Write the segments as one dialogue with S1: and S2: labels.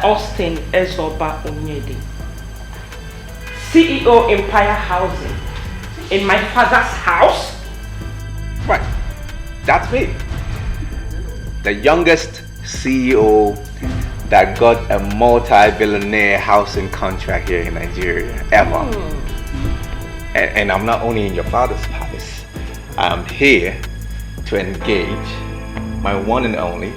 S1: Austin Ezoba Onyede, CEO Empire Housing, in my father's house?
S2: Right, that's me. The youngest CEO that got a multi-billionaire housing contract here in Nigeria, ever. And I'm not only in your father's palace, I'm here to engage my one and only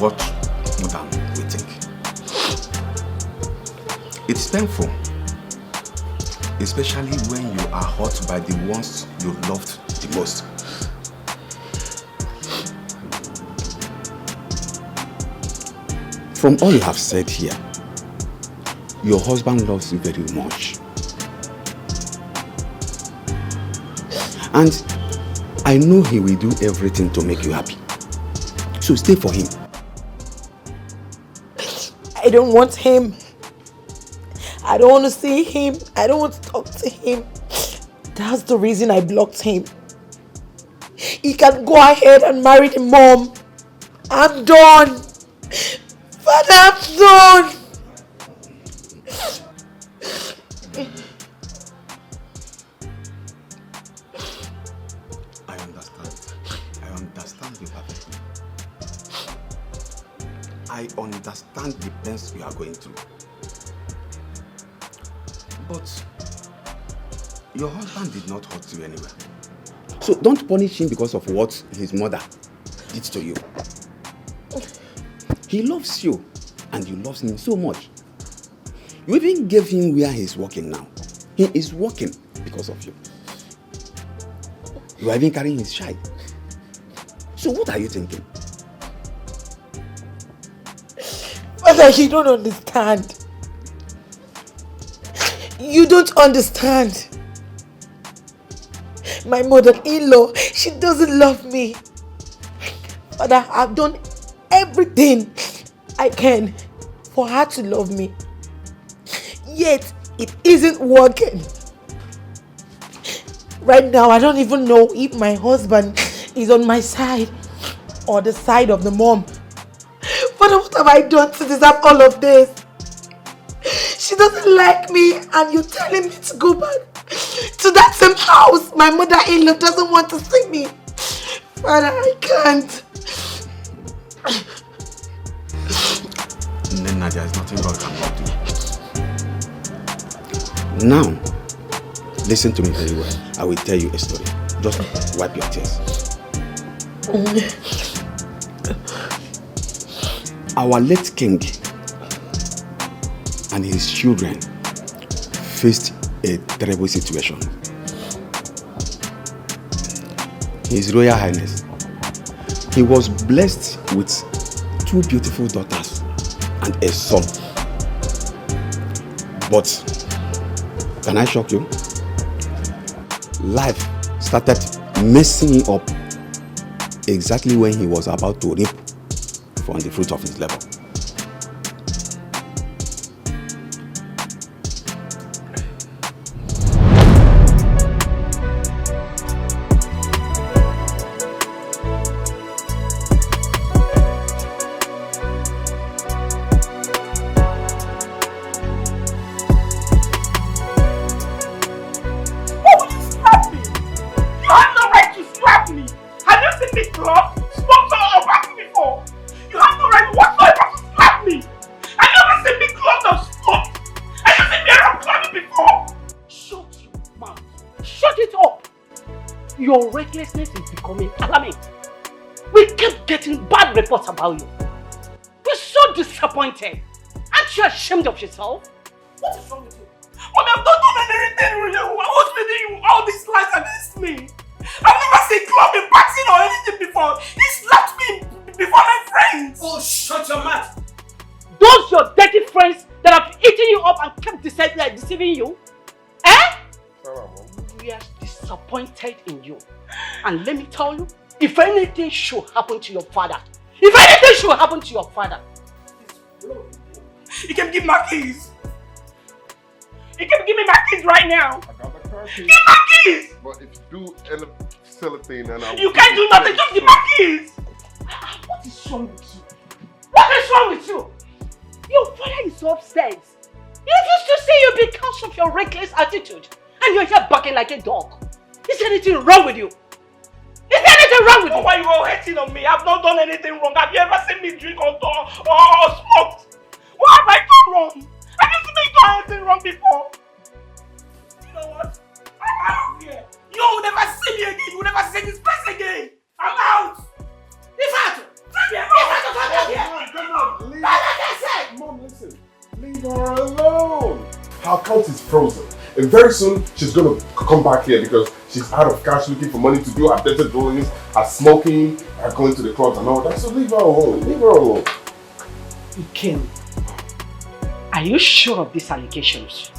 S3: what more than we think. It's painful, especially when you are hurt by the ones you loved the most. From all you have said here, your husband loves you very much. And I know he will do everything to make you happy. So stay for him.
S4: I don't want him. I don't want to see him. I don't want to talk to him. That's the reason I blocked him. He can go ahead and marry the mom. I'm done. Father, I'm done.
S3: I understand you perfectly. I understand the pains you are going through. But your husband did not hurt you anywhere. So don't punish him because of what his mother did to you. He loves you and you love him so much. You even gave him where he's working now. He is working because of you. You are even carrying his child. So what are you thinking?
S4: Father, you don't understand. You don't understand. My mother-in-law, she doesn't love me. Father, I've done everything I can for her to love me. Yet, it isn't working. Right now, I don't even know if my husband is on my side or the side of the mom. Father, what have I done to deserve all of this? She doesn't like me and you're telling me to go back to that same house. My mother-in-law doesn't want to see me. Father, I can't.
S3: Nena, there's nothing God cannot do. Now, listen to me very well. I will tell you a story. Just wipe your tears. Our late king and his children faced a terrible situation. His Royal Highness, he was blessed with 2 beautiful daughters and a son. But, can I shock you? Life started messing him up exactly when he was about to reap from the fruit of his labor.
S1: Your recklessness is becoming alarming. We kept getting bad reports about you. We're so disappointed. Aren't you ashamed of yourself? What is wrong with you?
S5: Mommy, I've not done anything with you. What's with you? All these lies against me. I've never seen club in boxing or anything before. He slapped me before my friends. Oh, shut your mouth.
S1: Those your dirty friends that have eaten you up and kept deceiving you? Eh? We are disappointed in you. And let me tell you, if anything should happen to your father, you
S5: can give my keys. You can give me my keys right now.
S6: I got the car keys.
S5: Give my keys!
S6: But if you do end up selling thing, then I will.
S5: You can't do nothing, just give my keys!
S1: What is wrong with you? What is wrong with you? Your father is upstairs. He refused to see you because of your reckless attitude. And you're here barking like a dog. Is there anything wrong with you? Is there anything wrong with you?
S5: Why are you all hating on me? I've not done anything wrong. Have you ever seen me drink or smoked? What have I done wrong? Have you seen me do anything wrong before? You know what? I'm out of here. You will never see me again. You will never see this place again. I'm out. Ifatu!
S6: Come on, leave her. Mom, listen. Leave her alone. Her account is frozen. And very soon, she's going to come back here because she's out of cash looking for money to do her better drawings, her smoking, her going to the clubs and all that. So leave her alone. Leave her alone.
S1: Kim, are you sure of these allegations?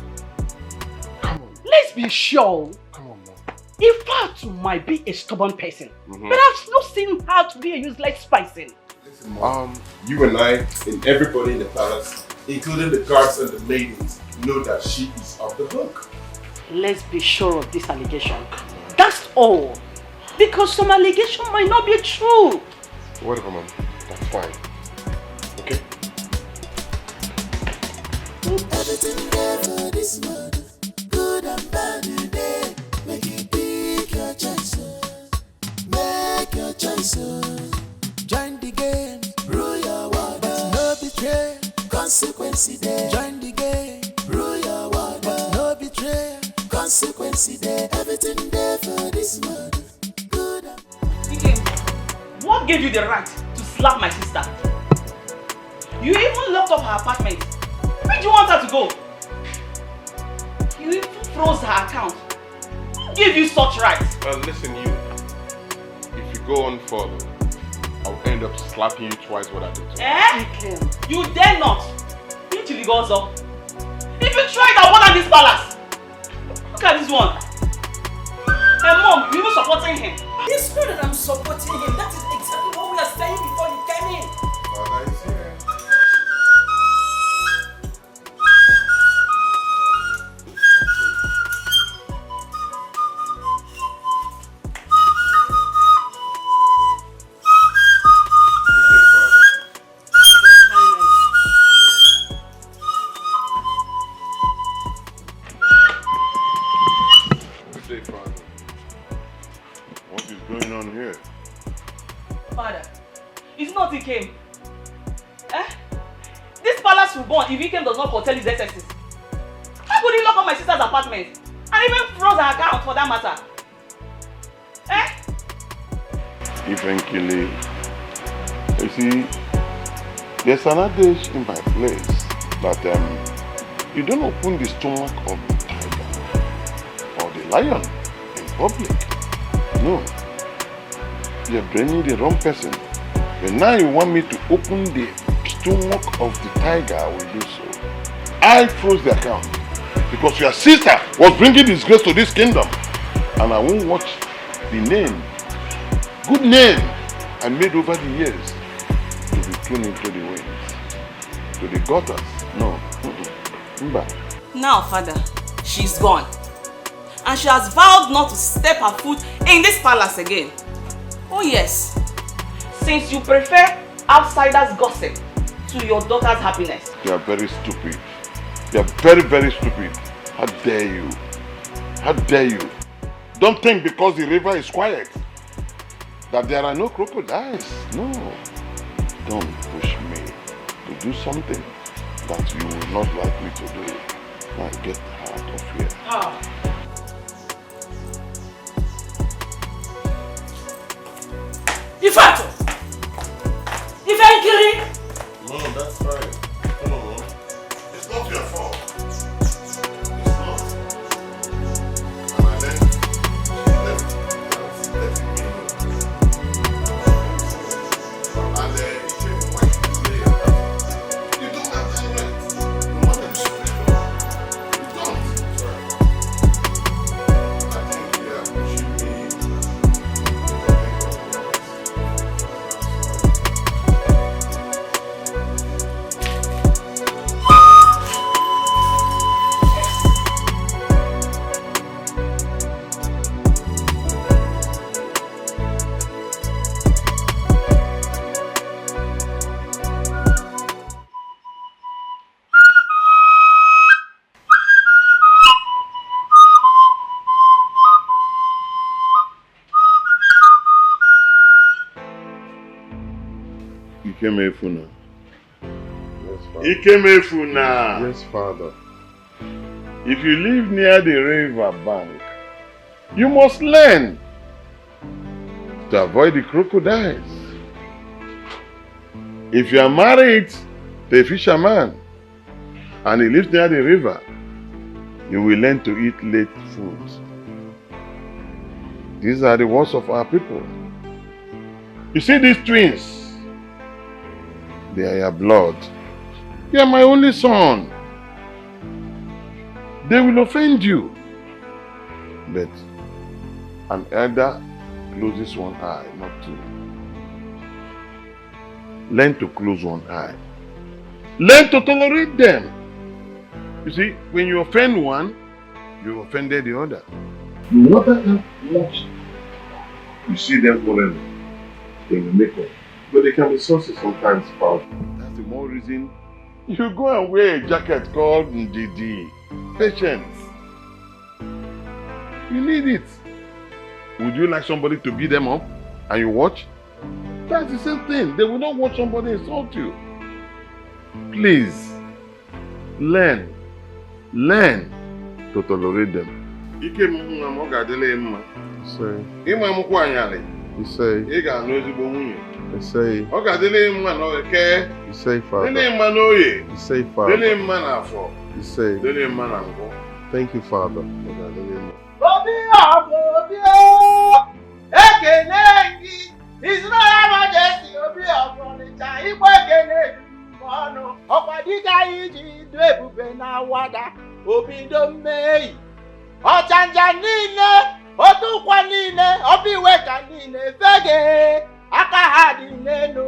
S6: Come on.
S1: Let's be sure.
S6: Come on, Mom.
S1: Ifatu might be a stubborn person, but I've not seen her to be a useless person.
S6: Listen, Mom. You and I and everybody in the palace, including the guards and the maidens, know that she is off the hook.
S1: Let's be sure of this allegation. That's all. Because some allegation might not be true.
S6: Whatever, Mom. That's fine. Okay?
S7: Everything there for this world, good and bad today. Make you pick your choices. Make your choices. Join the game, rule your world, but no betray. Consequence there. Join the game, rule your world, but no betray. Consequence there. Everything there for this world, good and
S5: Vicker, what gave you the right to slap my sister? You even locked up her apartment. Where do you want her to go? You even froze her account. Who gave you such rights?
S6: Listen, you. If you go on further, I'll end up slapping you twice what I did to
S5: you. You dare not. If you try that one at this palace. Look at this one. Hey Mom, you even supporting him.
S4: It's not that I'm supporting him. That is exactly what we are saying before you came in.
S6: Father is here.
S5: If Vicker does not foretell his excesses, how could he lock up my sister's apartment and even froze her account for that matter?
S6: Eventually, you see, there's an adage in my place that you don't open the stomach of the tiger or the lion in public. No, you're blaming the wrong person. But now you want me to open the stomach of the tiger, I will do so. I froze the account because your sister was bringing disgrace to this kingdom, and I won't watch the name, good name I made over the years to be thrown into the winds, to the gutters. No.
S5: Now, Father, she's gone, and she has vowed not to step her foot in this palace again. Oh yes, since you prefer outsiders' gossip to your daughter's happiness.
S6: You are very stupid. You are very, very stupid. How dare you? How dare you? Don't think because the river is quiet that there are no crocodiles. No. Don't push me to do something that you will not like me to do. Now get out of here.
S4: Ifatu! Eventually!
S6: Mom, that's fine. Come on, Mom. It's not your fault. It's not. And I left me. And it came quite clear. You don't have the right. You want them to you don't. Sorry. Ikemefuna.
S8: Yes, Father.
S6: Ikemefuna.
S8: Yes, Father.
S6: If you live near the river bank, you must learn to avoid the crocodiles. If you are married to a fisherman and he lives near the river, you will learn to eat late foods. These are the words of our people. You see these twins? They are your blood. They are my only son. They will offend you. But an elder closes one eye, not two. Learn to close one eye. Learn to tolerate them. You see, when you offend one, you offended the other. No matter how much you see them forever, they will make up.
S8: But they can be saucy sometimes, Father.
S6: That's the more reason you go and wear a jacket called Ndidi. Patience. You need it. Would you like somebody to beat them up and you watch? That's the same thing. They will not watch somebody insult you. Please, learn to tolerate them. Ike mma gadele mma.
S8: Say.
S6: Ima mukwu anyale.
S8: You say.
S6: Ị ga no ezigbo nwunye.
S8: You say.
S6: Ọ gadele mma na oke.
S8: You say, Father.
S6: Dele mma na oye.
S8: You say, Father.
S6: Dele mma na afọ.
S8: You say.
S6: Dele mma na ngwo.
S8: Thank you, Father.
S6: Ọ gadele mma.
S5: Obi Obio, ekene gị, His Royal Majesty Obi Ọfọnịcha, Igbo ekene ọnụ, ọkwa dịka iji du ebube na wada, obido mmehie, ọchanja niile, otukwa niile, obiweka niile, fege, aka ha dị n'elu.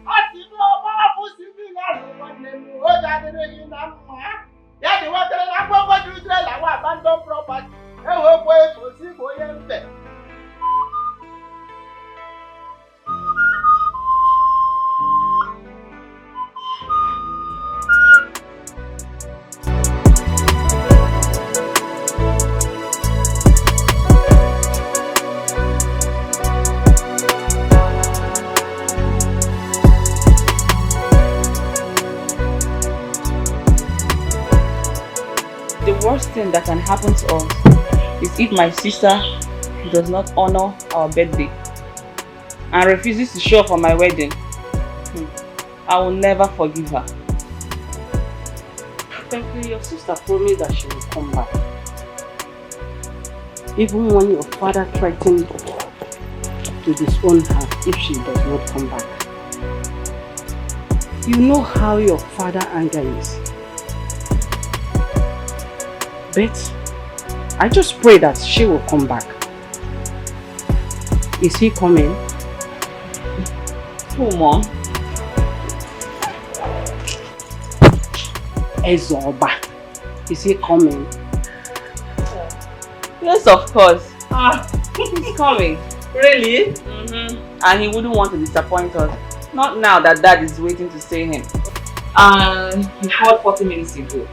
S5: Ọ sị na ọgba afụ civilian nwanne m, o jadịrị na mma, ya dị nwetere na mgbogbo dị Israel awa abandon property.
S9: The worst thing that can happen to us is if my sister does not honor our birthday and refuses to show up for my wedding. I will never forgive her.
S1: Thank you. Your sister promised that she will come back. Even when your father threatened to disown her if she does not come back. You know how your father anger is. But I just pray that she will come back. Is he coming?
S9: Who, Mom?
S1: Ezoba. Is he coming?
S9: Yes, of course. He's coming.
S1: Really?
S9: And he wouldn't want to disappoint us. Not now that Dad is waiting to see him. He called 40 minutes ago.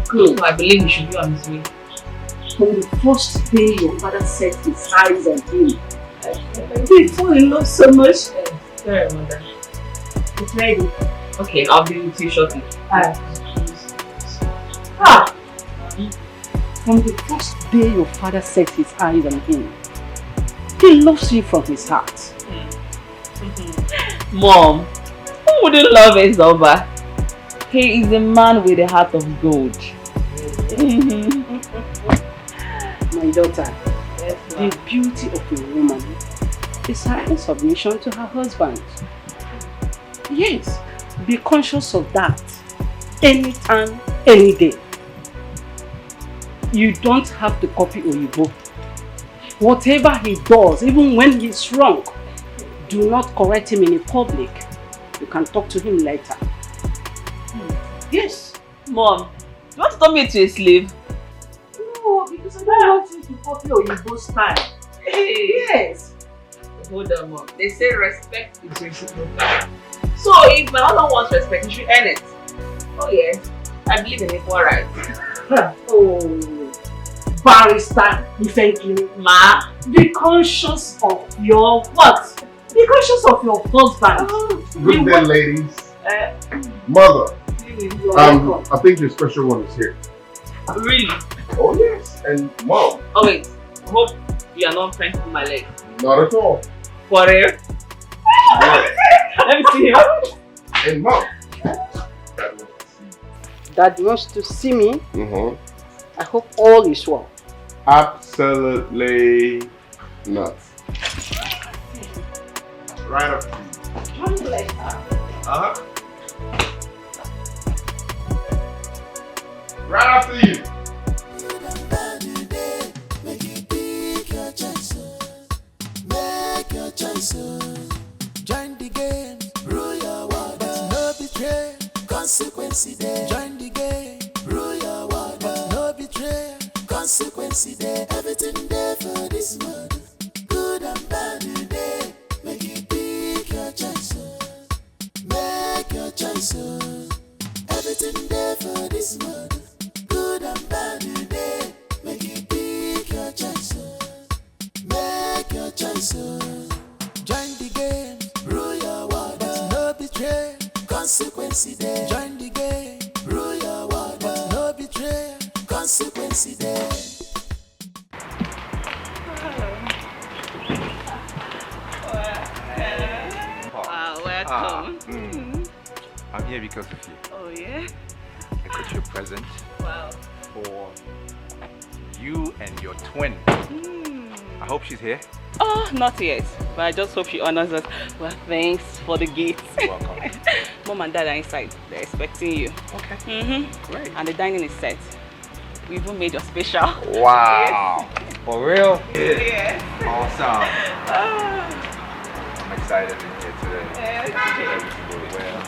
S9: Good. So I believe he should be on his way.
S1: From the first day your father set his eyes on him, he fell in love so much.
S9: Sorry, Mother.
S1: It's ready.
S9: Okay, I'll be with you shortly.
S1: From the first day your father set his eyes on him, he loves you from his heart.
S9: Mom, who wouldn't love Ezoba? He is a man with a heart of gold.
S1: My daughter, the beauty of a woman is her submission to her husband. Yes, be conscious of that anytime, any day. You don't have to copy Oyibo. Whatever he does, even when he's wrong, do not correct him in a public. You can talk to him later. Yes.
S9: Mom, you want to turn me into a slave?
S1: No, because I don't want you to copy Oyibo's style. Yes.
S9: Hold on, Mom. They say respect is reciprocal. So if my husband wants respect, he should earn it. Oh yes, I believe in equal rights.
S1: Oh, barrister, thank you.
S9: Ma,
S1: be conscious of your what? Be conscious of your husband.
S8: Good day, ladies. Mother, I think your special one is here.
S9: Really?
S8: Oh, yes. And Mom.
S9: Oh wait, hope you are not trying to pull my leg.
S8: Not at all.
S9: For real? Let me see him.
S8: And Mom.
S1: Dad wants to see me.
S8: Mm-hmm.
S1: I hope all is well.
S8: Absolutely not. Right up to you. Uh-huh. Right after you.
S7: Good and bad today. Make you pick your choices. Make your choices. Join the game. Rule your world. But no betray. Consequence there. Join the game. Rule your world. But no betray. Consequence there. Everything there for this world. Good and bad today. Make you pick your choices. Make your choices. Everything there for this world. Good and bad today. Make you pick your choices. Make your choices. Join the game. Rule your world. But no betray. Consequence there. Join the game. Rule your world. But no betray. Consequence there.
S9: Welcome.
S2: I'm here because of you.
S9: Oh yeah?
S2: I got you a present
S9: Wow.
S2: for you and your twin. I hope she's here.
S9: Oh, not yet. But I just hope she honors us. Well, thanks for the gift.
S2: Welcome.
S9: Mom and Dad are inside. They're expecting you.
S2: Okay.
S9: Great. And the dining is set. We even made your special.
S2: Wow. For real?
S9: Yes.
S2: Awesome.
S9: Ah.
S2: I'm excited to be here today.
S9: Yes.
S2: I think everything will go well.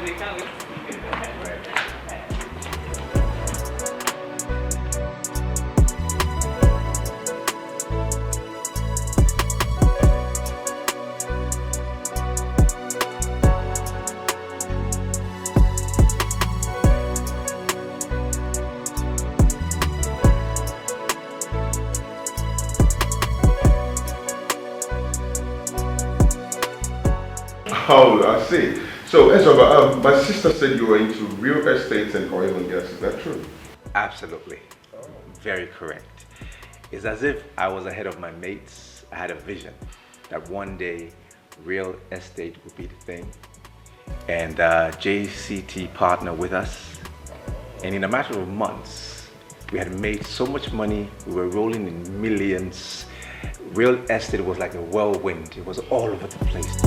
S9: They can't wait to see you.
S8: Oh, I see. So, Ezra, my sister said you were into real estate and oil and gas. Is that true?
S2: Absolutely. Very correct. It's as if I was ahead of my mates. I had a vision that one day real estate would be the thing. And JCT partnered with us. And in a matter of months, we had made so much money. We were rolling in millions. Real estate was like a whirlwind. It was all over the place.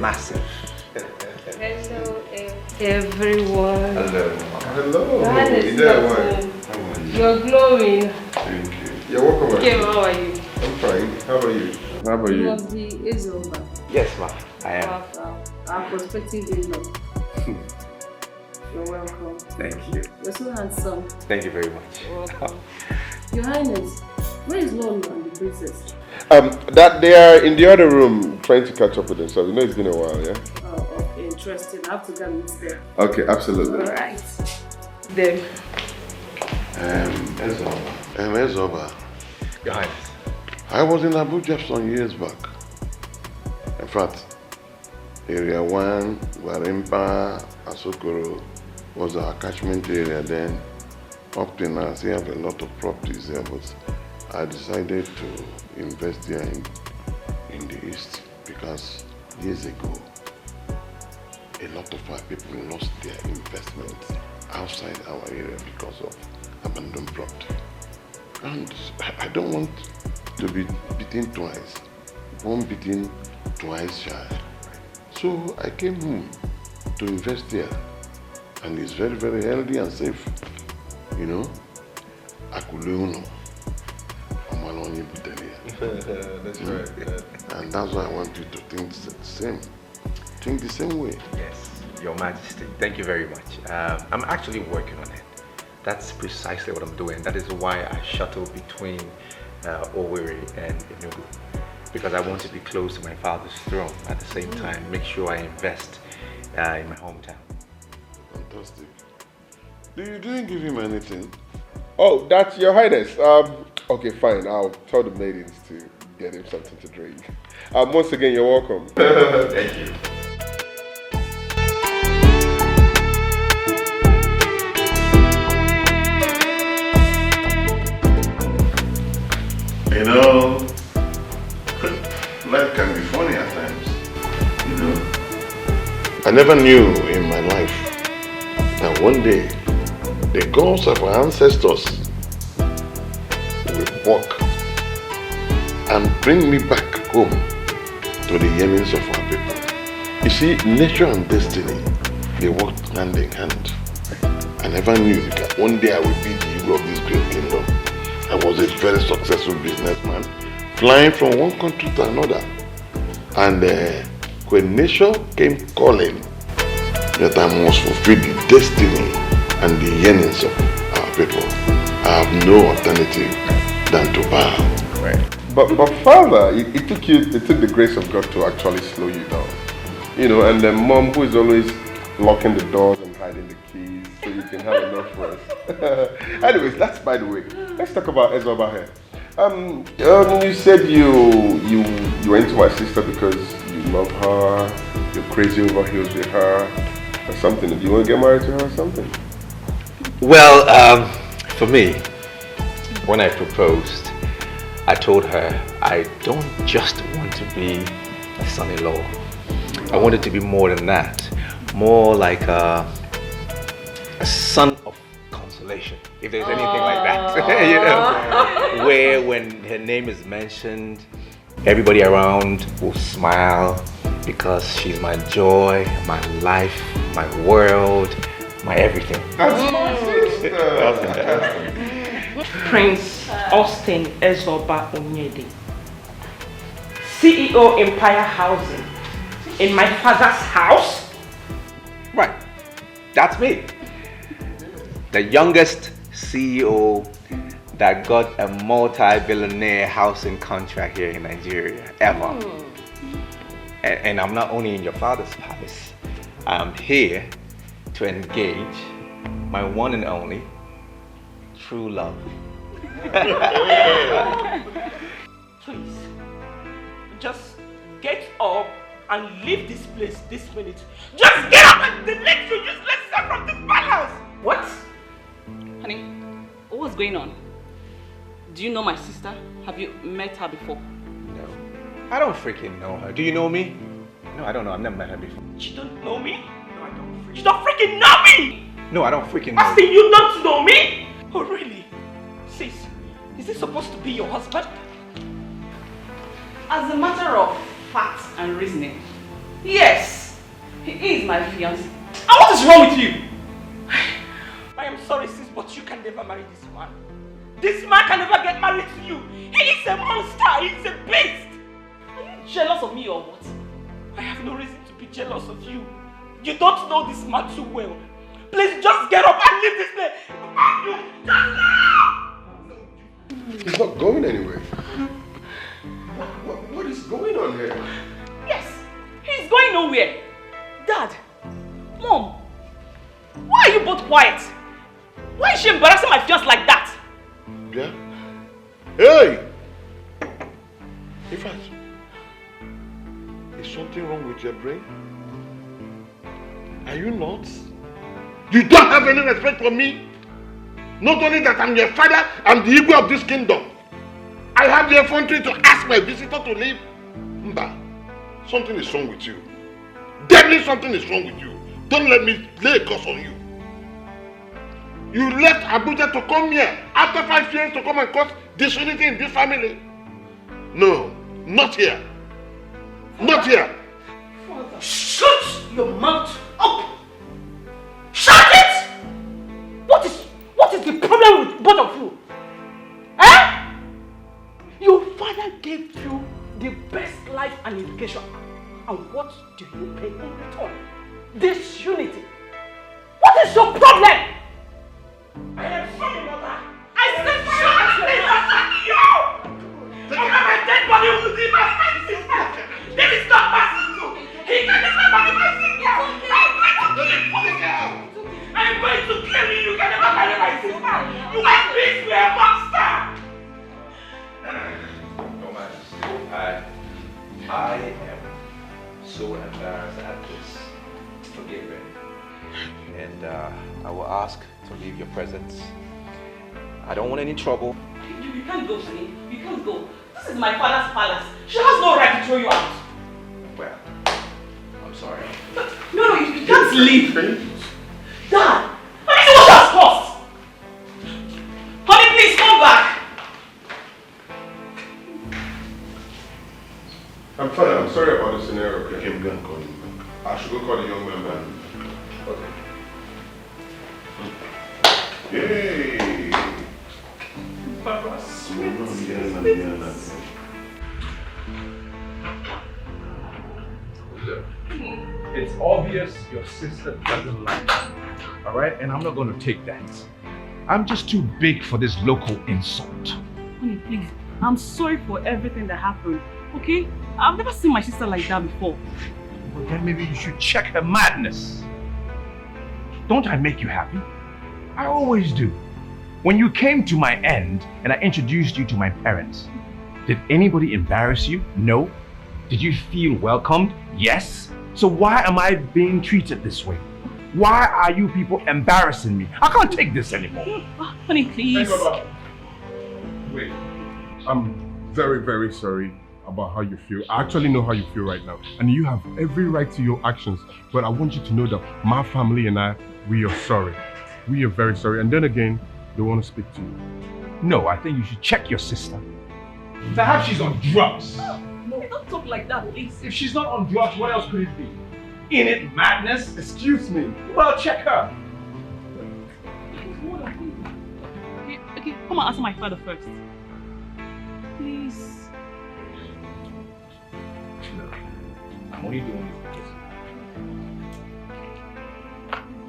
S2: Massive.
S10: Hello, everyone.
S8: Hello. Hello.
S10: God is
S8: You there,
S10: awesome.
S8: why? How are you?
S10: You're glowing.
S8: Thank you. You're welcome.
S10: Okay, how are you?
S8: I'm fine. How about you? How about
S10: You
S8: you?
S10: must be Ezoba.
S2: Yes, ma. I am.
S10: Wow. Our prospective in-law. You're welcome.
S2: Thank you.
S10: You're so handsome.
S2: Thank you very much.
S10: You're welcome. Your Highness, where is Lolo and the princess?
S8: That they are in the other room trying to catch up with themselves. You know it's been a while, yeah?
S10: Oh, okay, interesting. I have to go meet them.
S8: Okay, absolutely.
S10: All right. Then.
S6: Ezoba,
S2: Your Highness.
S6: I was in Abuja some years back. In fact, Area 1, Gwarimpa, Asokoro was our catchment area then. Up till now, I still have a lot of properties there, but I decided to invest there in the East because years ago, a lot of our people lost their investments outside our area because of abandoned property. And I don't want to be beaten twice. One beaten, twice shy. So I came home to invest there. And it's very, very healthy and safe. You know? Akuleuno.
S8: That's right.
S6: And that's why I want you to think the same. Think the same way.
S2: Yes, Your Majesty. Thank you very much. I'm actually working on it. That's precisely what I'm doing. That is why I shuttle between Owerri and Enugu, because I want to be close to my father's throne at the same time, make sure I invest in my hometown.
S6: Fantastic. You didn't give him anything?
S8: Oh, that's Your Highness. Okay, fine. I'll tell the maidens to get him something to drink. Once again, you're welcome.
S2: Thank you.
S6: You know, life can be funny at times. You know, I never knew in my life that one day the gods of our ancestors will walk and bring me back home to the yearnings of our people. You see, nature and destiny, they work hand in hand. I never knew that one day I would be the hero of this great kingdom. I was a very successful businessman, flying from one country to another. And when nature came calling that I must fulfill the destiny and the yearnings of our people, I have no alternative than to bow.
S2: Right.
S8: But father, it took the grace of God to actually slow you down. You know, and then mom, who is always locking the doors and hiding the keys so you can have enough rest. Anyways, that's by the way. Let's talk about Ezra here. You said you went to my sister because you love her, you're crazy over heels with her, or something. Do you want to get married to her or something?
S2: Well, for me, when I proposed, I told her I don't just want to be a son-in-law. I wanted to be more than that. More like a son of consolation, if there's anything like that. You know, where when her name is mentioned, everybody around will smile because she's my joy, my life, my world, my everything.
S8: That's my sister.
S5: Prince Austin Ezoba Onyede, CEO Empire Housing, in my father's house?
S2: Right, that's me. The youngest CEO that got a multi-billionaire housing contract here in Nigeria, ever. And I'm not only in your father's palace, I'm here to engage my one and only true love.
S5: Please, just get up and leave this place this minute. Just get up and delete your useless self from this palace! What?
S9: Honey, what's going on? Do you know my sister? Have you met her before?
S2: No, I don't freaking know her. Do you know me? No, I don't know. I've never met her before.
S5: You don't know me? No, I don't. You don't freaking know me!
S2: No, I don't freaking know.
S5: I say you don't know me? Oh, really? Sis, is this supposed to be your husband?
S9: As a matter of fact and reasoning, yes, he is my fiancé.
S5: And what is wrong with you? I am sorry, sis, but you can never marry this man. This man can never get married to you. He is a monster. He is a beast. Are you jealous of me or what? I have no reason to be jealous of you. You don't know this man too well. Please just get up and leave this place. You just
S8: He's not going anywhere. What is going on here?
S5: Yes, he's going nowhere. Dad, Mom, why are you both quiet? Why is she embarrassing my fiance like that?
S6: Yeah? Hey! In fact, is something wrong with your brain? Are you nuts? You don't have any respect for me? Not only that I'm your father, I'm the ego of this kingdom. I have the effrontery to ask my visitor to leave. Mba, something is wrong with you. Definitely something is wrong with you. Don't let me lay a curse on you. You left Abuja to come here after 5 years to come and cause disunity in this family. No, not here. Not here.
S5: Father, shut your mouth up! Shut it! What is the problem with both of you? Eh? Your father gave you the best life and education. And what do you pay in return? Disunity. What is your problem? I am sorry, mother. I said shut it! You're a monster!
S2: No matter. I am so embarrassed at this. Forgive me. And I will ask to leave your presence. I don't want any trouble.
S1: You can't go, Sonny. You can't go. This is my father's palace. She has no right to throw you out.
S2: Well, I'm sorry.
S1: No, you can't leave. Dad, I see what has cost. Honey, please come back.
S8: I'm fine. I'm sorry about the scenario. Okay, I'm going to call him back. I should go call the young man back. Okay. Yay!
S1: Papa,
S11: It's obvious your sister doesn't like you, all right? And I'm not going to take that. I'm just too big for this local insult.
S9: Honey, please. I'm sorry for everything that happened, okay? I've never seen my sister like that before.
S11: Well, then maybe you should check her madness. Don't I make you happy? I always do. When you came to my end and I introduced you to my parents, did anybody embarrass you? No. Did you feel welcomed? Yes. So why am I being treated this way? Why are you people embarrassing me? I can't take this anymore.
S9: Honey, please.
S8: Wait. I'm very, very sorry about how you feel. I actually know how you feel right now. And you have every right to your actions. But I want you to know that my family and I, we are sorry. We are very sorry. And then again, they want to speak to you.
S11: No, I think you should check your sister. Perhaps she's on drugs.
S9: No, don't talk like that, please.
S11: If she's not on drugs, what else could it be? In it madness? Excuse me. Well, check her.
S9: Okay, come and answer my father first. Please.
S11: Look, I'm only doing this because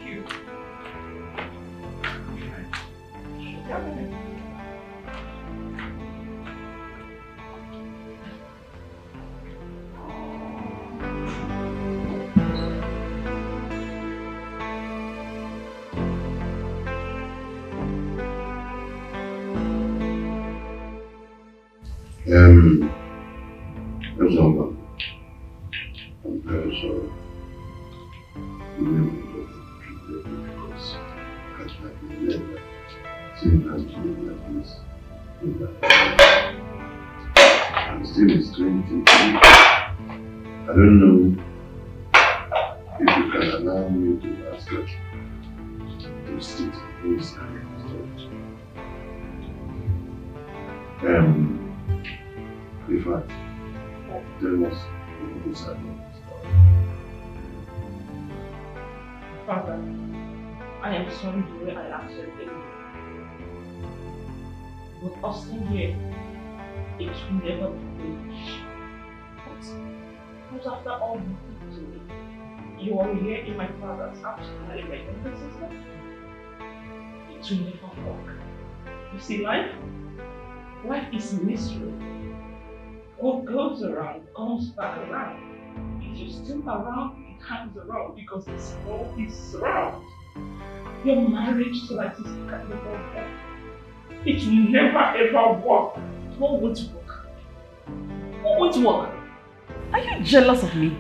S11: you.
S6: I'm very sorry. You really don't because I've never seen her like this in that. I'm still a stranger to you. I don't know if you can allow me to ask her to sit inside in fact, tell us who's at
S1: Father, I am sorry the way I acted in you. But us in here, it will never be finished. But after all you did to me, you are here in my father's house carrying my younger sister. It will never work. You see, life is mystery. What goes around comes back around. If you still around, it hangs around because the small is around. Your marriage to my sister can never work. It will never ever work. What won't work? What won't work?
S9: Are you jealous of me?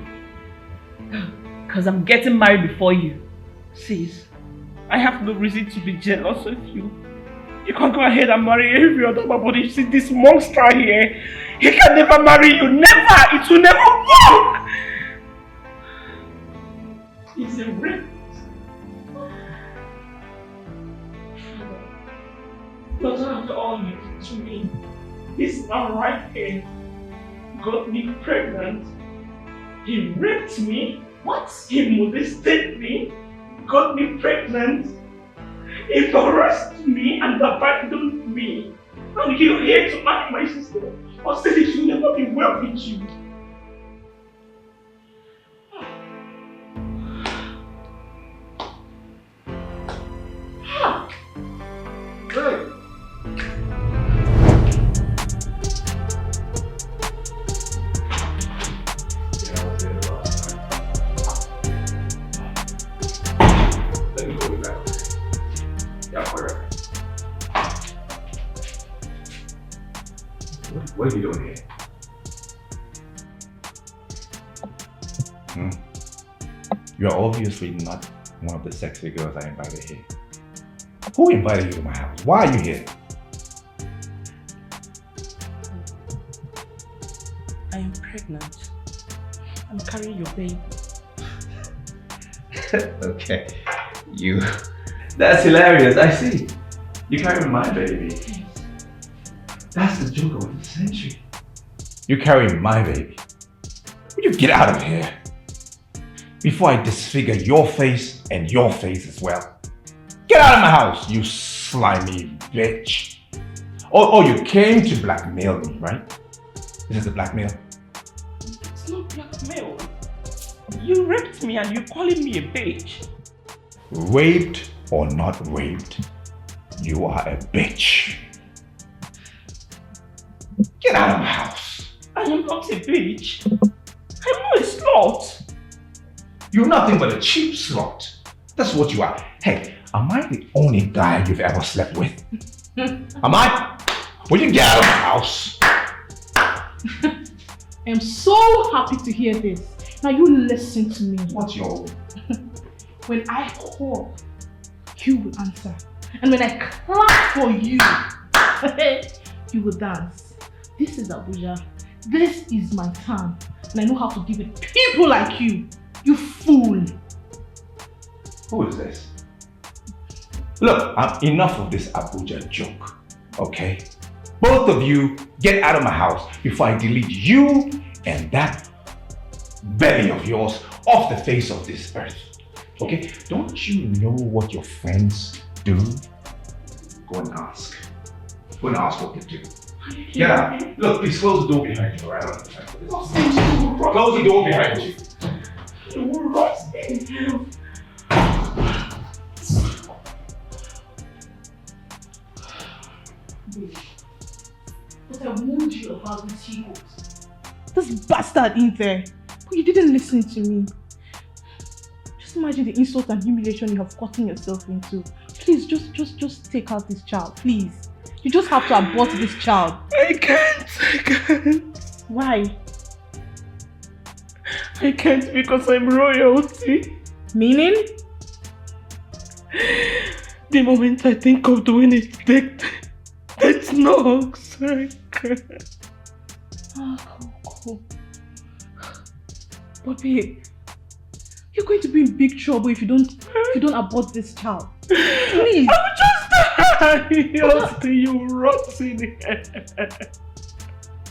S9: Because I'm getting married before you.
S5: Sis, I have no reason to be jealous of you. You can go ahead and marry every other man, but you see this monster here, he can never marry you. Never! It will never work! He's a rapist. But after all you did to me, this man right here got me pregnant. He raped me. What? He molested me, got me pregnant, embarrassed me and abandoned me. And you're here to marry my sister, or said it will never be well with you.
S8: Hey!
S11: Let me go with that. Yeah, whatever. What are you doing here? You're obviously not one of the sexy girls I invited here. Who invited you to my house? Why are you here?
S1: I am pregnant. I'm carrying your baby.
S11: Okay. That's hilarious, I see. You carrying my baby. That's the joke of the century. You're carrying my baby. Will you get out of here? Before I disfigure your face and your face as well. Get out of my house, you slimy bitch. Oh, you came to blackmail me, right? This is a blackmail?
S1: It's not blackmail. You raped me and you're calling me a bitch.
S11: Raped or not raped, you are a bitch. Get out of my house.
S1: I am not a bitch. I'm not a slut.
S11: You're nothing but a cheap slut. That's what you are. Hey, am I the only guy you've ever slept with? Am I? Will you get out of my house?
S10: I am so happy to hear this. Now you listen to me.
S11: What's your...
S10: When I call, you will answer. And when I clap for you, you will dance. This is Abuja. This is my town. And I know how to deal with people like you. You fool.
S11: Who is this? Look, enough of this Abuja joke, okay? Both of you get out of my house before I delete you and that belly of yours off the face of this earth. Okay? Don't you know what your friends do? Go and ask. Go and ask what they do. Get out. Look, please close the door behind you, alright? Close the door behind you.
S10: But I warned you about these heroes. This bastard in there. But you didn't listen to me. Just imagine the insult and humiliation you have gotten yourself into. Please, just take out this child, please. You just have to abort this child.
S5: I can't.
S10: Why?
S5: I can't because I'm royalty.
S10: Meaning?
S5: The moment I think of doing it, that's no I can't.
S10: Cool. But babe, you're going to be in big trouble if you don't abort this child. Please.
S5: I'm just dying. I'll see you rotting here.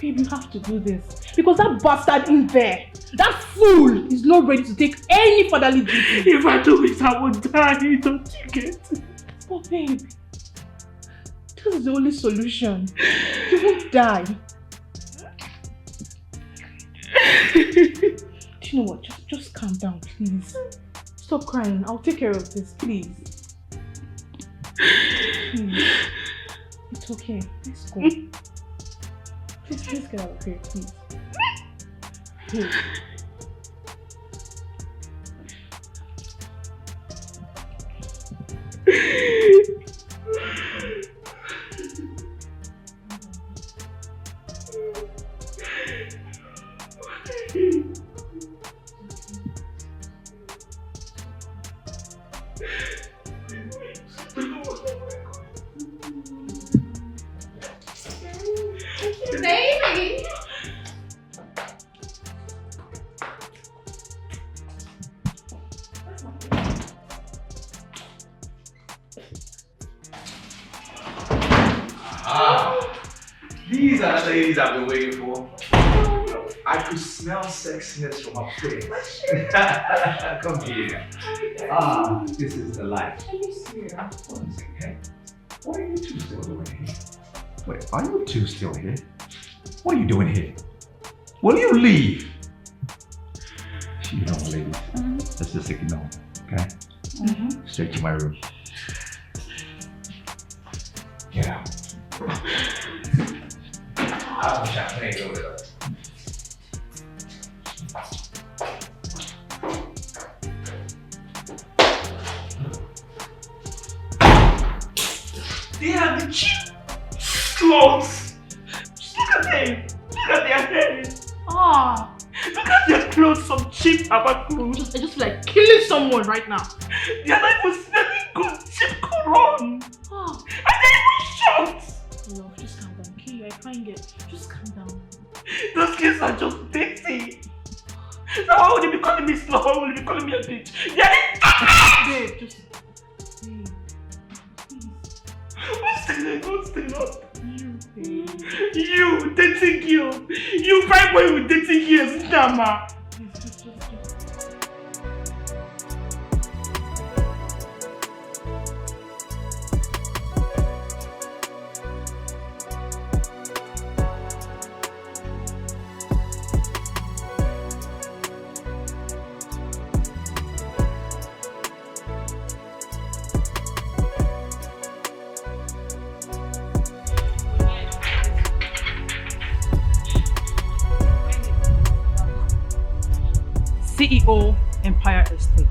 S10: Babe, you have to do this. Because that bastard in there, that fool, is not ready to take any fatherly duty.
S5: If I do it, I will die. Don't you get it?
S10: But babe, this is the only solution. You won't die. Do you know what? Just calm down, please. Stop crying. I'll take care of this, please. Please. It's okay. Let's go. Please get out of here, please. Please.
S12: Baby!
S11: These are the ladies I've been waiting for. I could smell sexiness from up there. Come here. This is the life.
S12: Are you serious?
S11: One second, hey. What are you two still doing here? Wait, are you two still here? What are you doing here? Will you leave? You know, ladies, let's just ignore, okay? Straight to my room. Get out. I wish I played over there.
S5: They are the cheap sluts. Just look at safe. Look at their hair.
S10: Ah,
S5: Look at their clothes, some cheap Abba clothes.
S10: I just feel like killing someone right now.
S5: They're not even smelling good, cheap cologne.
S10: Ah,
S5: And they're even short.
S10: love, just calm down, okay? You're a fine girl. Just calm down.
S5: Those kids are just dirty. So why would they be calling me slow? Why would they be calling me a bitch? They're
S10: Babe, just... Babe, please.
S5: What's the lot?
S10: You, babe.
S5: You, dating girl. You fine boy with dating girls, Nama.
S10: Just. CEO, Empire Estate.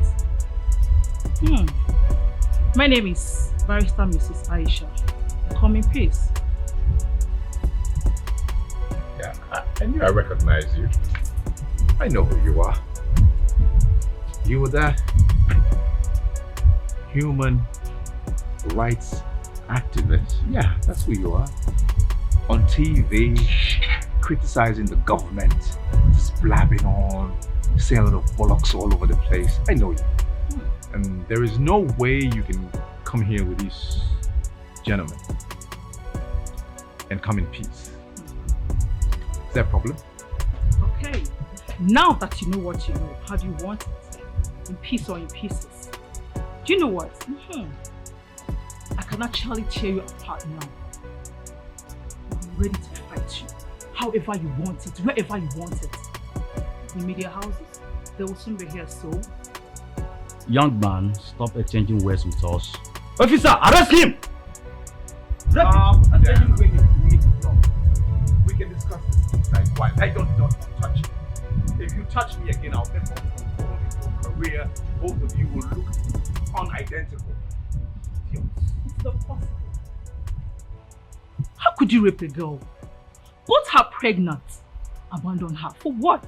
S10: My name is Barrister Mrs. Aisha. Come in peace.
S11: Yeah, I knew I recognized you. I know who you are. You were that human rights activist. Yeah, that's who you are. On TV, criticizing the government, just blabbing on, saying a lot of bollocks all over the place. I know you. And there is no way you can come here with these gentlemen and come in peace. Is there a problem?
S10: Okay. Now that you know what you know, how do you want it? In peace or in pieces? Do you know what? I can actually tear you apart now. I'm ready to fight you. However you want it, wherever you want it. In media houses, they will soon be here, so...
S13: Young man, stop exchanging words with us. Officer, arrest him!
S11: And then we can discuss this inside quiet. Hey, don't touch me. If you touch me again, I'll bet on your career. Both of you will look unidentical.
S10: It's not possible. How could you rape a girl? Put her pregnant. Abandon her. For what?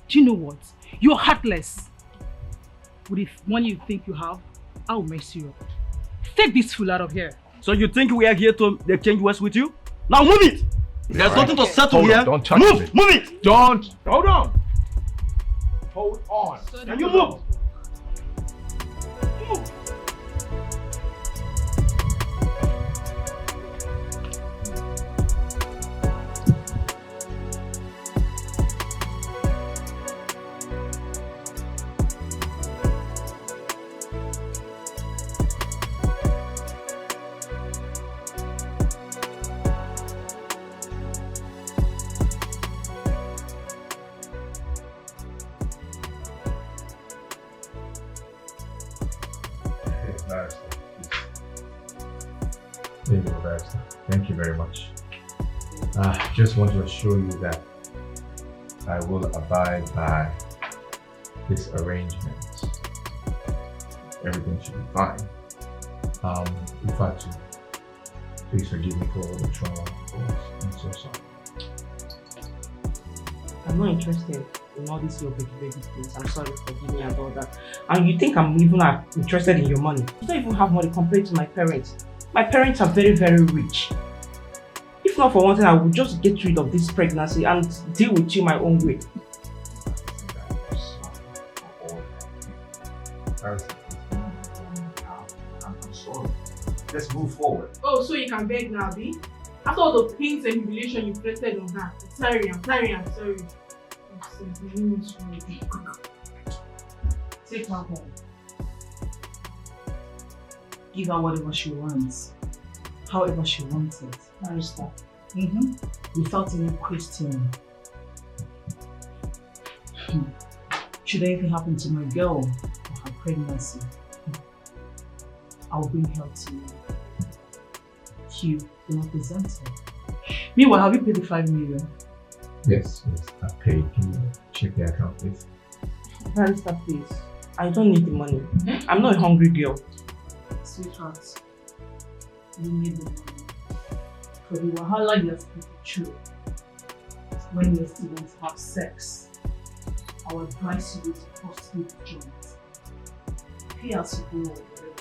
S10: Do you know what? You're heartless. With the money you think you have, I'll mess you up. Take this fool out of here.
S13: So you think we are here to exchange words with you? Now move it! There's nothing to settle here.
S11: Don't touch me.
S13: Move it!
S11: Don't. Hold on. Hold on. Can you move?
S10: Move.
S11: Thank you very much. I just want to assure you that I will abide by this arrangement. Everything should be fine. In fact, please forgive me for all the trauma. I'm so sorry.
S9: I'm not interested in all these your baby things. I'm sorry, forgive me about that. And you think I'm even interested in your money? You don't even have money compared to my parents. My parents are very, very rich. If not for one thing, I would just get rid of this pregnancy and deal with you my own way.
S11: I'm sorry. Let's move forward.
S10: Oh, so you can beg now, B? After all the pains and humiliation you inflicted on her. I'm sorry.
S9: Take her home. Give her whatever she wants. However she wants it. Understand? Without any question. Should anything happen to my girl or her pregnancy, I'll bring help to you. You will not present her. Meanwhile, have you paid the 5 million?
S11: Yes, I paid. Can you check the account, please?
S9: Barrister, please. I don't need the money. I'm not a hungry girl.
S10: Sweetheart, you need the money. For the wahala you have put through. when your students have sex, I would advise you to prostitute the joint. Pay as you go or whatever.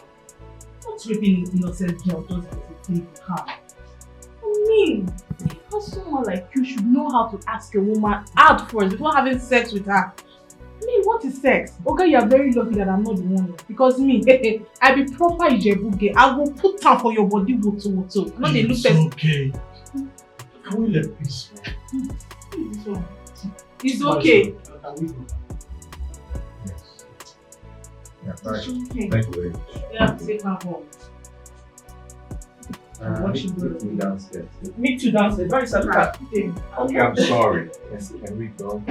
S10: Not raping an innocent girl just because you think you can. I mean, how someone like you should know how to ask a woman out first before having sex with her. I mean, what is sex? Okay, you are very lucky that I'm not the one. Because me, I be proper Ijebuge. I will put down for your body woto. Not they look
S14: It's okay. Can we let peace?
S10: It's okay.
S14: Yes. Yeah, right.
S10: It's okay.
S14: Thank you very much.
S10: You have to take her home.
S14: Meet me downstairs.
S5: Me too downstairs. Very sad.
S14: Okay, I'm sorry. Yes, can we go?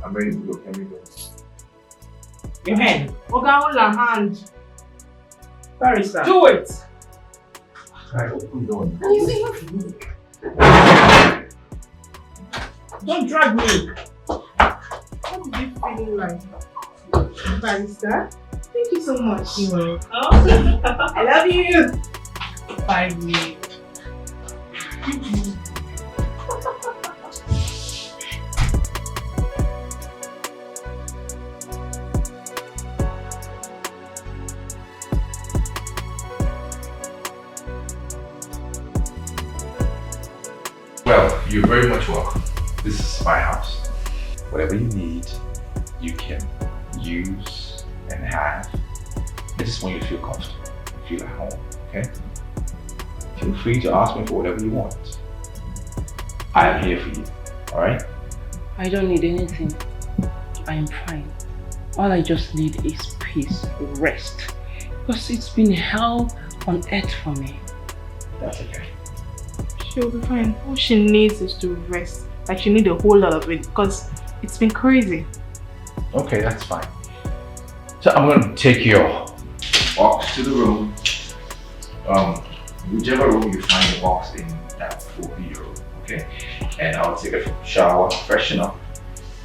S14: I'm ready to go. Can we go?
S5: Your hand.
S10: Oga, hold her hand.
S5: Very sad.
S10: Do it.
S14: Alright, open the door.
S5: Don't drag me.
S10: What is it feeling like? Barrister? Thank you so much.
S5: You're welcome.
S10: I love you. Bye, me.
S11: Well, you're very much welcome. This is my house. Whatever you need, you can use and have. I just want you to feel comfortable, feel at home, okay? Feel free to ask me for whatever you want. I am here for you, alright?
S9: I don't need anything. I am fine. All I just need is peace, rest. Because it's been hell on earth for me.
S11: That's okay.
S10: She'll be fine. All she needs is to rest. Like she needs a whole lot of it because it's been crazy.
S11: Okay, that's fine. So I'm going to take your box to the room. Whichever room you find the box in, that will be your room, okay? And I'll take a shower, freshen up,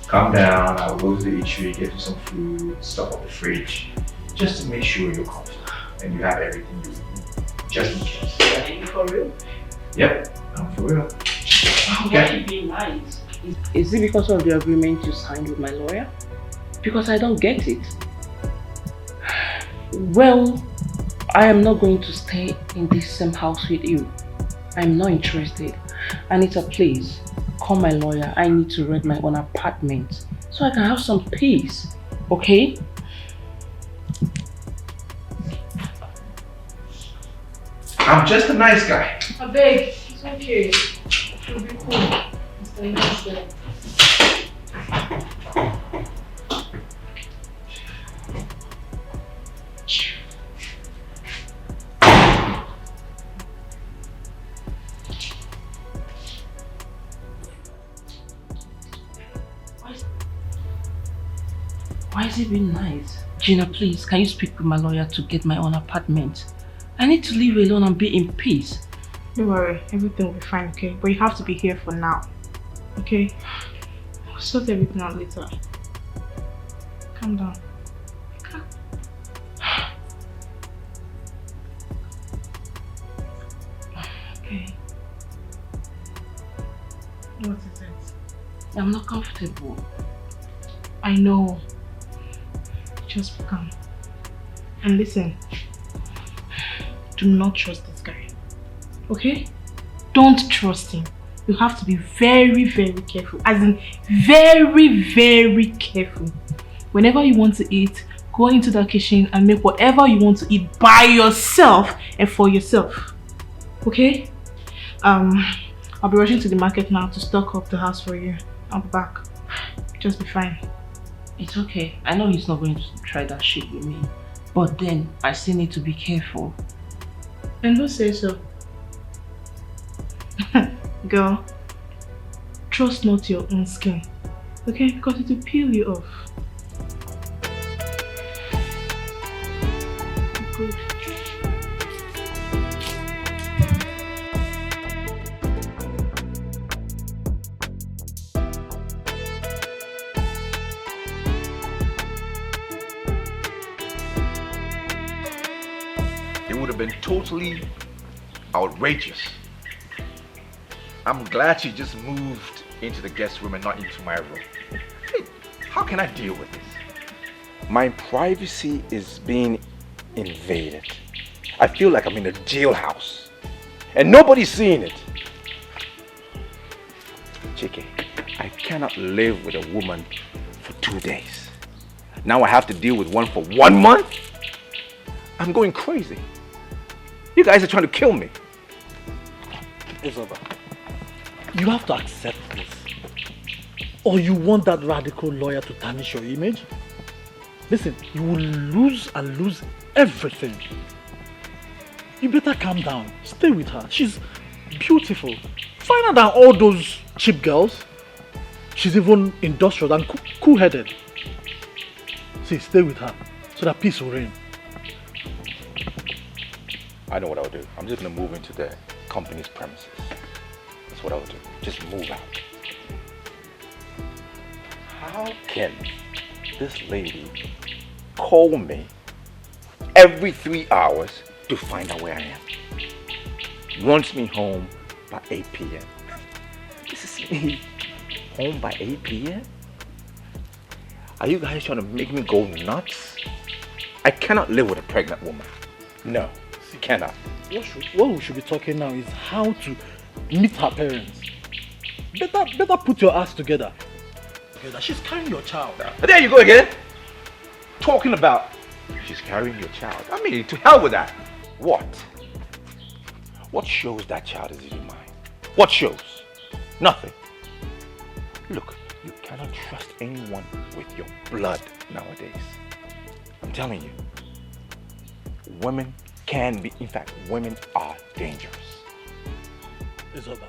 S11: come down, I'll go to the eatery, get you some food, stuff up the fridge, just to make sure you're comfortable and you have everything you need, just in case.
S9: Are you for real?
S11: Yep, I'm for real.
S9: Why are you being nice? Is it because of the agreement you signed with my lawyer? Because I don't get it. Well, I am not going to stay in this same house with you. I'm not interested. Anita, please, call my lawyer. I need to rent my own apartment so I can have some peace, okay?
S11: I'm just a nice guy.
S10: I beg, it's okay. It'll be cool. Stay there.
S9: Why is it being nice? Gina, please, can you speak with my lawyer to get my own apartment? I need to live alone and be in peace.
S10: Don't worry, everything will be fine, okay? But you have to be here for now, okay? We'll sort everything out later. Calm down. Okay. What is it?
S9: I'm not comfortable.
S10: I know. Just be calm. And listen. Do not trust this guy. Okay? Don't trust him. You have to be very, very careful. As in, very, very careful. Whenever you want to eat, go into the kitchen and make whatever you want to eat by yourself and for yourself. Okay? I'll be rushing to the market now to stock up the house for you. I'll be back. Just be fine.
S9: It's okay. I know he's not going to try that shit with me. But then, I still need to be careful.
S10: And who says so? Girl, trust not your own skin. Okay? Because it will peel you off. Good.
S11: It would have been totally outrageous. I'm glad she just moved into the guest room and not into my room. Hey, how can I deal with this? My privacy is being invaded. I feel like I'm in a jailhouse and nobody's seeing it. Chike, I cannot live with a woman for 2 days. Now I have to deal with one for 1 month? I'm going crazy. You guys are trying to kill me.
S15: It's over. You have to accept this. Or you want that radical lawyer to tarnish your image? Listen, you will lose and lose everything. You better calm down. Stay with her. She's beautiful. Finer than all those cheap girls. She's even industrial and cool-headed. See, stay with her so that peace will reign.
S11: I know what I'll do. I'm just gonna move into the company's premises. That's what I'll do. Just move out. How can this lady call me every 3 hours to find out where I am? Wants me home by 8 p.m. This is me home by 8 p.m.? Are you guys trying to make me go nuts? I cannot live with a pregnant woman. No, cannot.
S15: What we should be talking now is how to meet her parents. Better put your ass together. She's carrying your child.
S11: There you go again. Talking about she's carrying your child. I mean, to hell with that. What? What shows that child is even mine? What shows? Nothing. Look, you cannot trust anyone with your blood nowadays. I'm telling you. Women can be, in fact, women are dangerous.
S15: Isoba,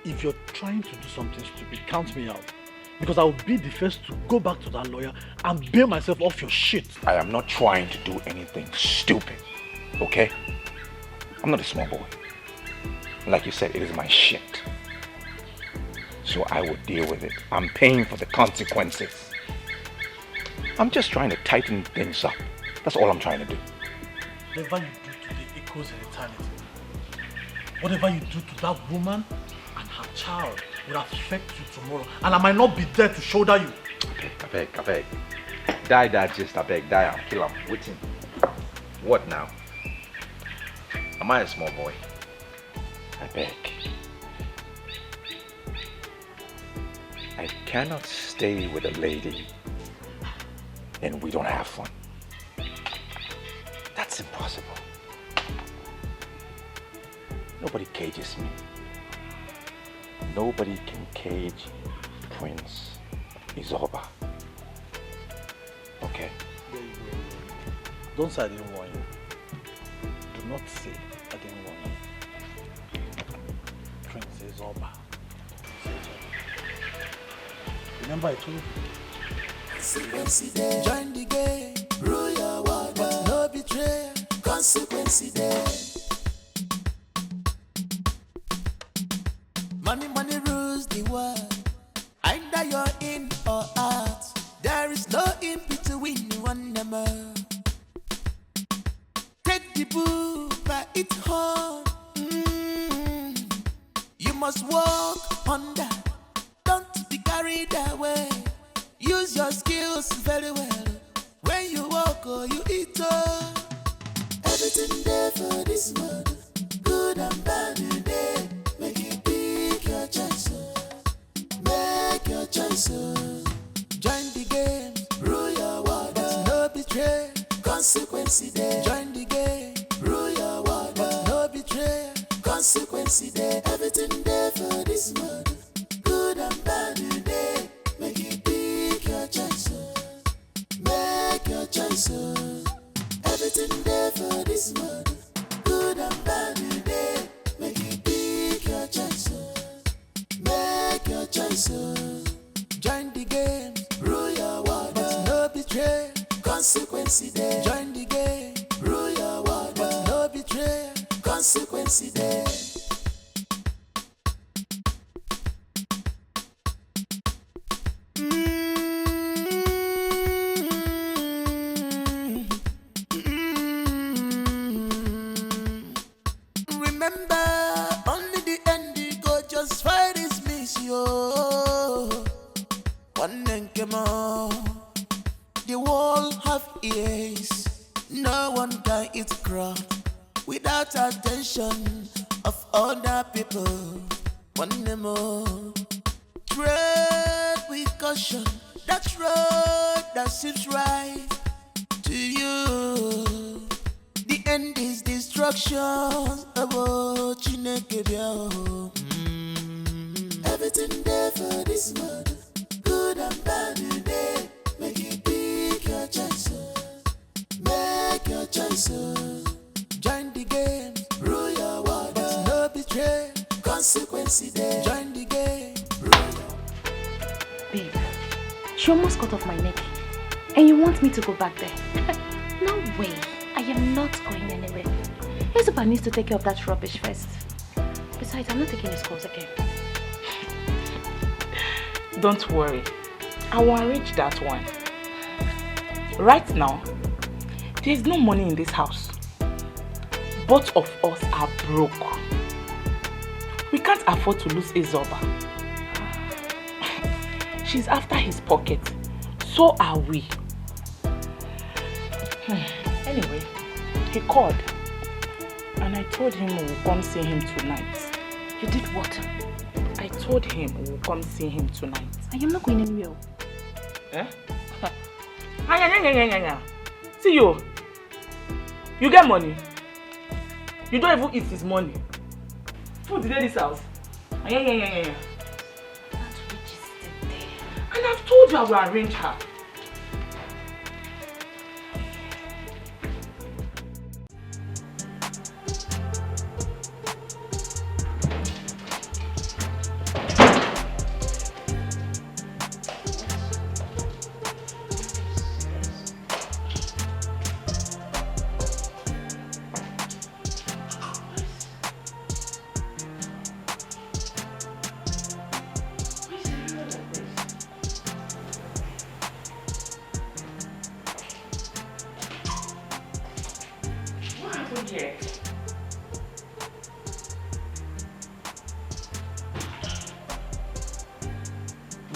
S15: if you're trying to do something stupid, count me out. Because I will be the first to go back to that lawyer and bail myself off your shit.
S11: I am not trying to do anything stupid, okay? I'm not a small boy. Like you said, it is my shit. So I will deal with it. I'm paying for the consequences. I'm just trying to tighten things up. That's all I'm trying to do.
S15: Whatever you do today echoes in eternity. Whatever you do to that woman and her child will affect you tomorrow. And I might not be there to shoulder you.
S11: I beg. Die, just, I beg, die, I'll kill him. Waiting. What now? Am I a small boy? I beg. I cannot stay with a lady and we don't have fun. That's impossible. Nobody cages me. Nobody can cage Prince Isoba. Okay?
S15: Don't say I didn't warn you. Do not say I didn't warn you. Prince Isoba. Remember I told you?
S7: Join the game, rule your world, but no betrayal, consequence there. Money rules the world. Either you're in or out. There is no in between one number. Take the bull by its horn. You must walk under. Don't be carried away. Use your skills very well. When you walk or you eat, everything there for this world. Good and bad today. Make it pick your choice. Make your choice. Join the game. Rule your world. But no betray. Consequence there. Join the game. Rule your world. But no betray. Consequence there. Everything there for this world. Good and bad today. Make it pick your choice. Make your choice. Everything there for this world. Good and bad today. Make it pick your choice. Make your choice. Join the game. Rule your world. But no betray. Consequence there. Join the game. Rule your world. But no betray. Consequence there. Remember, only the end you go just fight is miss you. other people want them more. Tread with caution, that road that seems right to you. The end is destruction. Everything there for this world, good and bad today. Make you pick your choice. Make your choice. Join the game, rule your world, but no betray. Consequences there. Join the game,
S16: Babe, she almost cut off my neck. And you want me to go back there? No way. I am not going anywhere. Isabel needs to take care of that rubbish first. Besides, I'm not taking his calls again.
S10: Don't worry. I will arrange that one. Right now, there is no money in this house. Both of us are broke. We can't afford to lose Isoba. She's after his pocket. So are we. Anyway, he called. And I told him we will come see him tonight.
S16: You did what?
S10: I told him we will come see him tonight.
S16: I am not going anywhere.
S10: Eh? See you. You get money. You don't even eat his money. Food in this house.
S16: That witch is there.
S10: And I've told you I will arrange her.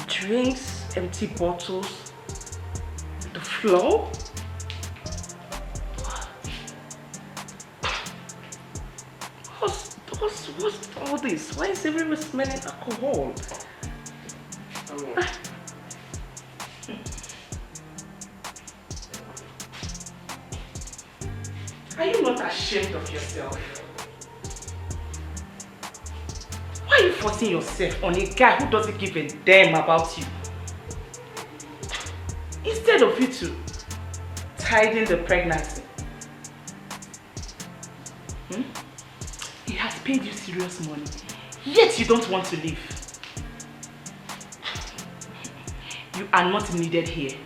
S10: Drinks, empty bottles, the floor. What's all this? Why is everyone smelling alcohol? Are you not ashamed of yourself? Why are you forcing yourself on a guy who doesn't give a damn about you? Instead of you to tidying the pregnancy. He has paid you serious money, yet you don't want to leave. You are not needed here.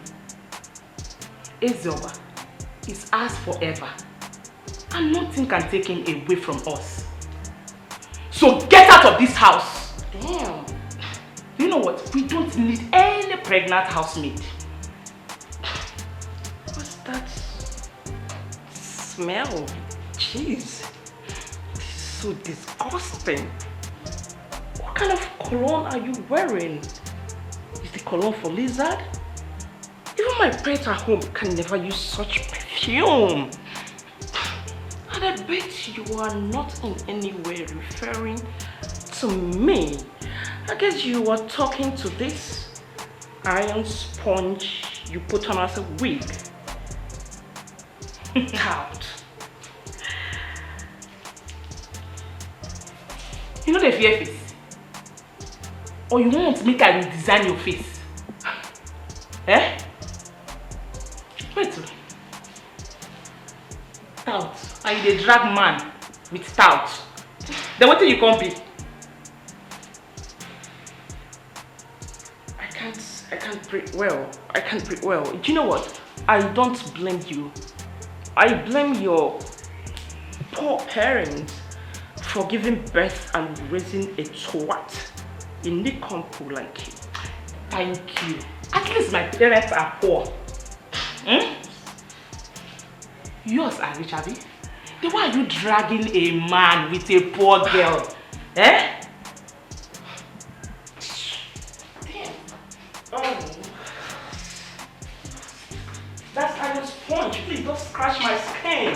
S10: Ezoba is ours forever, and nothing can take him away from us. So get out of this house! Damn. You know what? We don't need any pregnant housemaid. What's that smell? Jeez. This is so disgusting. What kind of cologne are you wearing? Is the cologne for lizard? Even my pets at home can never use such perfume. And I bet you are not in any way referring to me. I guess you were talking to this iron sponge you put on as a wig. Out. You know the fear face? Or you want to make I redesign your face? Eh? Wait. Tout. And you dey drag man with tout. Then what do you come be? I can't breathe well. I can't breathe well. Do you know what? I don't blame you. I blame your poor parents for giving birth and raising a twat in the country like you. Thank you. At least my parents are poor. Yours are rich, Abby. Then why are you dragging a man with a poor girl? Eh? Damn. Oh. That's iron sponge. Please don't scratch my skin.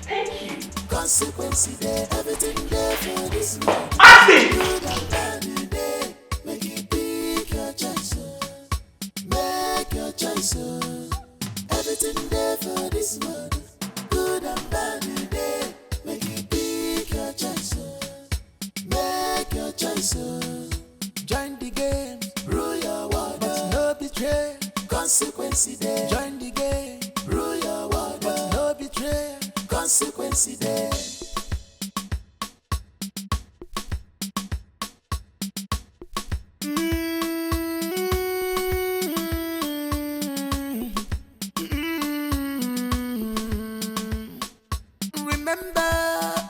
S10: Thank you.
S7: Consequences there, everything there for this world.
S5: Ask him!
S7: Good and bad today. Make you pick your choice. Make your choice. Everything there for this world. Good and bad today. Make you pick your choice. Make your choice. Join the game. Rule your world. But no betray. Consequence there. Join the game. Rule your world. But no betray. Consequence there. Remember,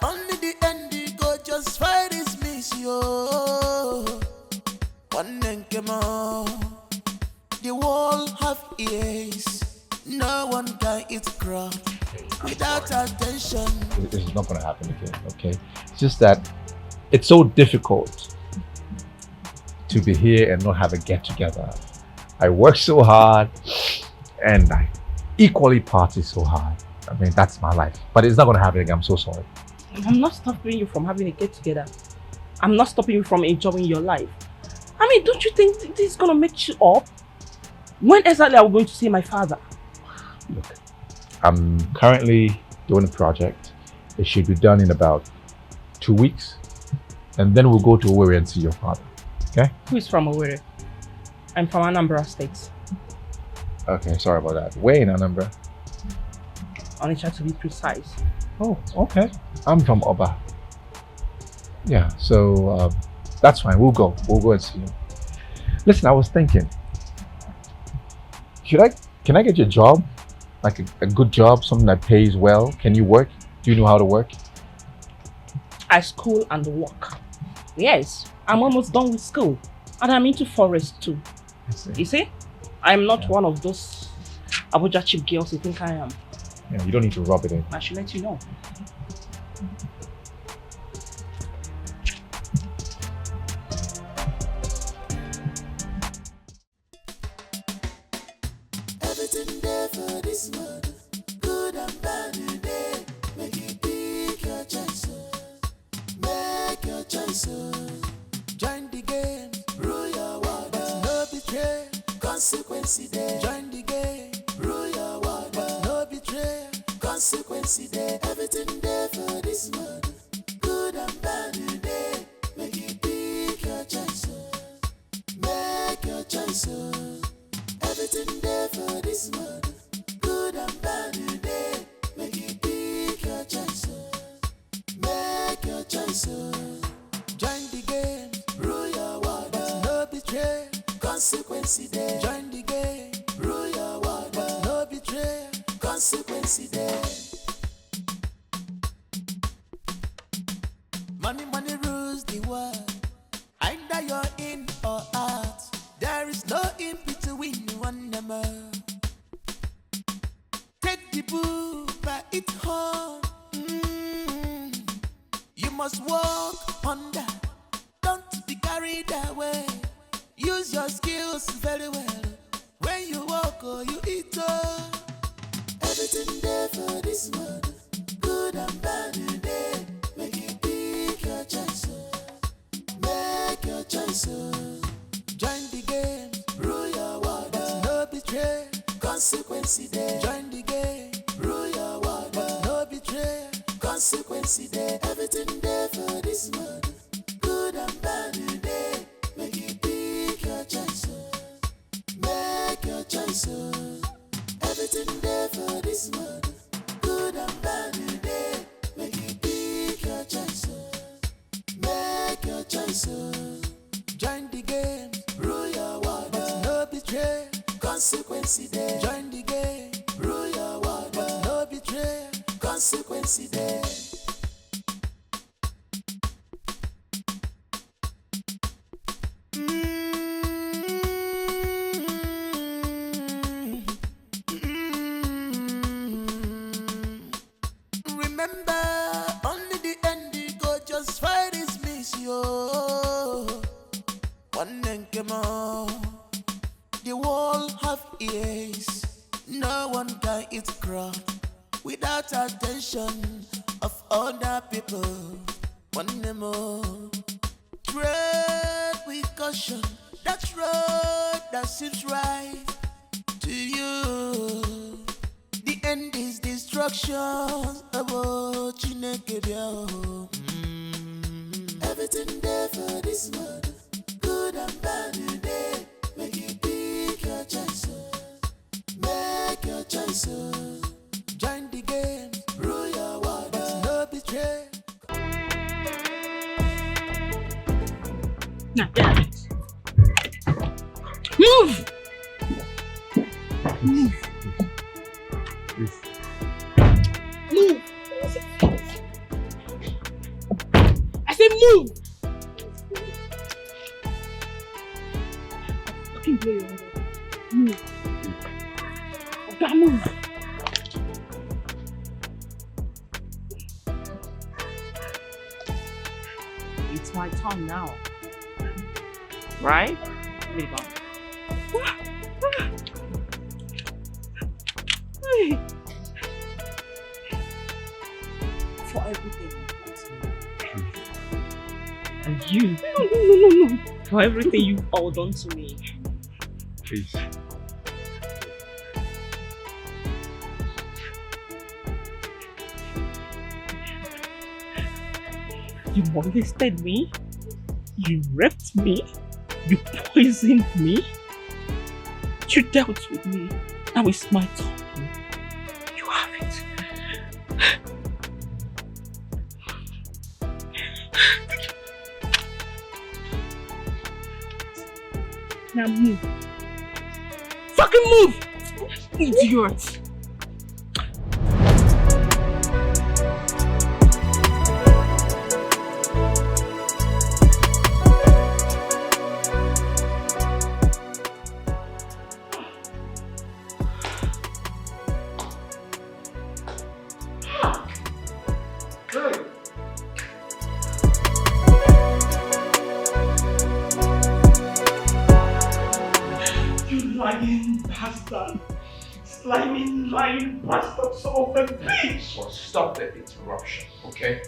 S7: only the end you go just fight is miss yo. One name came on. The wall have ears. No one can eat crop without attention.
S11: This is not going to happen again, okay? It's just that it's so difficult to be here and not have a get together. I work so hard and I equally party so hard. I mean, that's my life. But it's not going to happen again. I'm so sorry.
S1: I'm not stopping you from having a get together. I'm not stopping you from enjoying your life. I mean, don't you think this is going to make you up? When exactly are we going to see my father?
S11: Look, I'm currently doing a project. It should be done in about 2 weeks. And then we'll go to Owerri and see your father. Okay?
S1: Who is from Owerri? I'm from Anambra State.
S11: Okay, sorry about that. Where in Anambra?
S1: Onitsha to be precise.
S11: Oh, okay. I'm from Oba. Yeah, so that's fine. We'll go and see him. Listen, I was thinking, can I get you a job? Like a good job, something that pays well? Can you work? Do you know how to work?
S1: I school and work. Yes, I'm almost done with school. And I'm into forest too. You see? I'm not one of those Abuja cheap girls you think I am.
S11: Yeah, you don't need to rub it in.
S1: I should let you know.
S7: Everything there for this world. Good and bad today. Make you pick your choice. Make your choice. Join the game. Rule your world. But no betray. Consequence there. Join the game. Rule your world. But no betray. Consequence there. Everything there for this world. Good and bad today. Make you pick your choice. Make your choice. Everything there for this world. Good and bad today. Make you pick your choice. Make your choice. Join the game. Rule your world. But no betray. Consequence there. Join the game. Rule your world. But no betray. Consequence there. Money, money rules the world. Either you're in or out. There is no in between one number. Take the book by its horn. You must walk on that. Don't be carried away. Use your skills very well. When you walk or you eat everything there for this world. Good and bad today. Make you pick your choice. Make your choice. Join the game. Rule your world. But no betray. Consequence there. Join the game. Rule your world. But no betray. Consequence there. Everything there for this world. Good and bad today. Make you pick your choice. Make your choice. Everything there for this world. Good and bad today. Make you pick your choice. Make your choice. Join the game. Rule your world. But no betray. Consequence there. Join the game. Rule your world. But no betray. Consequence there. Remember, only the end you go just fight is miss yo. One name came on. The wall have ears. No one can eat crop without attention of other people. one more. Tread with caution, that road that seems right to you. The end is destruction. Everything there for this world, good and bad today. Make you pick your choice, make your choice. Join the game, rule your world, no betray.
S1: Now, get out of it. Move! Move!
S14: Please.
S1: Move! I said move! Fucking play your move. Okay, move. It's my turn now. Right? There you go. For everything. And you. No. For everything you've all done to me.
S14: Please.
S1: You molested me. You raped me. You poisoned me. You dealt with me. Now it's my turn. You have it. Now move. Fucking move! Idiot! Lying bastard son of a bitch!
S11: Well, stop the interruption, okay?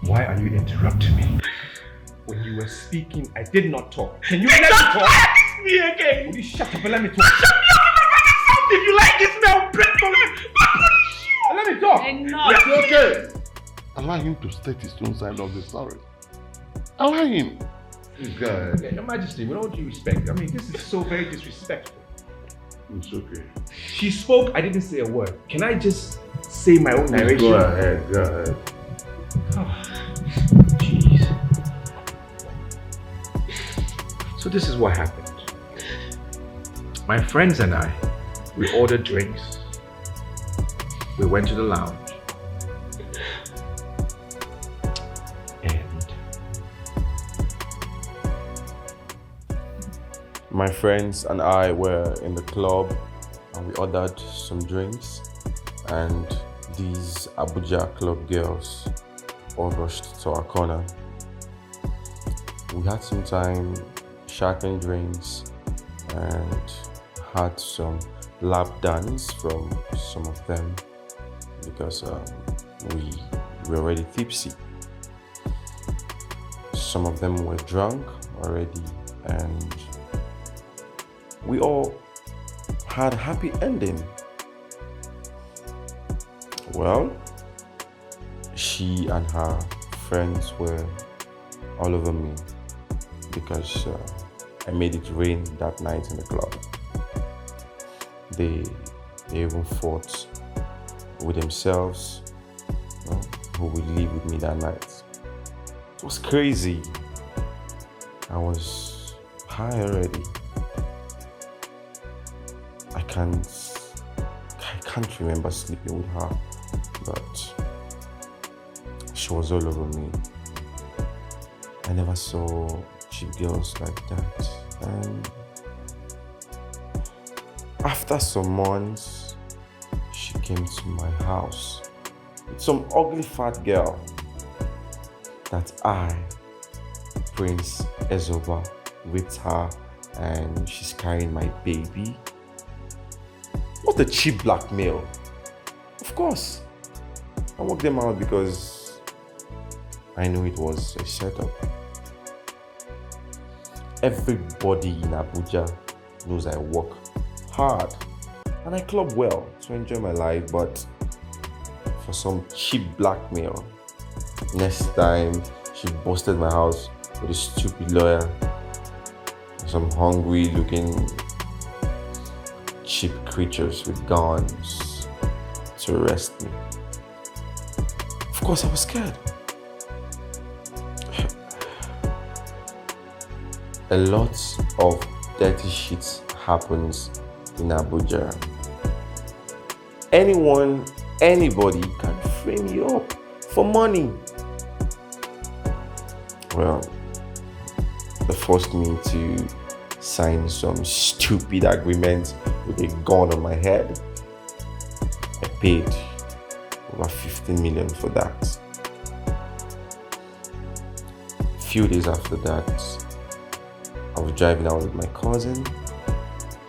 S11: Why are you interrupting me? When you were speaking, I did not talk. Can you let me talk?
S5: Ask me again!
S11: Will you shut up and let me talk?
S5: Shut me up! If you like this man, I'll break from him!
S11: Let me talk!
S9: Enough!
S6: It's okay. Allow him to state his own side of the story. Allow him.
S11: God. Your Majesty, with all due respect, I mean, this is so very disrespectful.
S6: It's okay.
S11: She spoke, I didn't say a word. Can I just say my own narration?
S6: Go ahead.
S11: Oh, jeez. So this is what happened. My friends and I, we ordered drinks. We went to the lounge.
S17: My friends and I were in the club and we ordered some drinks, and these Abuja club girls all rushed to our corner. We had some time shacking drinks and had some lap dance from some of them because we were already tipsy. Some of them were drunk already, and we all had a happy ending. Well, she and her friends were all over me because I made it rain that night in the club. They even fought with themselves, you know, who would live with me that night. It was crazy. I was high already. I can't remember sleeping with her, but she was all over me. I never saw cheap girls like that. And after some months, she came to my house with some ugly fat girl that I, Prince Ezoba, raped her, and she's carrying my baby. What a cheap blackmail. Of course, I worked them out because I knew it was a setup. Everybody in Abuja knows I work hard and I club well to enjoy my life, but for some cheap blackmail, next time she busted my house with a stupid lawyer, some hungry looking cheap creatures with guns to arrest me. Of course I was scared. A lot of dirty shit happens in Abuja. Anybody can frame you up for money. Well, they forced me to sign some stupid agreement with a gun on my head. I paid over 15 million for that. A few days after that, I was driving out with my cousin.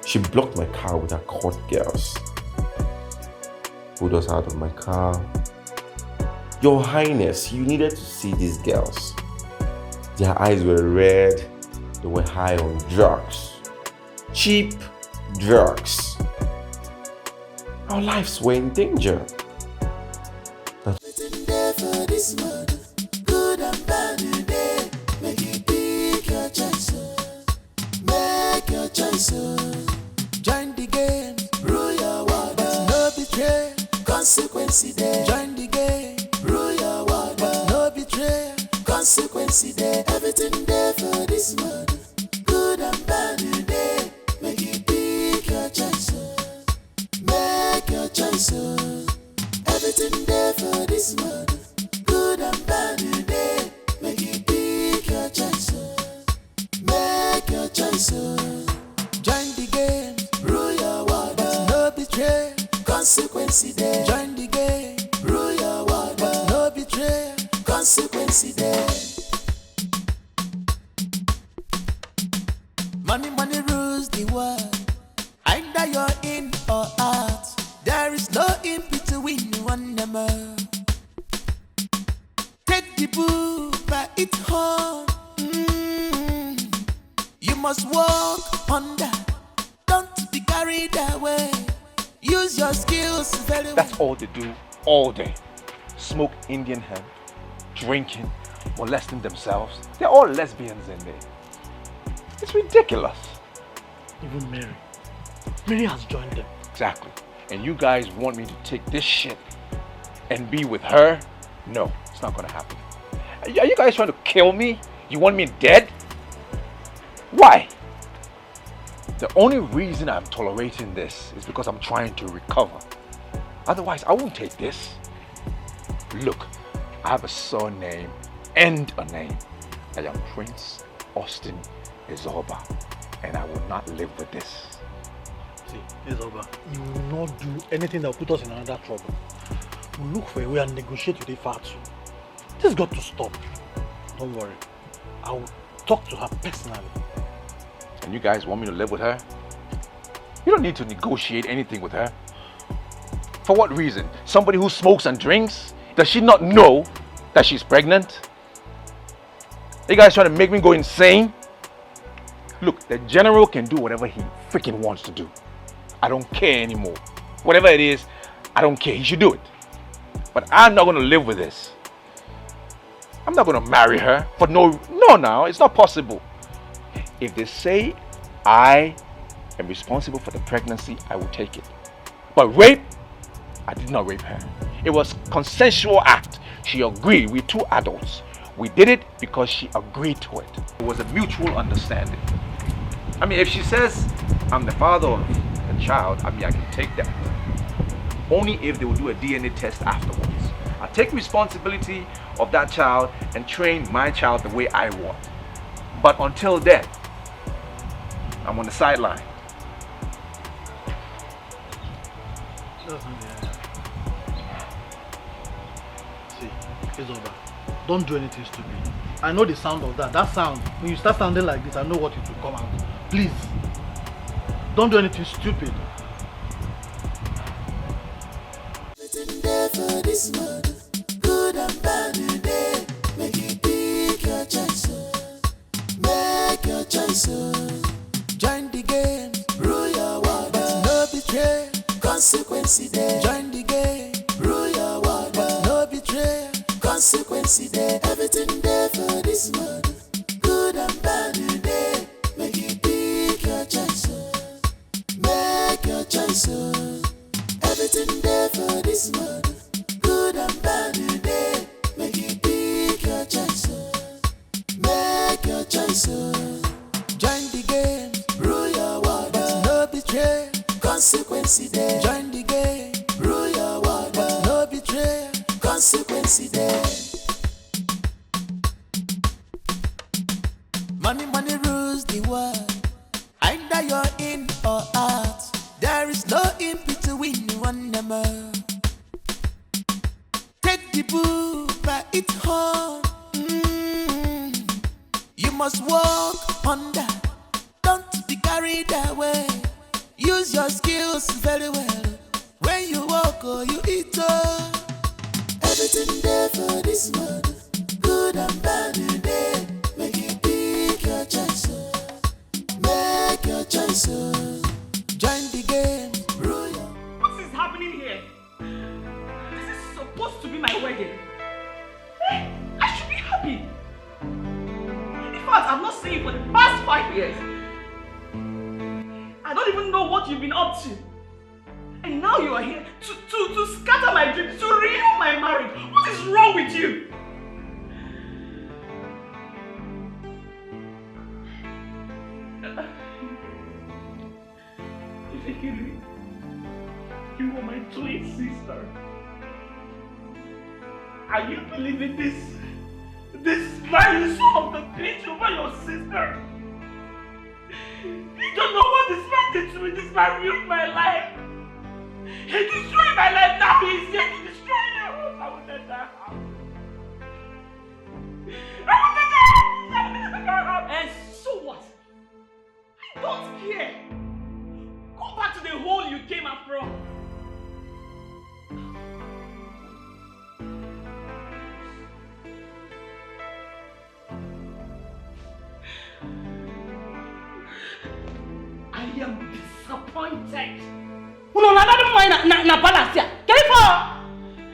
S17: She blocked my car with her court girls. Pulled us out of my car. Your Highness, you needed to see these girls. Their eyes were red. They were high on drugs. Cheap drugs. Our lives were in danger.
S7: Good and bad today. Make you pick your choice. Make your choice. Join the game. Rule your world. But no betray. Consequence there. Join the game. Rule your world. But no betray. Consequence there. Everything there for this world. Good and bad today. Make you pick your choice. Make your choice. Everything there for this world. Good and bad today. Make you pick your choice. Make your choice. Join the game. Rule your world. But no betray. Consequence there. Join the game. Rule your world. But no betray. Consequence there. Money rules the world. Either you're in or out. There is no in between one number. Take the bull by its horn. You must walk under. Don't be carried away. Use your skills very well.
S11: That's all they do all day. Smoke Indian hemp, drinking, molesting themselves. They're all lesbians in there. It's ridiculous.
S15: Even Mary has joined them.
S11: Exactly. And you guys want me to take this shit and be with her? No, it's not gonna happen. Are you guys trying to kill me? You want me dead? Why? The only reason I'm tolerating this is because I'm trying to recover. Otherwise, I won't take this. Look, I have a surname and a name. I am Prince Austin Izoba, and I will not live with this.
S15: See, Izoba, you will not do anything that will put us in another trouble. We'll look for a way and negotiate with Ifatu. This has got to stop. Don't worry. I will talk to her personally.
S11: And you guys want me to live with her? You don't need to negotiate anything with her. For what reason? Somebody who smokes and drinks? Does she not know that she's pregnant? Are you guys trying to make me go insane? Look, the general can do whatever he freaking wants to do. I don't care anymore. Whatever it is, I don't care. He should do it. But I'm not going to live with this. I'm not going to marry her for no, it's not possible. If they say I am responsible for the pregnancy, I will take it. But rape, I did not rape her. It was a consensual act. She agreed. We're two adults. We did it because she agreed to it. It was a mutual understanding. I mean, if she says I'm the father of the child, I mean, I can take that. Only if they will do a DNA test afterwards. I take responsibility of that child and train my child the way I want. But until then, I'm on the sideline.
S15: See, it's over. Don't do anything stupid. I know the sound of that. That sound, when you start sounding like this, I know what it will come out. Please, don't do anything stupid.
S7: There for this world, good and bad today. Make choice, join the game, rule your world, but no betray, consequence there. Join the game, rule your world, but no betray, consequence there. Everything there for this world, good and bad today. Make you pick your choice, make your choice. Everything there for this world, good and bad today. Make you pick your choice, make your choice. Join the game, rule your world, but no betray, consequence there. Join the game, rule your world, but no betray, consequence there. Money, money rules the world. Either you're in or out. There is no in between one number. Take the bull by its horn. You must walk under. Don't be carried away. Use your skills very well. When you walk or you eat everything there for this world, good and bad today. Make you pick your choice, make your choice. Join the game, rule your...
S1: What is happening here? This is supposed to be my wedding. I should be happy. In fact, I've not seen you for the past 5 years. I don't even know what you've been up to. And now you are here to scatter my dreams, to ruin my marriage. What is wrong with you? Vicker, you are my twin sister. Are you believing this? This lying son of the bitch over your sister? You don't know what this man did to me. This man ruined my life. He destroyed my life. Now he is here to destroy yours. I will let that happen. I will let that happen. And so what? I don't care. Go back to the hole you came up from. I am disappointed. No, I don't mind na balance here.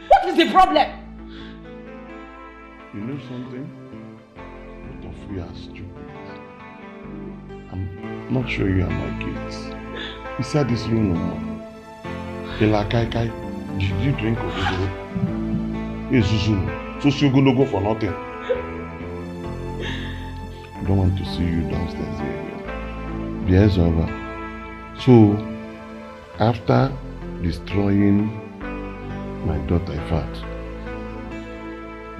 S1: What is the problem?
S6: You know something? Both of you are stupid. I'm not sure you are my kids. Inside this room no more. Kai, did you drink Ogogoro? Yes, Zuzu. So you're gonna go for nothing. I don't want to see you downstairs here. The year's over. So, after destroying my daughter Ifat,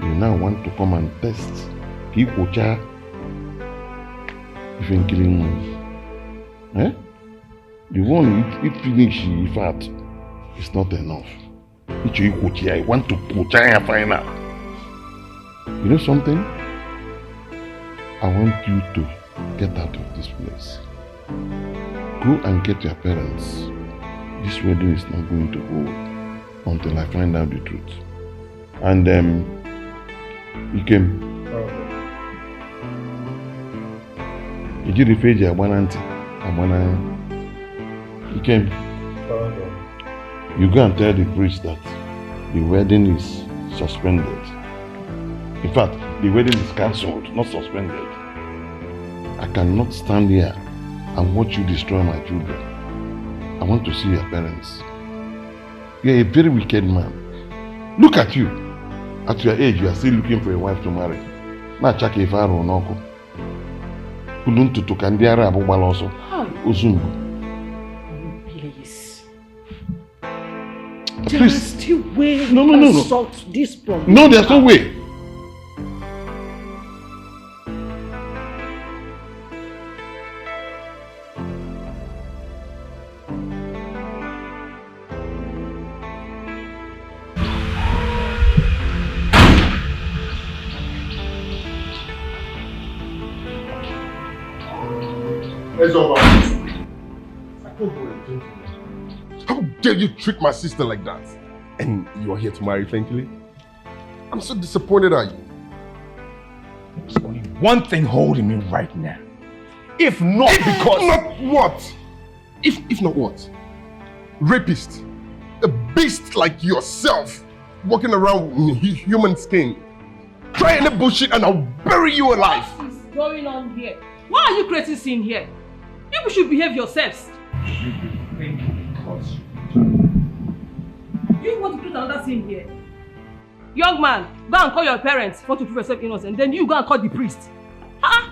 S6: you now want to come and test Kikocha even killing me. Eh? The one it finish Ifat is not enough. I want to put and find out. You know something? I want you to get out of this place. Go and get your parents. This wedding is not going to hold until I find out the truth. And you came. You did the page you came. You go and tell the priest that the wedding is suspended. In fact, the wedding is cancelled, not suspended. I cannot stand here and watch you destroy my children. I want to see your parents. You're a very wicked man. Look at you. At your age, you are still looking for a wife to marry. Na chaka ifaro noko. Kuluntu to kandiara abubala also. Uzumbu.
S1: Please.
S6: Please.
S1: There is still way
S6: No.
S1: solve this problem.
S6: No, there's no way.
S8: It's over. How dare you treat my sister like that? And you are here to marry thankfully? I'm so disappointed at you.
S11: There's only one thing holding me right now. If not because...
S8: Not what? If not what? Rapist. A beast like yourself. Walking around in human skin. Try any bullshit and I'll bury you alive.
S1: What is going on here? Why are you creating scene here? People should behave yourselves. You want to create another scene here? Young man, go and call your parents for to prove yourself innocent. Then you go and call the priest. Huh?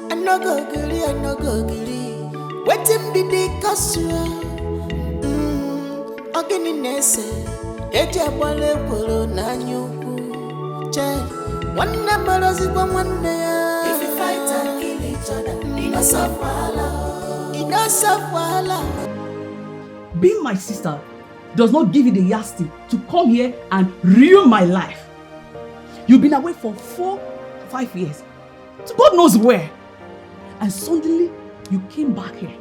S7: I no go gree, I no go gree. Wetin be the cause? Ogini nese, eji agbale kworo na nyukwu. Che, wanna morozi kwa wanna ya. If you fight and kill each other, enough wahala, enough wahala.
S1: Being my sister does not give you the yardstick to come here and ruin my life. You've been away for 4-5 years, to God knows where, and suddenly you came back here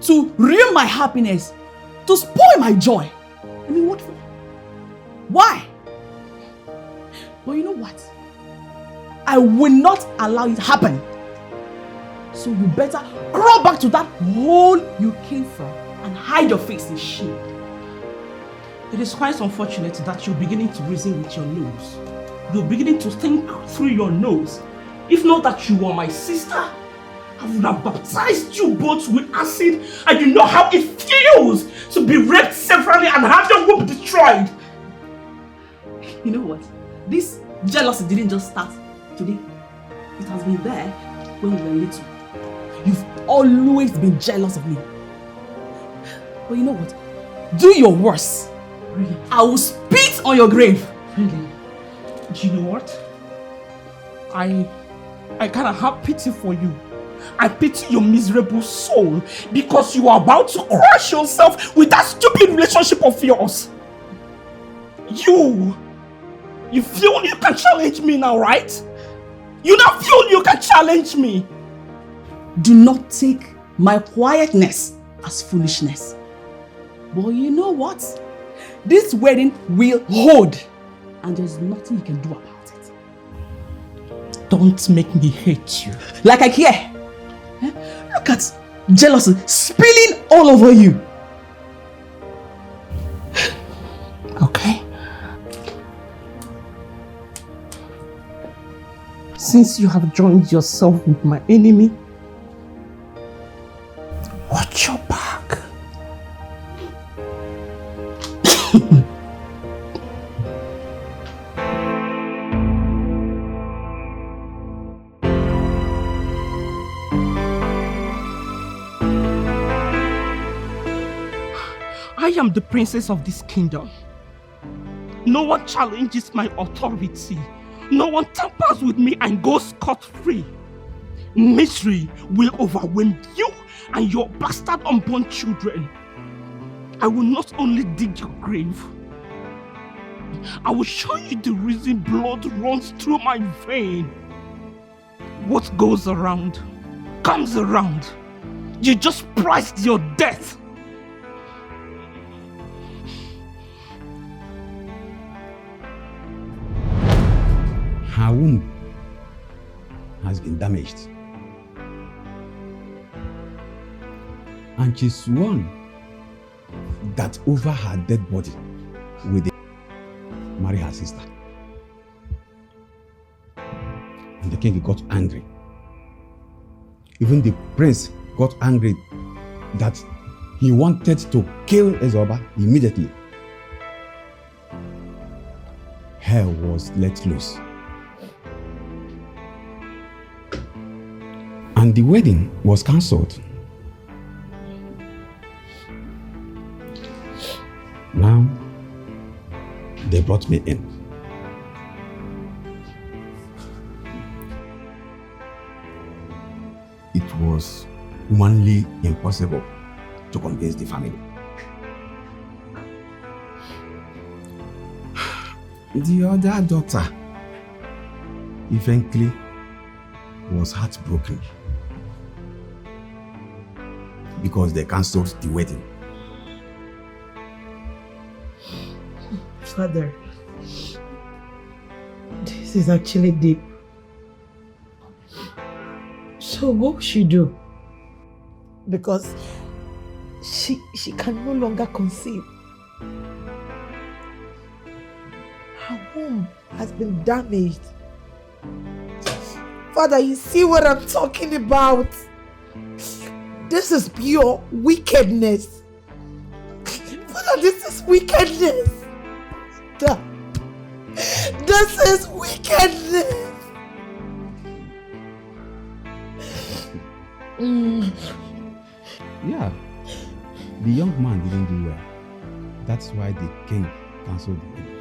S1: to ruin my happiness, to spoil my joy. I mean, what for? Why? But you know what? I will not allow it to happen. So you better crawl back to that hole you came from and hide your face in shame. It is quite unfortunate that you're beginning to reason with your nose. You're beginning to think through your nose. If not that you are my sister, I would have baptized you both with acid, and you know how it feels to be raped severally and have your womb destroyed. You know what? This jealousy didn't just start today. It has been there when we were little. You've always been jealous of me. But you know what? Do your worst. Really? I will spit on your grave. Really? Do you know what? I kind of have pity for you. I pity your miserable soul because you are about to crush yourself with that stupid relationship of yours. You feel you can challenge me now, right? You now feel you can challenge me. Do not take my quietness as foolishness. But you know what? This wedding will hold, and there's nothing you can do about it. Don't make me hate you like I care. Look at jealousy spilling all over you. Okay. Since you have joined yourself with my enemy, watch your back. I am the princess of this kingdom. No one challenges my authority. No one tampers with me and goes scot-free. Misery will overwhelm you and your bastard unborn children. I will not only dig your grave, I will show you the reason blood runs through my vein. What goes around comes around. You just priced your death.
S3: Her womb has been damaged. And she sworn that over her dead body will they marry her sister. And the king got angry. Even the prince got angry that he wanted to kill Ezoba immediately. Hell was let loose. And the wedding was cancelled. Now, they brought me in. It was humanly impossible to convince the family. The other daughter eventually was heartbroken because they cancelled the wedding.
S1: Father,
S4: This is actually deep. So what will she do? Because she can no longer conceive. Her womb has been damaged. Father, you see what I'm talking about? This is pure wickedness. Father, this is wickedness. This is wickedness.
S3: Yeah, the young man didn't do well. That's why the king cancelled the wedding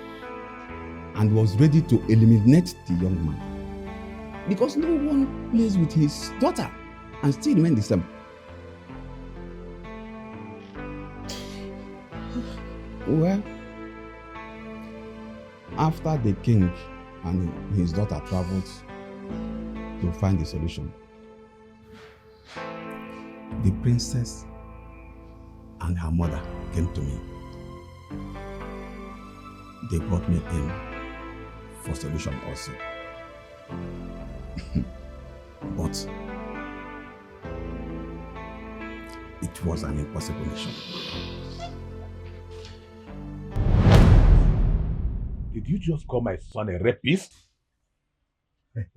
S3: and was ready to eliminate the young man because no one plays with his daughter and still remain the same. Well, after the king and his daughter traveled to find the solution, the princess and her mother came to me. They brought me in for solution also. But it was an impossible mission.
S14: Did you just call my son a rapist?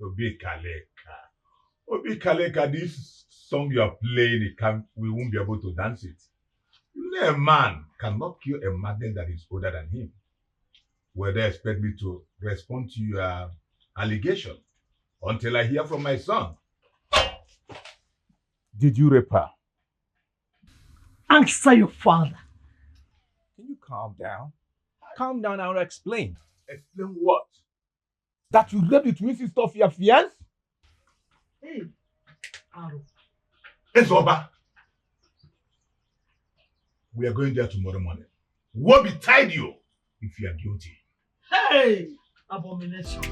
S14: Obi Kaleka. Obi Kaleka, this song you are playing, we won't be able to dance it. You know, a man cannot kill a magnet that is older than him. Will they expect me to respond to your allegation until I hear from my son? Did you rape her?
S1: Answer your father.
S11: Can you calm down? Calm down, I'll explain.
S14: Explain what?
S11: That you raped the twin sister of your fiancé?
S1: Hey, Aro.
S14: Ezoba. We are going there tomorrow morning. We'll be tied you if you are guilty.
S1: Hey, abomination.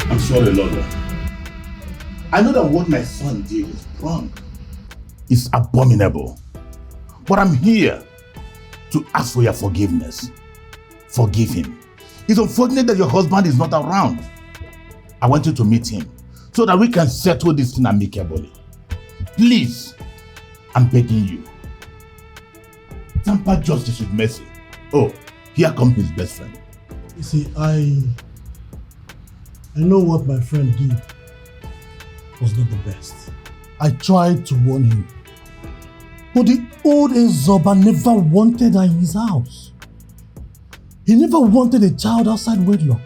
S18: I'm sorry, Lord. I know that what my son did is wrong. It's abominable. But I'm here to ask for your forgiveness. Forgive him. It's unfortunate that your husband is not around. I want you to meet him so that we can settle this thing amicably. Please, I'm begging you. Tamper justice with mercy. Oh, here comes his best friend.
S19: You see, I know what my friend did was not the best. I tried to warn him. But the old Ezoba never wanted her in his house. He never wanted a child outside wedlock.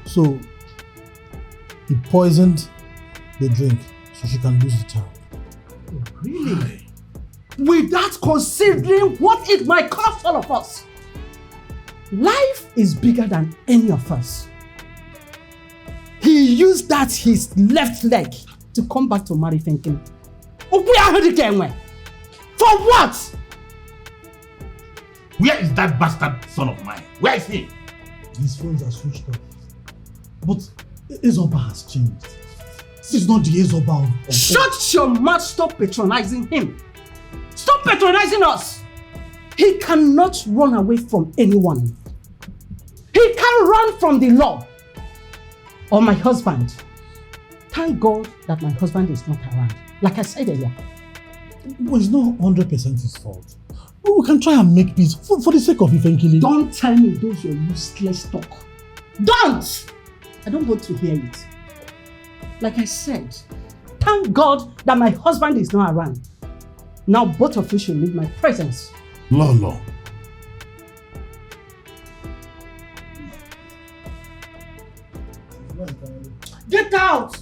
S19: So, he poisoned the drink so she can lose the child.
S1: Oh, really? Without considering what it might cost all of us. Life is bigger than any of us. He used that his left leg to come back to marry thinking, for what?
S18: Where is that bastard son of mine? Where is he?
S19: His phones are switched off. But Ezoba has changed. This is not the Ezoba of
S1: Shut your mouth, stop patronizing him. Stop patronizing us. He cannot run away from anyone. He can't run from the law. Or my husband. Thank God that my husband is not around. Like I said earlier.
S19: Well, it's not 100% his fault. But we can try and make peace for the sake of Ifenkili.
S1: Don't tell me those your useless talk. Don't! I don't want to hear it. Like I said, thank God that my husband is not around. Now both of you should leave my presence.
S18: Lolo.
S1: Get out!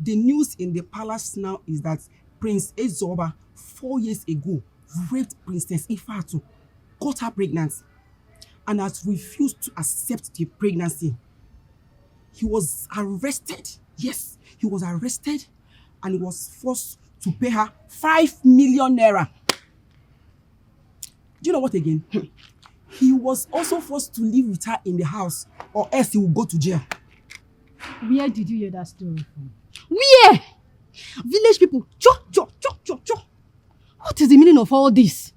S20: The news in the palace now is that Prince Ezoba 4 years ago raped Princess Ifatu, got her pregnant, and has refused to accept the pregnancy. He was arrested. Yes, he was arrested and he was forced to pay her 5 million naira. Do you know what again? He was also forced to live with her in the house or else he will go to jail.
S21: Where did you hear that story from? Where? Village people. Cho. What is the meaning of all this?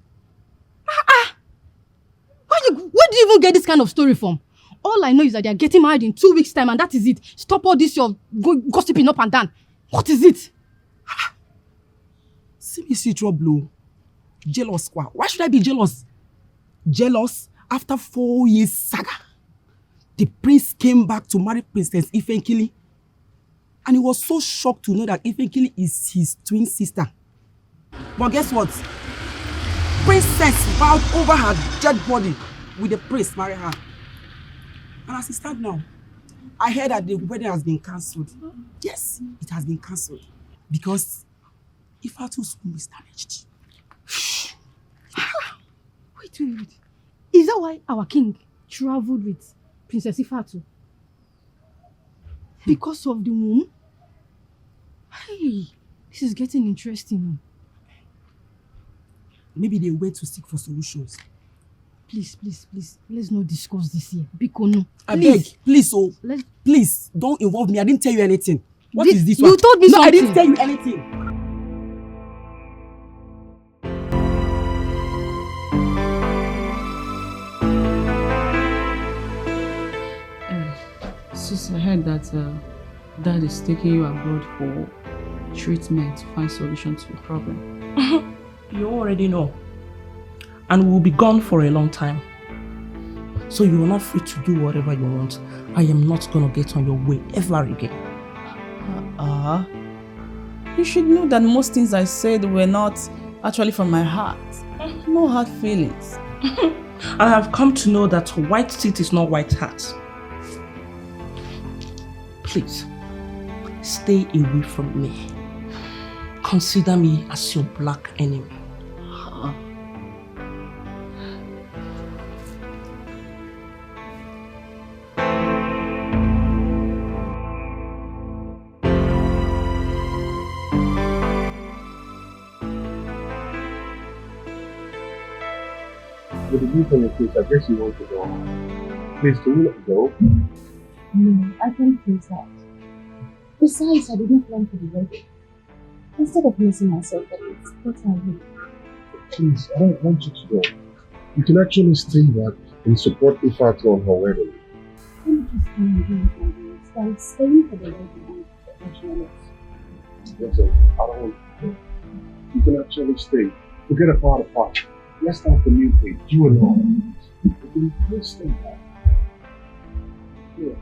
S21: Where do you even get this kind of story from? All I know is that they are getting married in 2 weeks' time and that is it. Stop all this your gossiping up and down. What is it?
S20: See me see trouble. Jealous, quoi. Why should I be jealous? Jealous after 4 years saga. The prince came back to marry Princess Ifenkili. And he was so shocked to know that Ifenkili is his twin sister. But guess what? Princess vowed over her dead body with the prince marry her. And as it stands now, I heard that the wedding has been cancelled. Yes, it has been cancelled. Because Ifatu's womb is damaged.
S21: Wait. Is that why our king traveled with Princess Ifatu? Because of the womb? Hey, this is getting interesting.
S20: Maybe they went to seek for solutions.
S21: Please, let's not discuss this here. Bikono.
S20: I beg, please, don't involve me. I didn't tell you anything. What is this
S21: one? You told me something.
S20: I didn't tell you anything.
S9: Sis, I heard that Dad is taking you abroad for treatment to find solution to the problem.
S5: You already know. And we'll be gone for a long time. So you are not free to do whatever you want. I am not gonna get on your way ever again.
S9: You should know that most things I said were not actually from my heart. No hard feelings.
S5: I have come to know that white teeth is not white heart. Please, stay away from me. Consider me as your black enemy.
S8: With the youth on your face, I guess you want to go home. Please, can you let go?
S16: No, I can't face that. Besides, I didn't plan for the wedding. Instead of missing myself, it's what I will.
S8: Please, I don't want you to go. You can actually stay back and support Ifatu on her wedding.
S16: Let me just go and do what I do. Instead, staying for the wedding and professional.
S8: Listen, I don't want you to go. You can actually stay. Forget about the part. Let's start the new page, you and I. You can please stay back. Look.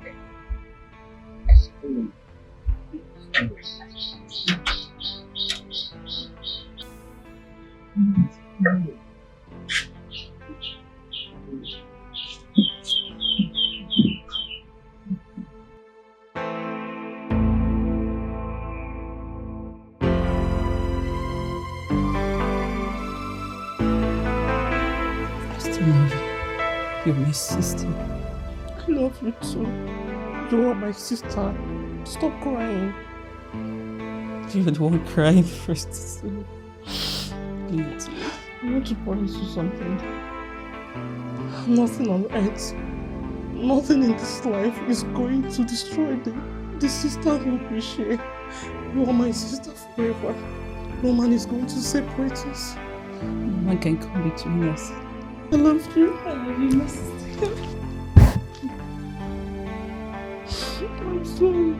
S5: You're my sister. I love you too. You are my sister. Stop crying.
S9: You're the one crying first. Please.
S5: I want to promise you something. Nothing on earth, nothing in this life is going to destroy the sisterhood we share. You are my sister forever. No man is going to separate us.
S9: No man can come between us.
S5: I love you.
S9: I love you, my sister.
S5: I'm sorry.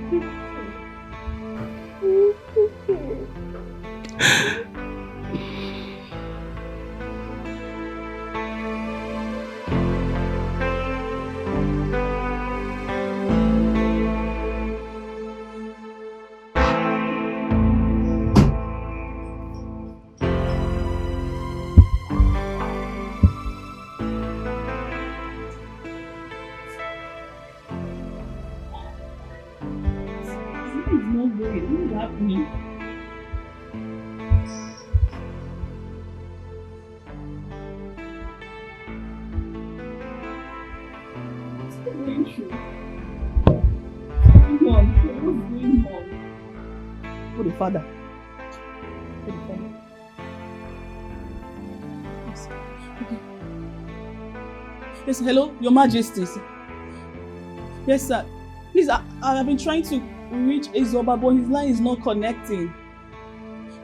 S9: going through? What's going on?
S20: For the father. For the father. Yes. Okay. Yes, hello, Your Majesty. Yes, sir. Please, I have been trying to reach Ezoba, but his line is not connecting.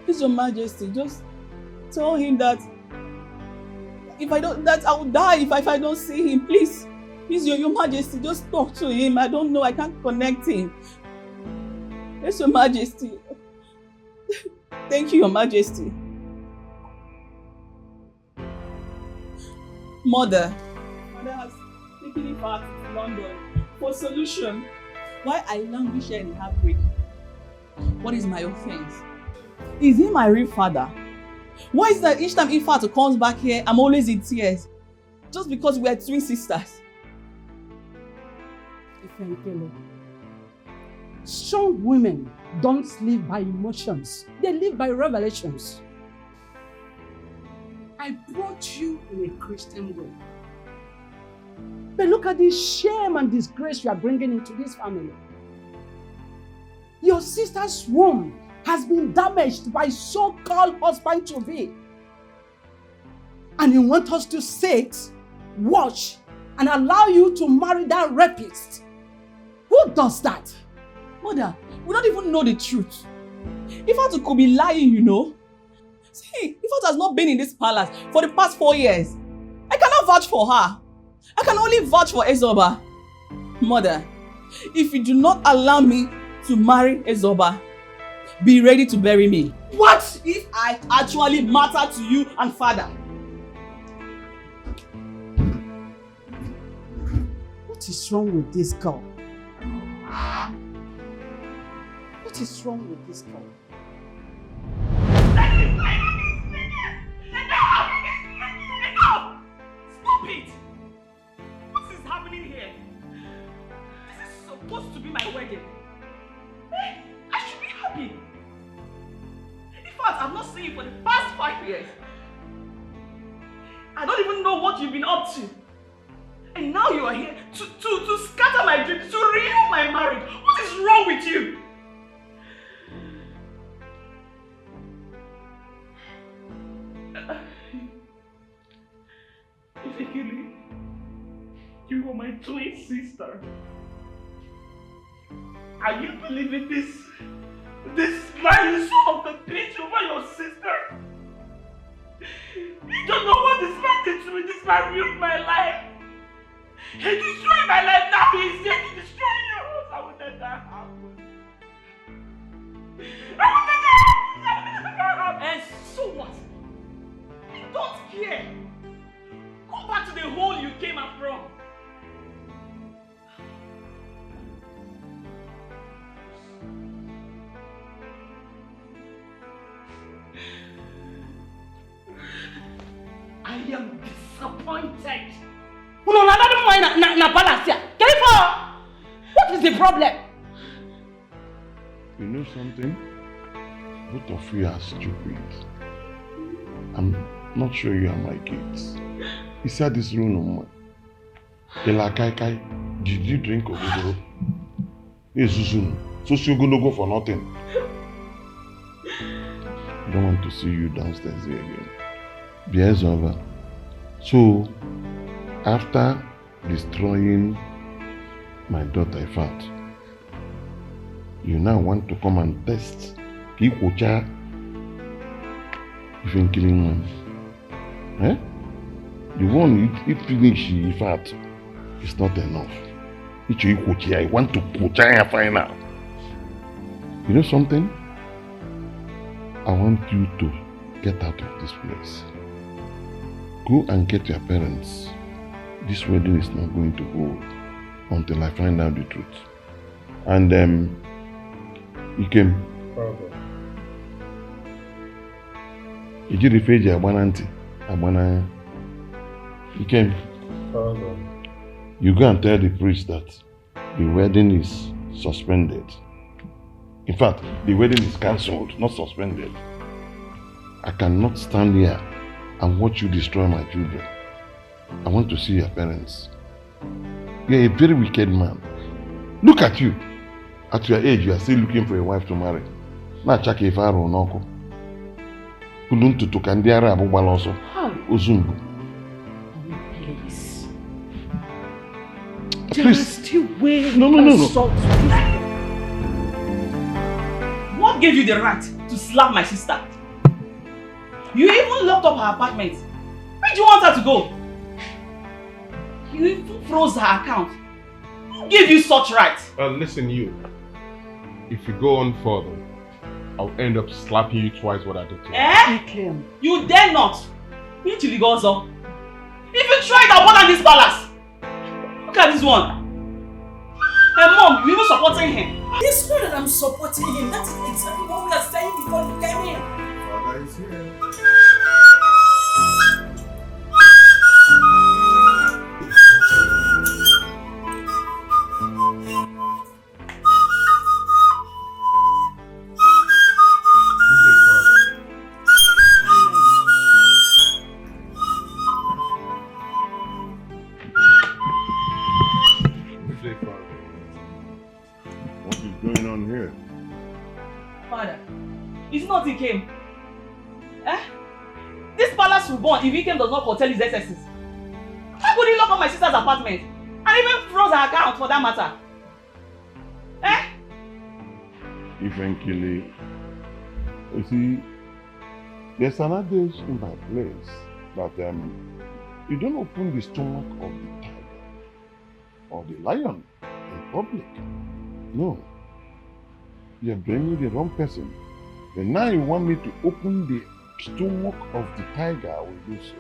S20: Please, Your Majesty, just tell him that I will die if I don't see him. Please, Your Majesty, just talk to him. I don't know, I can't connect him. Yes, Your Majesty. Thank you, Your Majesty. Mother has taken him back to London for solution. Why I languish in heartbreak? What is my offense? Is he my real father? Why is that each time Ifat comes back here, I'm always in tears? Just because we are twin sisters.
S1: Strong women don't live by emotions. They live by revelations. I brought you in a Christian way. But look at the shame and disgrace you are bringing into this family. Your sister's womb has been damaged by so-called husband-to-be. And you want us to sit, watch, and allow you to marry that rapist. Who does that?
S20: Mother, we don't even know the truth. Ifat could be lying, you know. See, Ifat has not been in this palace for the past 4 years. I cannot vouch for her. I can only vouch for Ezoba. Mother, if you do not allow me to marry Ezoba, be ready to bury me. What if I actually matter to you and father?
S1: What is wrong with this girl? What is wrong with this girl?
S5: Stop it! What is happening here? This is supposed to be my wedding. I should be happy. In fact, I've not seen you for the past 5 years. I don't even know what you've been up to. And now you are here to scatter my dreams, to ruin my marriage. What is wrong with you? Vicker, you are my twin sister. Are you believing this? This man son of the bitch over your sister? You don't know what this man did to me. This man ruined my life. He destroyed my life. Now he is here to destroy yours. I will let that happen. I will let that happen. And so what? You don't care. Go back to the hole you came up from. I am disappointed.
S1: No, na palace. What is the problem?
S6: You know something? Both of you are stupid. I'm not sure you are my kids. He said this room no more. Kai, did you drink Ogogoro? Yes, Susun. So you're gonna go for nothing. I don't want to see you downstairs here again. Beer's over. So, after destroying my daughter Ifat, you now want to come and test Kikocha even killing one. Eh? The one you finish Ifat is not enough. I want to Kocha final. You know something? I want you to get out of this place. Go and get your parents. This wedding is not going to hold until I find out the truth. And you can. You refer to Abana. You can. You go and tell the priest that the wedding is suspended. In fact, the wedding is cancelled, not suspended. I cannot stand here and watch you destroy my children. I want to see your parents. You're a very wicked man. Look at you. At your age, you are still looking for a wife to marry. Na chaka ife arụ n'ọkụ. Pulu ntutu ka ndị ara abụ gbala ọsọ. Ozumbu.
S1: Please. There is still way
S6: No.
S9: What gave you the right to slap my sister? You even locked up her apartment. Where do you want her to go? You even froze her account. Who gave you such right?
S8: Listen, you. If you go on further, I'll end up slapping you twice what I did to you.
S9: Eh? You dare not. If you try it, I'll burn down this palace. Look at this one. Hey mom, you even supporting him.
S4: It's not that I'm supporting him. That is exactly what we are saying before you came in.
S8: Father is here.
S9: He came. Eh? This palace will burn if Vicker does not curtail his excesses. How could he lock up my sister's apartment and even froze her account for that matter? Eh?
S6: Eventually, you see, there's an adage in my place that you don't open the stomach of the tiger or the lion in public. No. You're bringing the wrong person. And now you want me to open the stomach of the tiger, I will do so.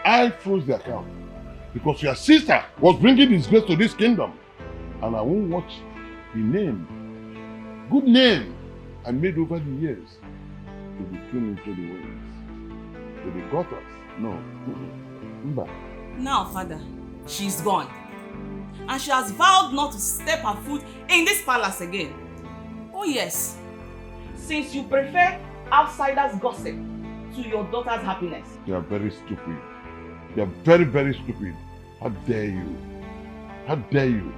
S6: I froze the account because your sister was bringing disgrace to this kingdom. And I won't watch the name, good name, I made over the years to be thrown into the winds, to the gutters. No.
S9: Now, Father, she's gone. And she has vowed not to step her foot in this palace again. Oh yes. Since you prefer outsiders' gossip to your daughter's happiness.
S6: You are very stupid. You are very, very stupid. How dare you? How dare you?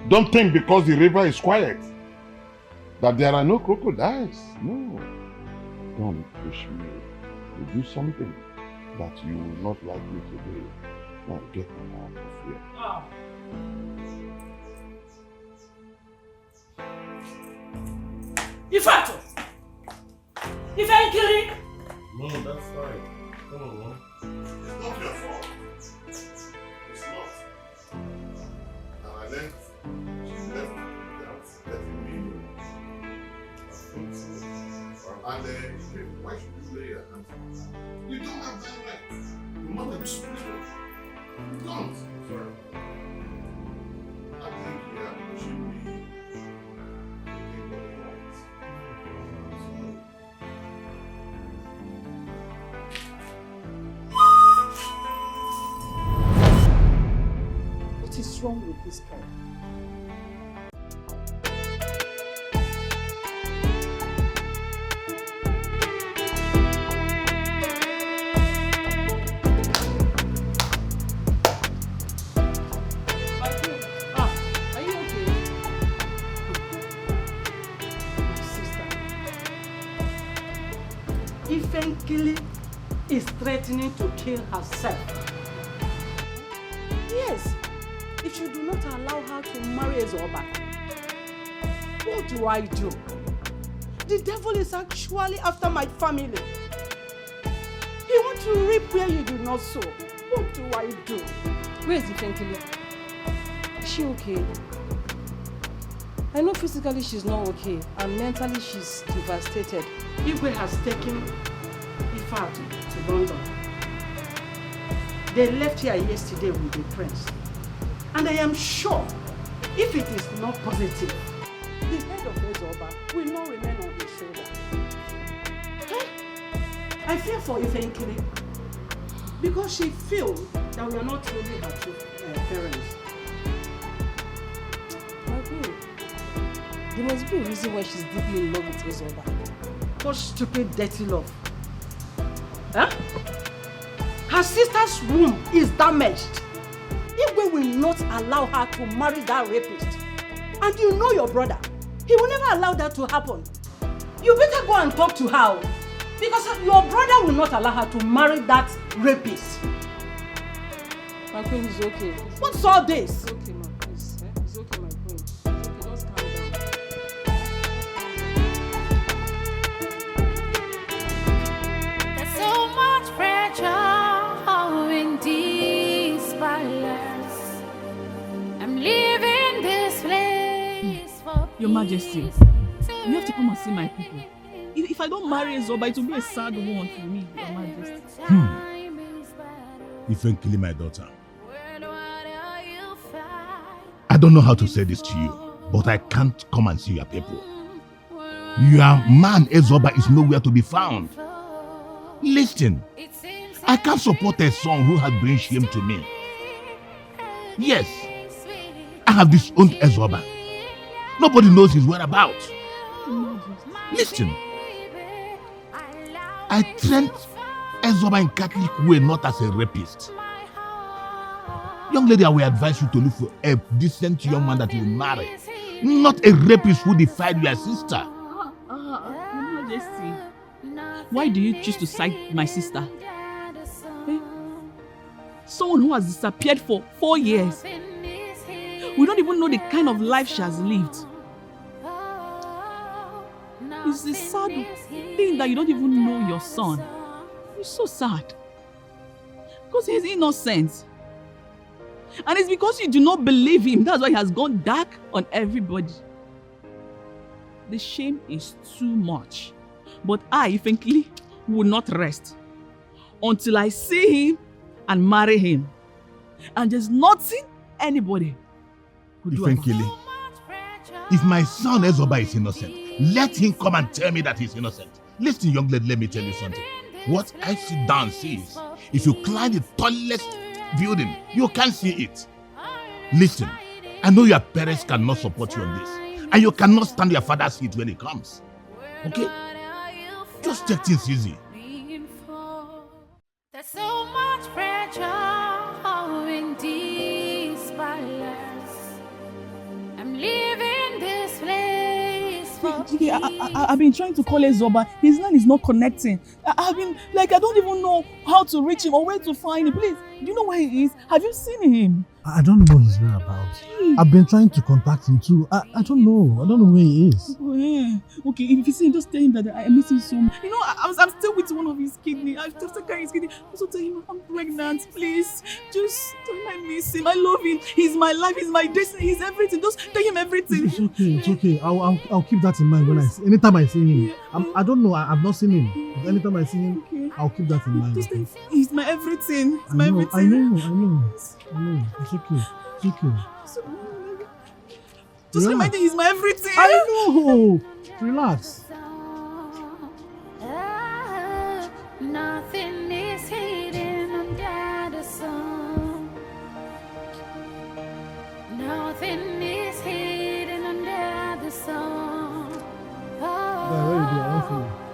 S6: Don't think because the river is quiet that there are no crocodiles. No. Don't push me to do something that you will not like me to do. Now get out of here.
S4: Ifato! Eventually!
S8: No, that's fine. Come on, Mom. It's not your fault. It's not. And I left. She left without letting me know. And why should you lay your hands on her? You don't have that right. Your mother is spiritual. You don't. Sorry. I think you are pushing me.
S1: What is wrong with this guy? Are you okay? My sister. Ifenkili is threatening to kill herself. Yes. If you do not allow her to marry Ezoba, what do I do? The devil is actually after my family. He wants to reap where you do not sow. What do I do?
S2: Where is Ifenkili? Is she okay? I know physically she's not okay, and mentally she's devastated.
S1: Igwe has taken Ifa to London. They left here yesterday with the prince. And I am sure, if it is not positive, the head of Ezoba will not remain on his shoulder. Hey? I fear for Ifenkili because she feels that we are not truly her two parents.
S2: My babe, there must be a reason why she's deeply in love with Ezoba.
S1: What stupid, dirty love? Huh? Her sister's womb is damaged. Igwe will not allow her to marry that rapist. And you know your brother. He will never allow that to happen. You better go and talk to her. Because your brother will not allow her to marry that rapist.
S2: My queen is okay.
S1: What's all this?
S2: It's okay, ma. Please. It's okay, my queen. It's okay. Just calm down.
S12: There's so much pressure in these palace. I'm leaving this place for
S20: Your Majesty, you have to come and see my people. If I don't marry Ezoba, it will be a sad one for me, Your Majesty.
S18: You ain't killing my daughter. I don't know how to say this to you, but I can't come and see your people. Your man Ezoba is nowhere to be found. Listen, I can't support a son who has bring shame to me. Yes, I have disowned Ezoba. Nobody knows his whereabouts. Listen, I trained Ezoba in Catholic way, not as a rapist. Young lady, I will advise you to look for a decent young man that you will marry, not a rapist who defied your sister.
S20: Your Majesty, why do you choose to side my sister? Eh? Someone who has disappeared for 4 years. We don't even know the kind of life she has lived. It's a sad thing that you don't even know your son. It's so sad. Because he's innocent. And it's because you do not believe him. That's why he has gone dark on everybody. The shame is too much. But I, frankly, will not rest until I see him and marry him. And there's nothing anybody could do about it.
S18: If my son Ezoba is innocent, let him come and tell me that he's innocent. Listen, young lady, let me tell you something. What I sit down see is, if you climb the tallest building, you can't see it. Listen, I know your parents cannot support you on this, and you cannot stand your father's heat when it comes. Okay? Just take things easy.
S12: There's so much pressure in these palace. I'm leaving this place for
S20: I've been trying to call Ezoba. His line is not connecting. I've been, I don't even know how to reach him or where to find him. Please, do you know where he is? Have you seen him?
S19: I don't know his whereabouts. I've been trying to contact him too. I don't know. I don't know where he is.
S20: Oh, yeah. Okay, if you see him, just tell him that I miss him so much. You know, I'm still with one of his kidney. I'm still carrying his kidney. Also tell him I'm pregnant, please. Just tell him I miss him. I love him. He's my life. He's my destiny. He's everything. Just tell him everything.
S19: It's okay. It's okay. I'll keep that in mind when anytime I see him.
S20: Yeah.
S19: I don't know. I've not seen him. But anytime I see him, okay, I'll keep that in mind. Okay?
S20: He's my everything. He's
S19: my
S20: everything.
S19: I know. It's okay. It's okay.
S20: Just remind me, he's my everything.
S19: I know. Relax.
S12: nothing is hidden under the sun. Nothing is hidden under the sun.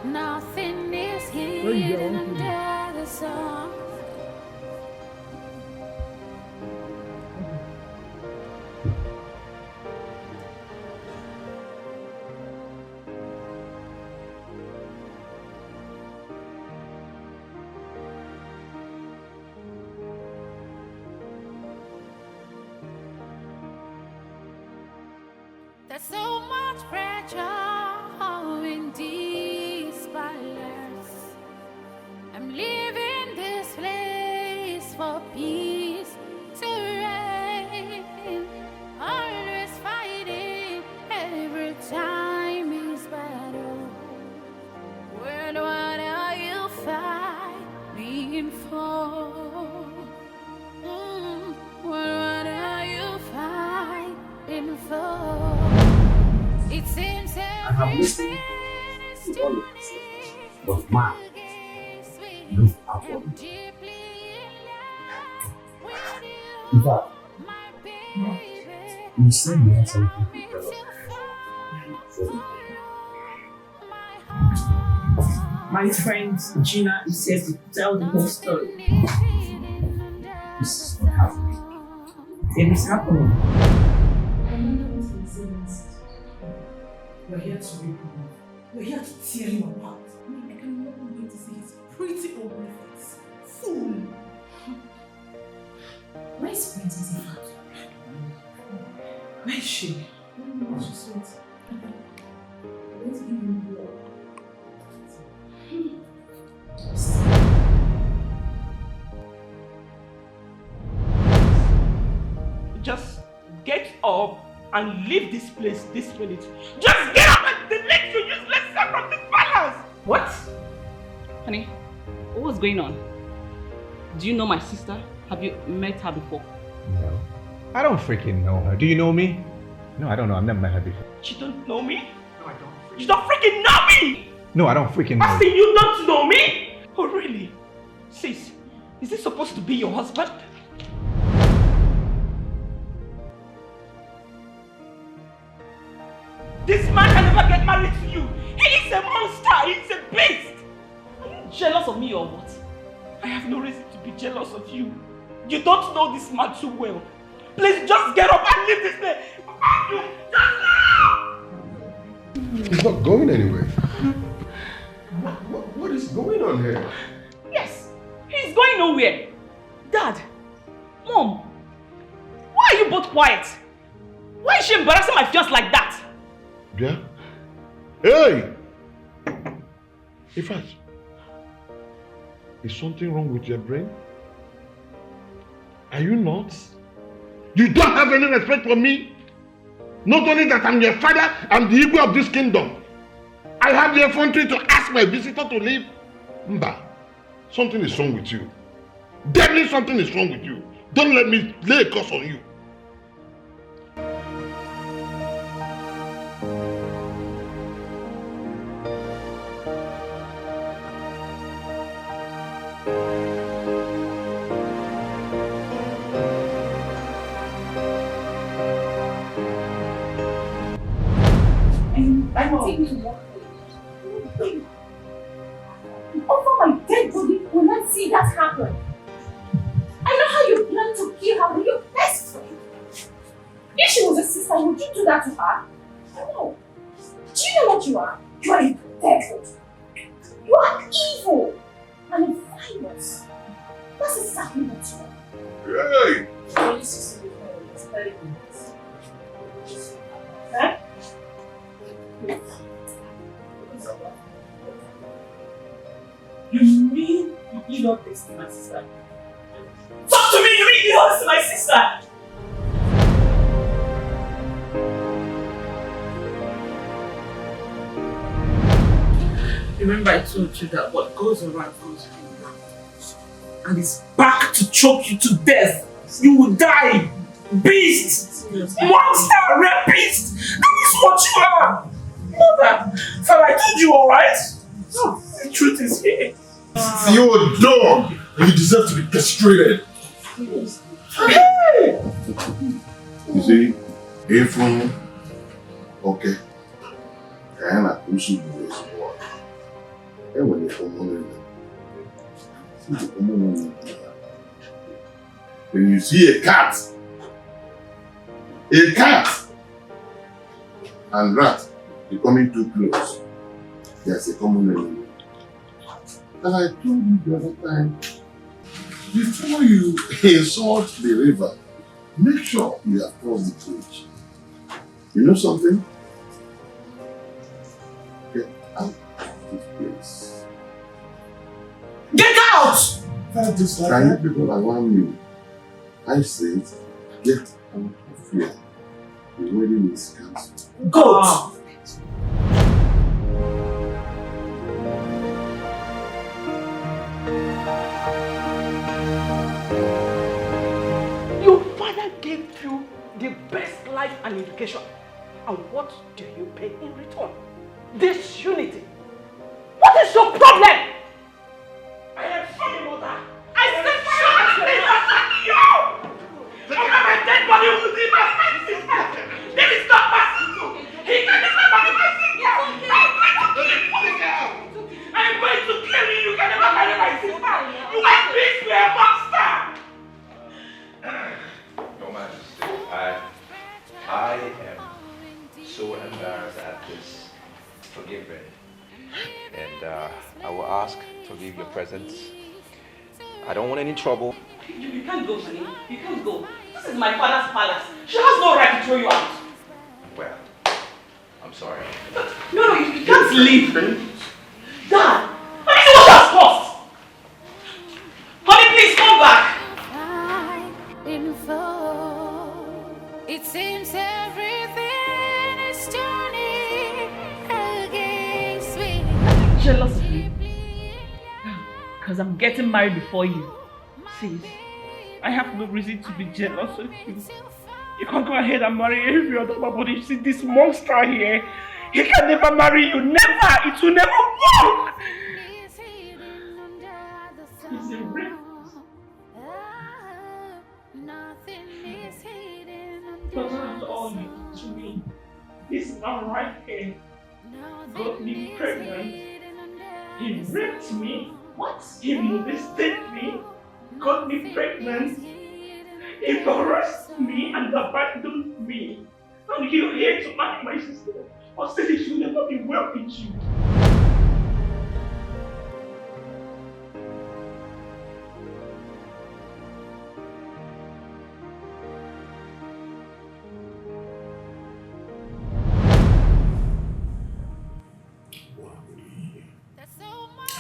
S12: Nothing is hidden under the sun. There's so much pressure in these palace. I'm leaving this place for peace to reign. Always fighting, every time is battle. What are you fighting for? What are you fighting for? It seems
S22: I have listened to all of this, but man, look upon me. In fact, you said you have something to tell us.
S23: My friend Gina is here to tell the whole story.
S22: This is not happening.
S23: It is happening.
S4: We're here to rip him off. We're here to tear him apart. I cannot wait to see his pretty ugly face. Fool!
S23: Where is Princess Ifat?
S4: Where is she?
S23: She's sweet. Let's give him blood.
S5: Just get up and leave this place this minute. Just get up and delete your useless self from this palace!
S9: What? Honey, what's going on? Do you know my sister? Have you met her before?
S11: No. I don't freaking know her. Do you know me? No, I don't know. I've never met her before.
S5: You don't know me? No, I don't. You don't freaking know me!
S11: No, I don't freaking know
S5: I say you don't know me? Oh, really? Sis, is this supposed to be your husband? This man can never get married to you. He is a monster. He is a beast. Are you jealous of me or what? I have no reason to be jealous of you. You don't know this man too well. Please just get up and leave this place. You just
S8: He's not going anywhere. What is going on here?
S5: Yes, he's going nowhere. Dad, Mom, why are you both quiet? Why is she embarrassing my fiance like that?
S8: Yeah? Hey! In fact, is something wrong with your brain? Are you nuts? You don't have any respect for me? Not only that I'm your father, I'm the eagle of this kingdom. I have the effrontery to ask my visitor to leave. Mba, something is wrong with you. Definitely something is wrong with you. Don't let me lay a curse on you.
S23: I'm taking to work. Over my dead body, will not see that happen. I know how you plan to kill her with your best friend. If she was a sister, would you do that to her? No. Do you know what you are? You are a devil. You are evil and violence. That's exactly what you are.
S8: Hey!
S23: Only sister with her is very good. Huh? You mean you did not this to my sister? Talk to me! You mean you did not this to my sister? Remember I told you that what goes around comes around. And it's back to choke you to death. You will die! Beast! Monster! Rapist! That is what you are! Mother! Father, I told you alright? No, the truth is here.
S8: You're a dog and you deserve to be castrated.
S23: Hey!
S8: You see, Ephraim, okay, and I push you to this one. And when you come on when you see a cat and rat becoming too close, there's a common enemy. And I told you the other time, before you insult the river, make sure you have crossed the bridge. You know something? Get out of this place.
S23: Get out!
S8: Can you people around me? I said, get out of here. The wedding is cancelled.
S23: Go!
S5: Your father gave you the best life and education. And what do you pay in return? Disunity. What is your problem? I am sorry, mother. I said sorry! You! My dead body will be my sister. This is not possible. He can never marry my sister. I'm going to kill you. You can never marry my sister. You are beast, you are a monster.
S11: Your Majesty.
S10: presence. I don't want any trouble.
S9: You can't go, honey. You can't go. This is my father's palace. She has no right to throw you out.
S10: Well, I'm sorry.
S9: No, you can't leave. Dad, honey, see what she has cost. Honey, please come back.
S12: It seems everything is turning against me.
S9: I'm jealous of you. Because I'm getting married before you. See, I have no reason to be jealous of you. You can go ahead and marry every other man, but you see this monster here, he can never marry you. Never! It will never work! He's a rapist. But after all you did to me, this man right here got me pregnant. He raped me. What? He molested me, got me pregnant, he harassed me and abandoned me. And you're here to marry my sister. Or say she will never be well with you.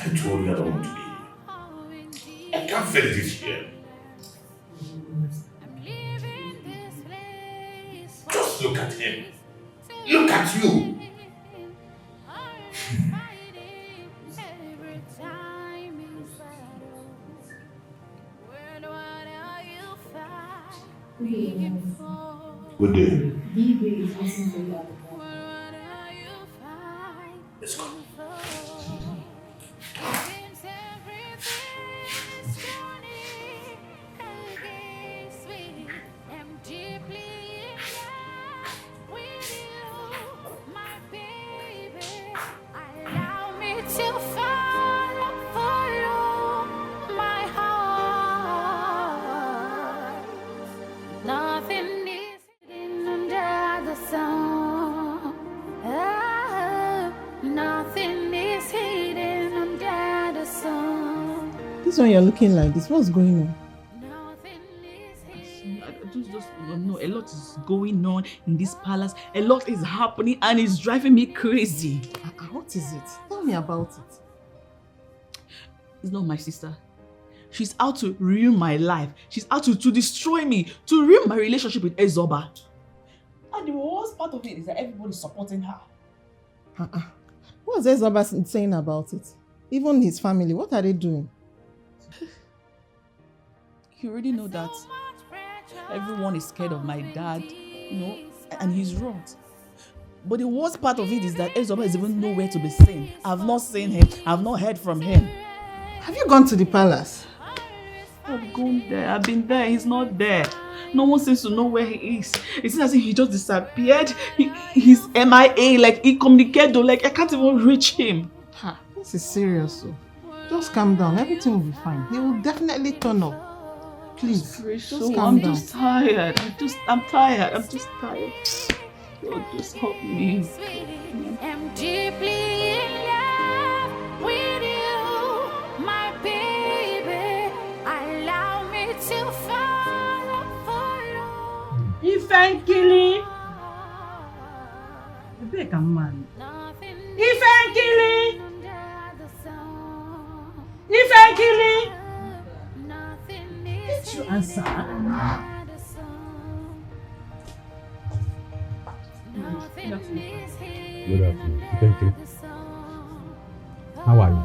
S18: I told you I don't want to be here. I can't face this here. Just look at him. Look at you. Good day. Let's go.
S4: This one you're looking like this, what's going on?
S9: No, a lot is going on in this palace. A lot is happening and it's driving me crazy.
S4: What is it? Tell me about it.
S9: It's not my sister. She's out to ruin my life. She's out to destroy me, to ruin my relationship with Ezoba. And the worst part of it is that everybody's supporting her.
S4: What's Ezoba saying about it? Even his family, what are they doing?
S9: You already know that everyone is scared of my dad, and he's wrong. But the worst part of it is that Ezoba is even nowhere to be seen. I've not seen him. I've not heard from him.
S4: Have you gone to the palace?
S9: I've gone there. I've been there. He's not there. No one seems to know where he is. It seems as if he just disappeared. He's MIA, like incommunicado, like I can't even reach him.
S4: This is serious, so just calm down. Everything will be fine. He will definitely turn up. Please, just calm down.
S9: I'm just tired. I'm tired. I'm just tired. Lord, just help me.
S12: I'm deeply in love with you, my baby. Allow me to follow.
S1: Ifenkili. Beg a man. Ifenkili. Ifenkili. Did you answer?
S3: Good afternoon. Thank you. How are you?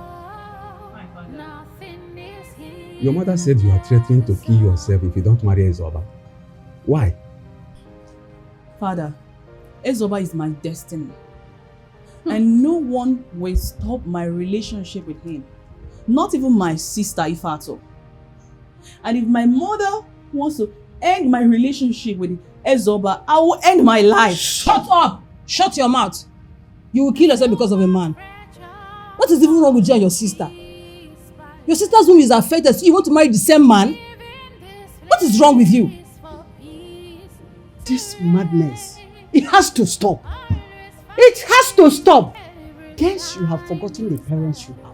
S3: Your mother said you are threatening to kill yourself if you don't marry Ezoba. Why?
S9: Father, Ezoba is my destiny. And no one will stop my relationship with him. Not even my sister, Ifato. And if my mother wants to end my relationship with Ezoba, I will end my life.
S2: Shut up! Shut your mouth. You will kill yourself because of a man. What is even wrong with you and your sister? Your sister's womb is affected, so you want to marry the same man? What is wrong with you?
S1: This madness, it has to stop. It has to stop. Guess you have forgotten the parents you have.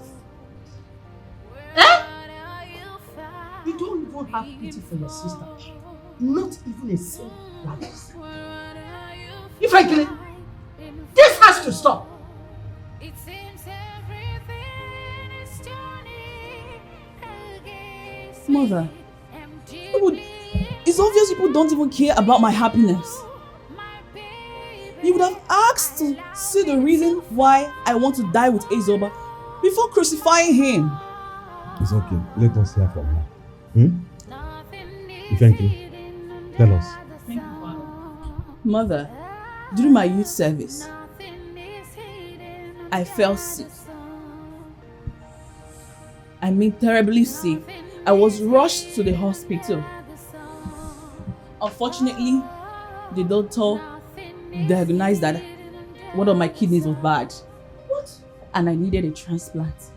S2: even have pity for your sister. Not even a single glance. Frankly, this has to stop.
S20: Mother, it's obvious people don't even care about my happiness. You would have asked to see the reason why I want to die with Ezoba before crucifying him.
S3: It's okay. Let us hear from her. Frankly, tell us.
S20: Mother, during my youth service, I fell sick. I mean terribly sick. I was rushed to the hospital. Unfortunately, the doctor diagnosed that one of my kidneys was bad. What? And I needed a transplant.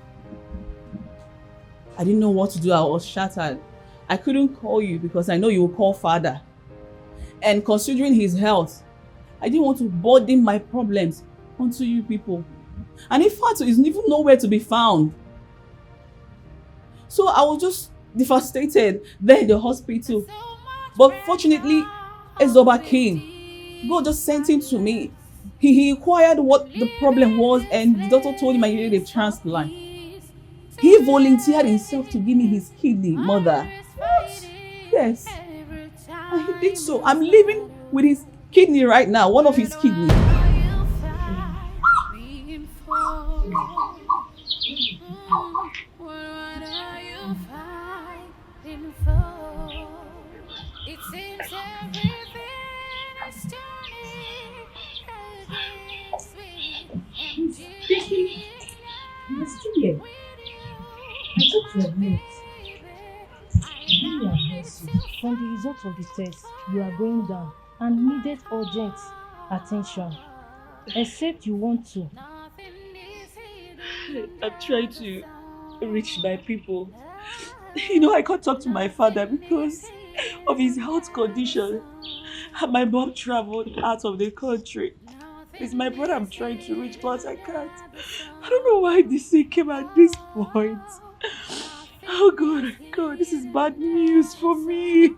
S20: I didn't know what to do. I was shattered. I couldn't call you because I know you will call father. And considering his health, I didn't want to burden my problems onto you people. And in fact, he's even nowhere to be found. So I was just devastated there in the hospital. But fortunately, Ezoba came. God just sent him to me. He inquired what the problem was and the doctor told him I needed a transplant. He volunteered himself to give me his kidney, Mother. Yes. And he did so. I'm living with his kidney right now, one of his kidneys.
S13: You're still here. I thought you were late.
S15: From the results of the test, you are going down and needed urgent attention. Except you want to.
S9: I'm trying to reach my people. You know, I can't talk to my father because of his health condition. And my mom traveled out of the country. It's my brother I'm trying to reach, but I can't. I don't know why this thing came at this point. Oh God, this is bad news for me.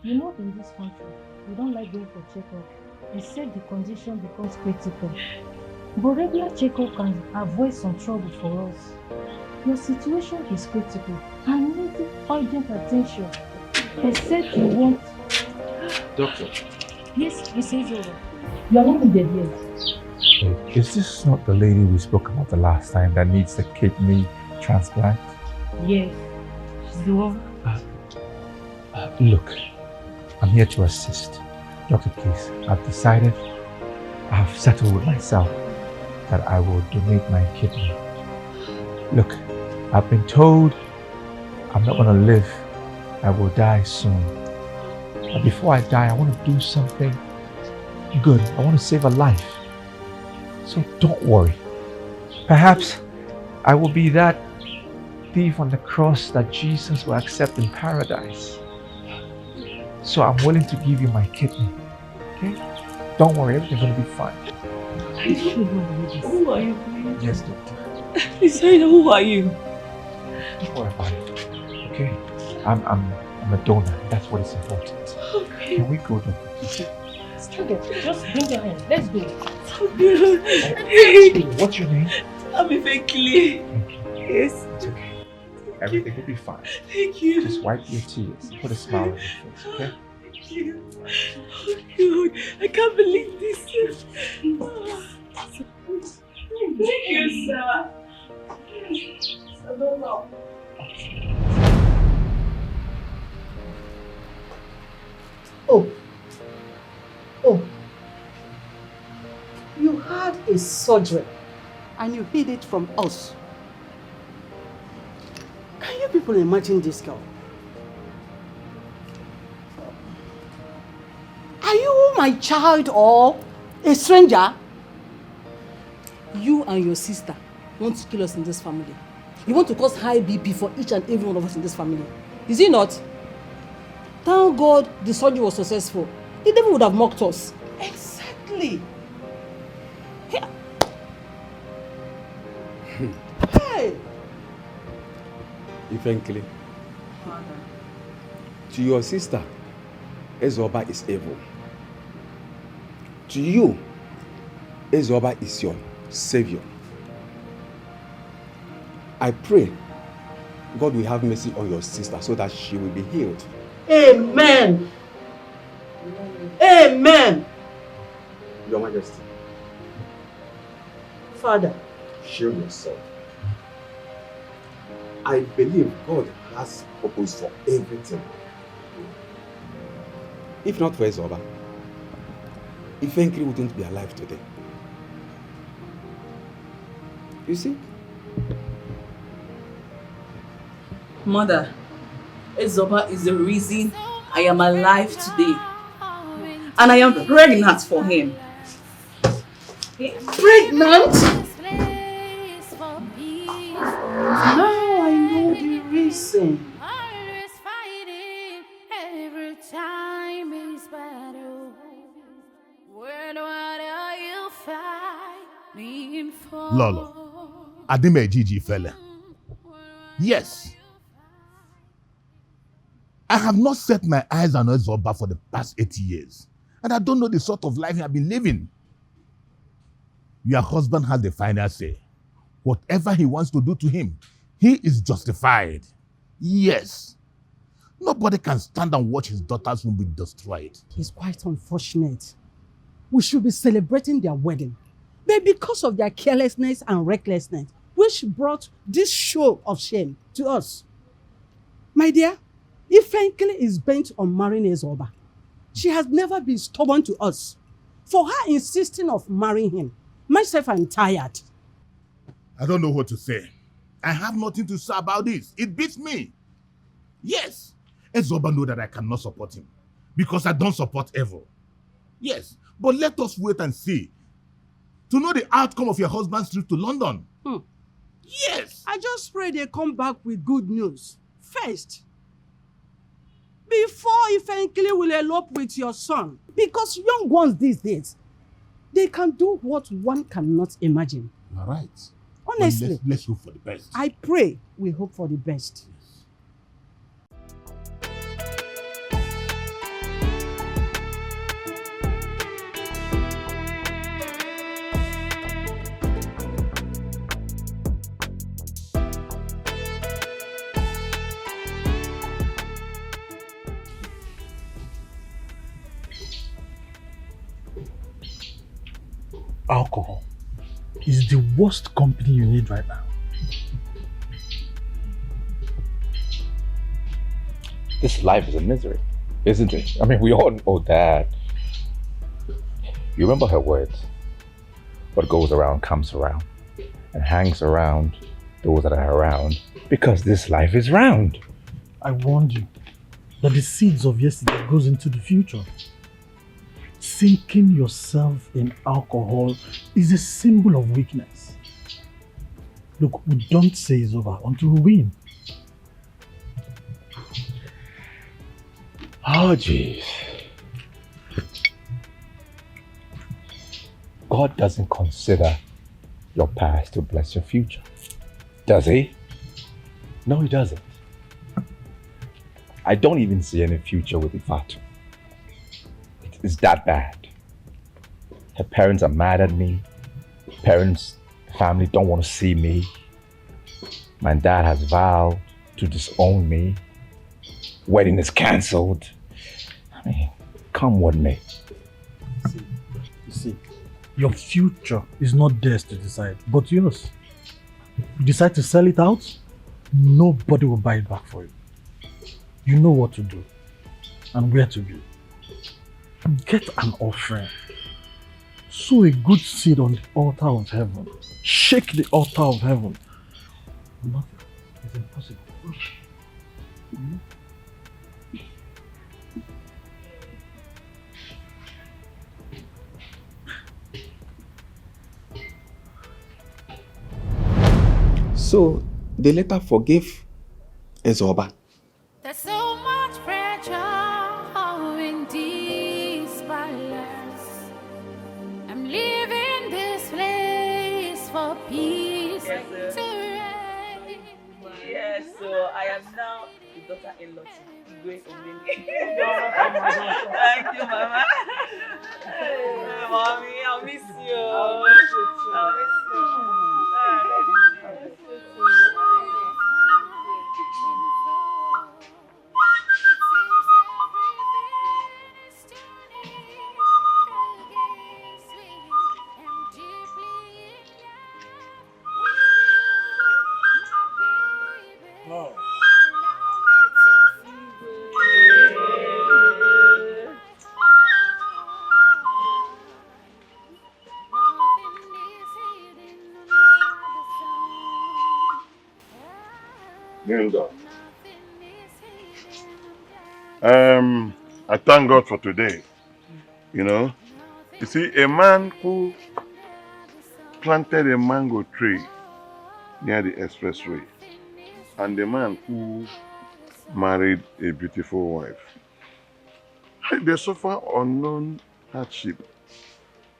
S15: You know, in this country, we don't like going for checkup, except the condition becomes critical. But regular checkup can avoid some trouble for us. Your situation is critical and needs urgent attention, except you want...
S17: Doctor.
S15: Yes, Mrs. Oro. You are not needed yet.
S17: Wait, is this not the lady we spoke about the last time that needs the kidney transplant?
S15: Yes, she's the one.
S17: Look, I'm here to assist. Doctor, please, I've decided, I've settled with myself that I will donate my kidney. Look, I've been told I'm not going to live. I will die soon. But before I die, I want to do something good. I want to save a life. So don't worry. Perhaps I will be that thief on the cross that Jesus will accept in paradise. So I'm willing to give you my kidney. Okay? Don't worry, everything's going to be fine.
S9: Who are you, please?
S17: Yes, doctor.
S9: Please say who are you?
S17: Don't worry about it. Okay? I'm a donor. That's what is important.
S9: Okay.
S17: Can we go, doctor?
S15: Just bring your hand. Let's go.
S17: What's your name?
S9: I'm Vicker. Yes.
S17: It's okay. Everything will be fine.
S9: Thank you.
S17: Just wipe your tears. Put a smile on your face, okay?
S9: Thank you. Oh God, I can't believe this. Thank you, sir. I don't know.
S2: Oh, you had a surgery and you hid it from us. Can you people imagine this girl? Are you my child or a stranger? You and your sister want to kill us in this family. You want to cause high BP for each and every one of us in this family. Is it not? Thank God the surgery was successful. The devil would have mocked us. Exactly. Here. Hey!
S3: Frankly, To your sister, Ezoba is evil. To you, Ezoba is your savior. I pray God will have mercy on your sister so that she will be healed.
S1: Amen. Amen.
S3: Your Majesty.
S1: Father.
S3: Shield yourself. I believe God has purpose for everything. If not for Ezoba, Ifenkiri wouldn't be alive today. You see?
S7: Mother, Ezoba is the reason I am alive today. And I am pregnant for him. Pregnant?
S1: Now I know the reason.
S12: Every time is battle. What are you fighting for?
S18: Lolo, Adime Gigi fella. Yes. I have not set my eyes on Ezoba for the past 80 years. And I don't know the sort of life he has been living. Your husband has the final say. Whatever he wants to do to him, he is justified. Yes. Nobody can stand and watch his daughters womb be destroyed.
S2: It's quite unfortunate. We should be celebrating their wedding. But because of their carelessness and recklessness, which brought this show of shame to us. My dear, Ifenkili is bent on marrying Ezoba. She has never been stubborn to us. For her insisting of marrying him, myself, I'm tired.
S18: I don't know what to say. I have nothing to say about this. It beats me. Yes, Ezoba knows that I cannot support him because I don't support evil. Yes, but let us wait and see to know the outcome of your husband's trip to London. Yes.
S2: I just pray they come back with good news. First, before Ifenkili will elope with your son. Because young ones these days, they can do what one cannot imagine.
S18: You are right.
S2: Honestly.
S18: Let's hope for the best.
S2: I pray we hope for the best.
S17: Alcohol is the worst company you need right now.
S10: This life is a misery, isn't it? I mean, we all know that. You remember her words? What goes around comes around and hangs around those that are around because this life is round.
S17: I warned you that the seeds of yesterday goes into the future. Sinking yourself in alcohol is a symbol of weakness. Look, we don't say it's over until we win.
S10: Oh, jeez. God doesn't consider your past to bless your future. Does he? No, he doesn't. I don't even see any future with Ifatu. It's that bad. Her parents are mad at me. Parents, family don't want to see me. My dad has vowed to disown me. Wedding is cancelled. I mean, come what may.
S17: You see, your future is not theirs to decide, but yours. You decide to sell it out, nobody will buy it back for you. You know what to do and where to be. Get an offering. Sow a good seed on the altar of heaven. Shake the altar of heaven. Nothing is impossible.
S3: So they later forgave Ezoba.
S12: There's so much pressure in this palace. I'm leaving this place for peace.
S9: Yes, so I am now the daughter-in-law to Igwe Omeni. Thank you, Mama. Hey, Mommy, I'll miss you. I'll miss you too. I'll miss you.
S6: Nilda. I thank God for today. You know, you see, a man who planted a mango tree near the expressway and the man who married a beautiful wife, they suffer unknown hardship.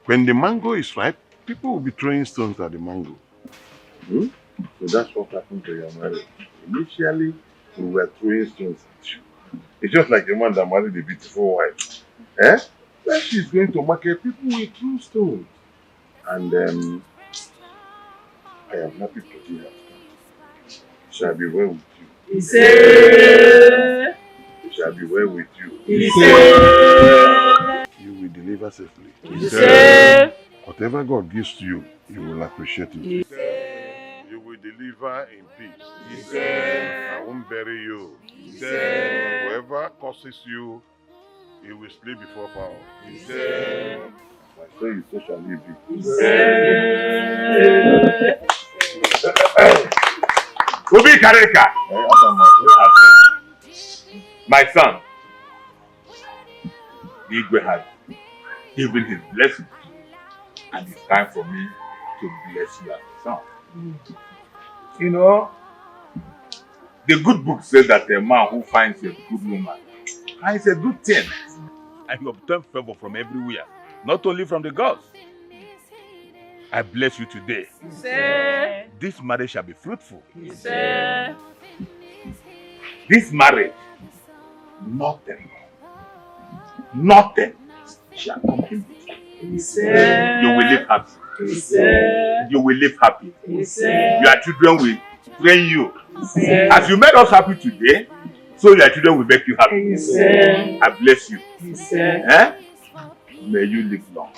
S6: When the mango is ripe, people will be throwing stones at the mango. So that's what happened to your marriage. Initially, we were throwing stones at you. It's just like a man that married a beautiful wife. Eh? When she's going to market, people will throw stones. And I am happy to see her. It shall be well with you. It shall be well with you. You will deliver safely. Whatever God gives to you, you will appreciate it. You will deliver in peace. I won't bury you. Whoever curses you, he will sleep before foul. I say you so shall he be.
S11: Ubi Kareka! My son, Igwe has given his blessing, and it's time for me to bless you as a son. You know, the good book says that a man who finds a good woman finds a good thing, and he obtains favor from everywhere, not only from the gods. I bless you today. This marriage shall be fruitful. This marriage, nothing shall come in between. You will live happy. You will live happy. Your children will train you. As you made us happy today, so your children will make you happy. I bless you. May you live long.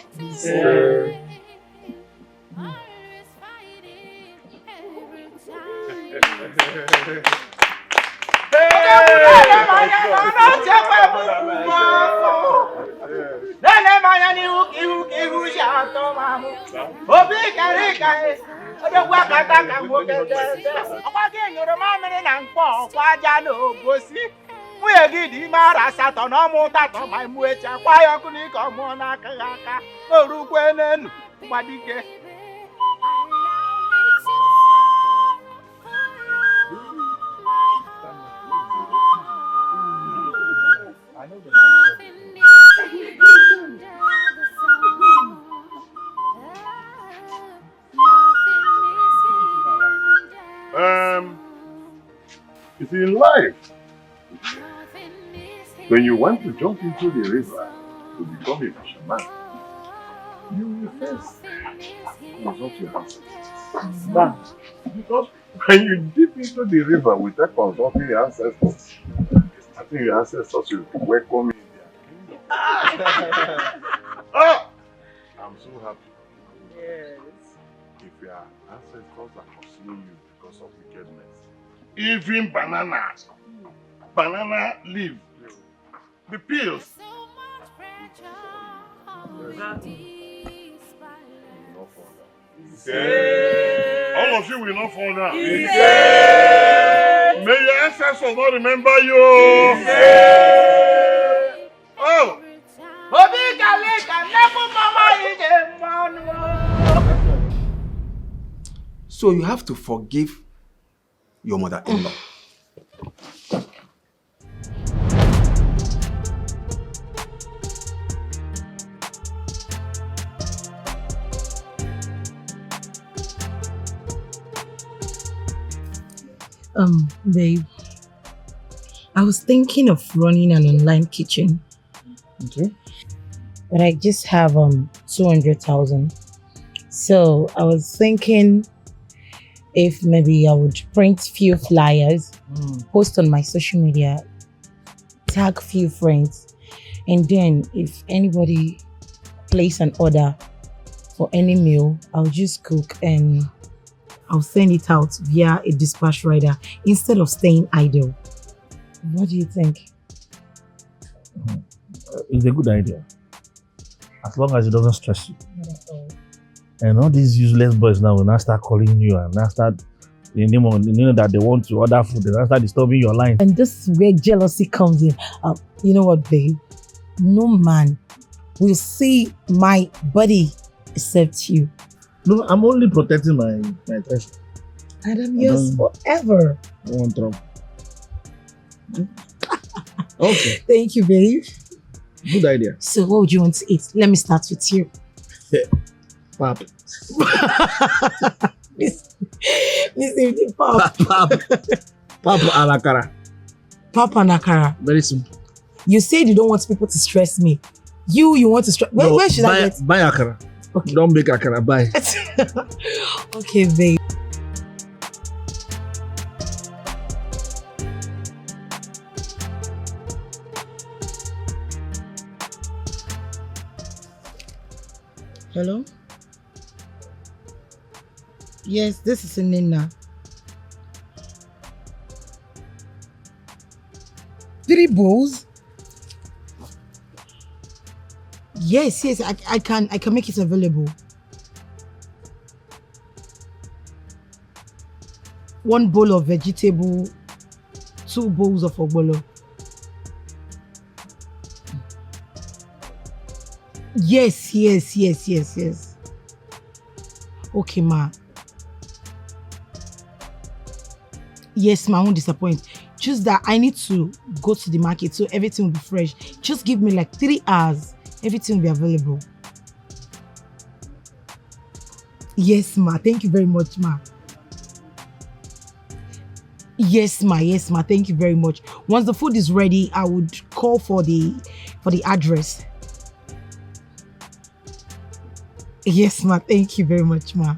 S6: You see, in life, when you want to jump into the river to become a fisherman, you will first consult your ancestors. Because when you dip into the river without consulting your ancestors, I think your ancestors will welcome you in their kingdom. I'm so happy.
S9: Yes.
S6: If your ancestors are pursuing you because of wickedness, even banana leaf, the peels, all of you will not fall down. May your ancestors not remember you. Oh!
S14: So you have to forgive your mother-in-law.
S2: Babe,
S4: I was thinking of running an online kitchen.
S16: Okay.
S4: But I just have 200,000. So I was thinking if maybe I would print few flyers, post on my social media, tag few friends, and then if anybody place an order for any meal, I'll just cook and I'll send it out via a dispatch rider instead of staying idle. What do you think?
S16: It's a good idea. As long as it doesn't stress you. And all these useless boys now will now start calling you and now start, you know that they want to order food, they now start disturbing your line.
S4: And this is where jealousy comes in. You know what, babe? No man will see my body except you.
S16: No, I'm only protecting my treasure.
S4: And I'm yours forever.
S16: I don't want trouble. Okay.
S4: Thank you, babe.
S16: Good idea.
S4: So what would you want to eat? Let me start with you.
S16: Pap.
S4: Listen, pap.
S16: Pap and akara.
S4: Pap and akara.
S16: Very simple.
S4: You said you don't want people to stress me. You want to stress. Where should I get?
S16: Buy akara. Okay. Don't make akara. Buy.
S4: Okay, babe. Hello? Yes, this is Nina. 3 bowls? Yes, I can make it available. 1 bowl of vegetable, 2 bowls of ogbolo. Yes. Okay, ma. Yes, ma, I won't disappoint. Just that I need to go to the market so everything will be fresh. Just give me like 3 hours. Everything will be available. Yes, ma. Thank you very much, ma. Yes, ma. Thank you very much. Once the food is ready, I would call for the address. Yes, ma. Thank you very much, ma.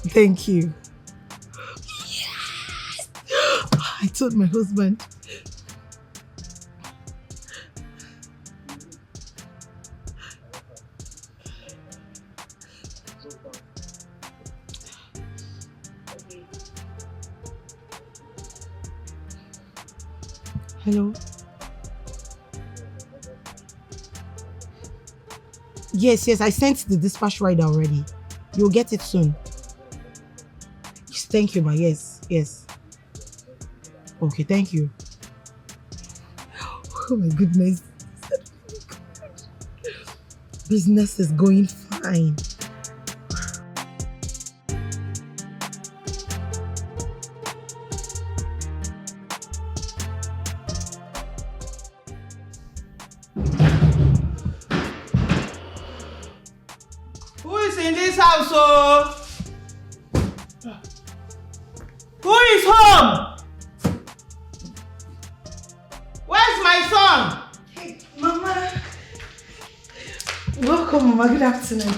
S4: Thank you. Yes! I told my husband. Hello? Yes, I sent the dispatch rider already. You'll get it soon. Thank you, ma. Yes. Okay, thank you. Oh my goodness. Business is going fine.
S5: Who is in this house, oh? Who is home? Where's my son?
S4: Hey, Mama. Welcome, Mama. Good afternoon.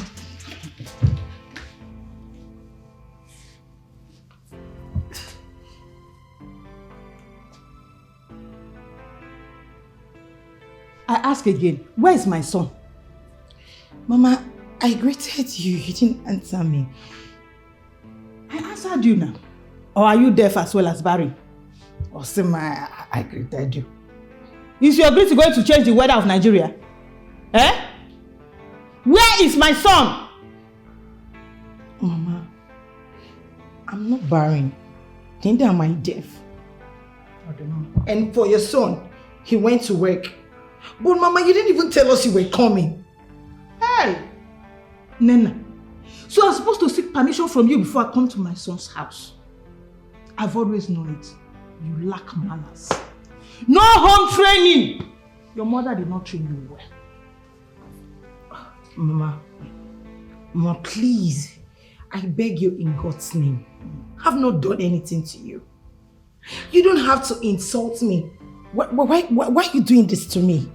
S20: I ask again, where is my son?
S4: Mama, I greeted you. You didn't answer me.
S20: I answered you now. Or are you deaf as well as barren? Or Sima, I greeted you. Is your greeting going to change the weather of Nigeria? Eh? Where is my son?
S4: Mama, I'm not barren. Neither am I deaf.
S20: I don't know. And for your son, he went to work. But Mama, you didn't even tell us you were coming. Hey! Nena, so I'm supposed to seek permission from you before I come to my son's house. I've always known it. You lack manners. No home training! Your mother did not train you well.
S4: Mama, please. I beg you in God's name. I've not done anything to you. You don't have to insult me. Why are you doing this to me?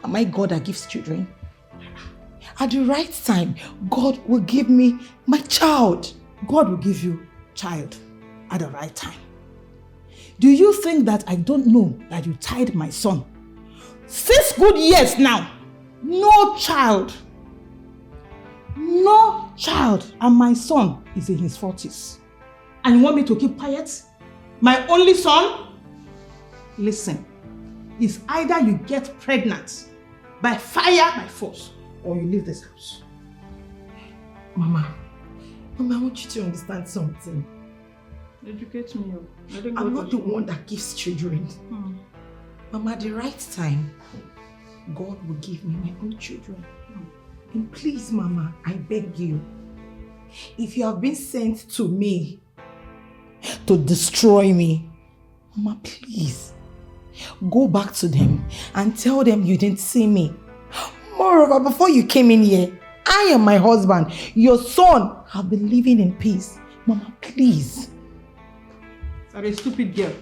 S4: Am I God that gives children? At the right time, God will give me my child.
S2: God will give you child at the right time. Do you think that I don't know that you tied my son? 6 good years now. No child. No child. And my son is in his 40s. And you want me to keep quiet? My only son? Listen. It's either you get pregnant by fire, by force, or you leave this house.
S4: Mama, I want you to understand something.
S9: Educate me.
S4: I'm not the one that gives children. Mama, at the right time, God will give me my own children. And please, Mama, I beg you, if you have been sent to me to destroy me, Mama, please, go back to them and tell them you didn't see me. Moreover, before you came in here, I and my husband, your son, have been living in peace. Mama, please.
S2: You're a stupid girl.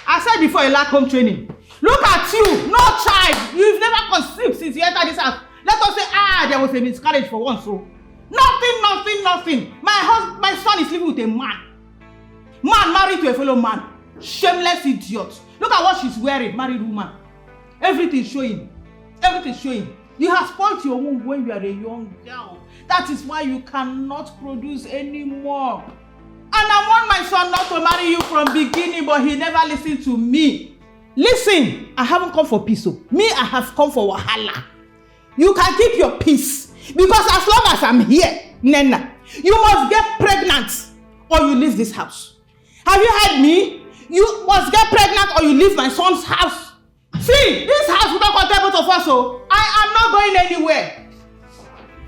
S2: I said before you lack home training. Look at you, no child. You've never conceived since you entered this house. Let us say, there was a miscarriage for once. So nothing. My son is living with a man. Man married to a fellow man. Shameless idiot. Look at what she's wearing, married woman. Everything showing. You have spoiled your womb when you are a young girl. That is why you cannot produce anymore. And I want my son not to marry you from beginning, but he never listened to me. Listen, I haven't come for peace. Me, I have come for wahala. You can keep your peace. Because as long as I'm here, Nena, you must get pregnant or you leave this house. Have you heard me? You must get pregnant or you leave my son's house. See, this house will not contain both of us, so I am not going anywhere.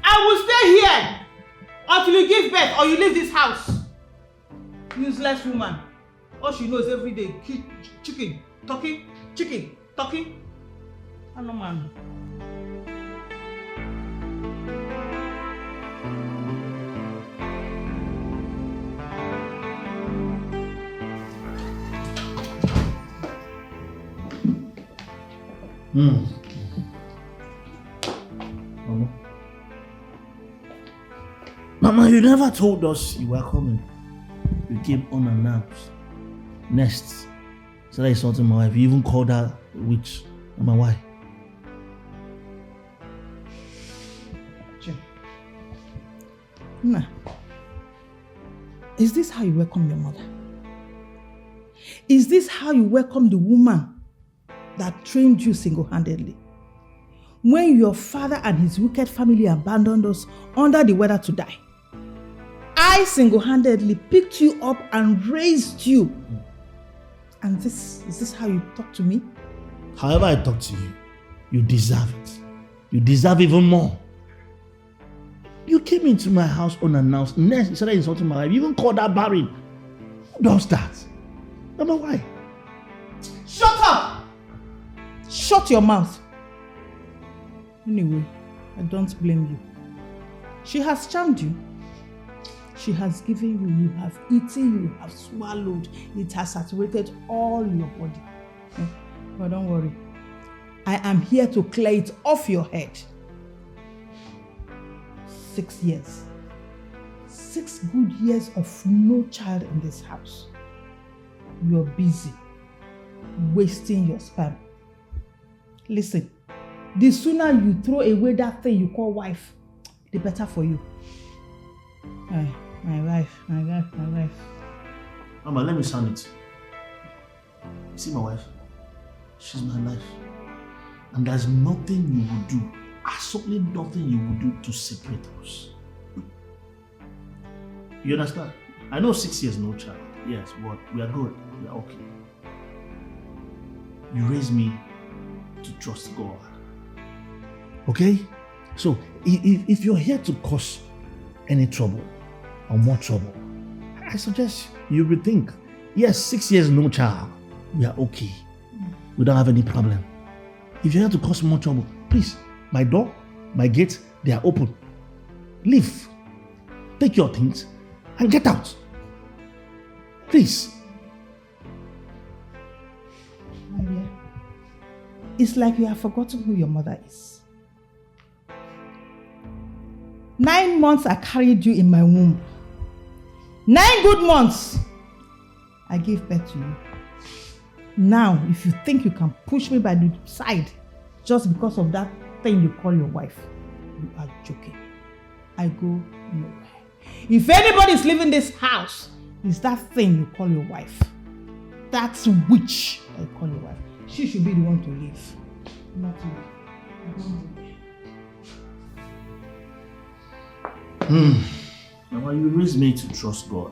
S2: I will stay here until you give birth or you leave this house. Useless woman. All she knows every day, chicken, talking. I know, man.
S16: Mama, you never told us you were coming. You came unannounced. Next, said I insulted my wife. You even called her a witch. Mama, why?
S2: Nah. Is this how you welcome your mother? Is this how you welcome the woman that trained you single-handedly? When your father and his wicked family abandoned us under the weather to die, I single-handedly picked you up and raised you. And is this how you talk to me?
S16: However I talk to you, you deserve it. You deserve even more. You came into my house unannounced. Next, you started insulting my wife. You even called her barren. Who does that? Mama, why?
S2: Shut up! Shut your mouth. Anyway, I don't blame you. She has charmed you. She has given you, you have eaten, you have swallowed. It has saturated all your body. But don't worry. I am here to clear it off your head. 6 years. 6 good years of no child in this house. You're busy wasting your sperm. Listen, the sooner you throw away that thing you call wife, the better for you. My wife.
S16: Mama, let me sound it. You see my wife? She's my life. And there's nothing you will do, absolutely nothing you will do to separate us. You understand? I know 6 years no child. Yes, but we are good. We are okay. You raised me to trust God. Okay? So, if you're here to cause any trouble or more trouble, I suggest you rethink. Yes, 6 years no child. We are okay. We don't have any problem. If you're here to cause more trouble, please, my door, my gate, they are open. Leave. Take your things and get out. Please.
S4: It's like you have forgotten who your mother is. 9 months I carried you in my womb. 9 good months I gave birth to you. Now, if you think you can push me by the side just because of that thing you call your wife, you are joking. I go nowhere. If anybody is leaving this house, it's that thing you call your wife. That witch I call your wife. She should be the one to leave. Not you.
S16: Mama, you raised me to trust God.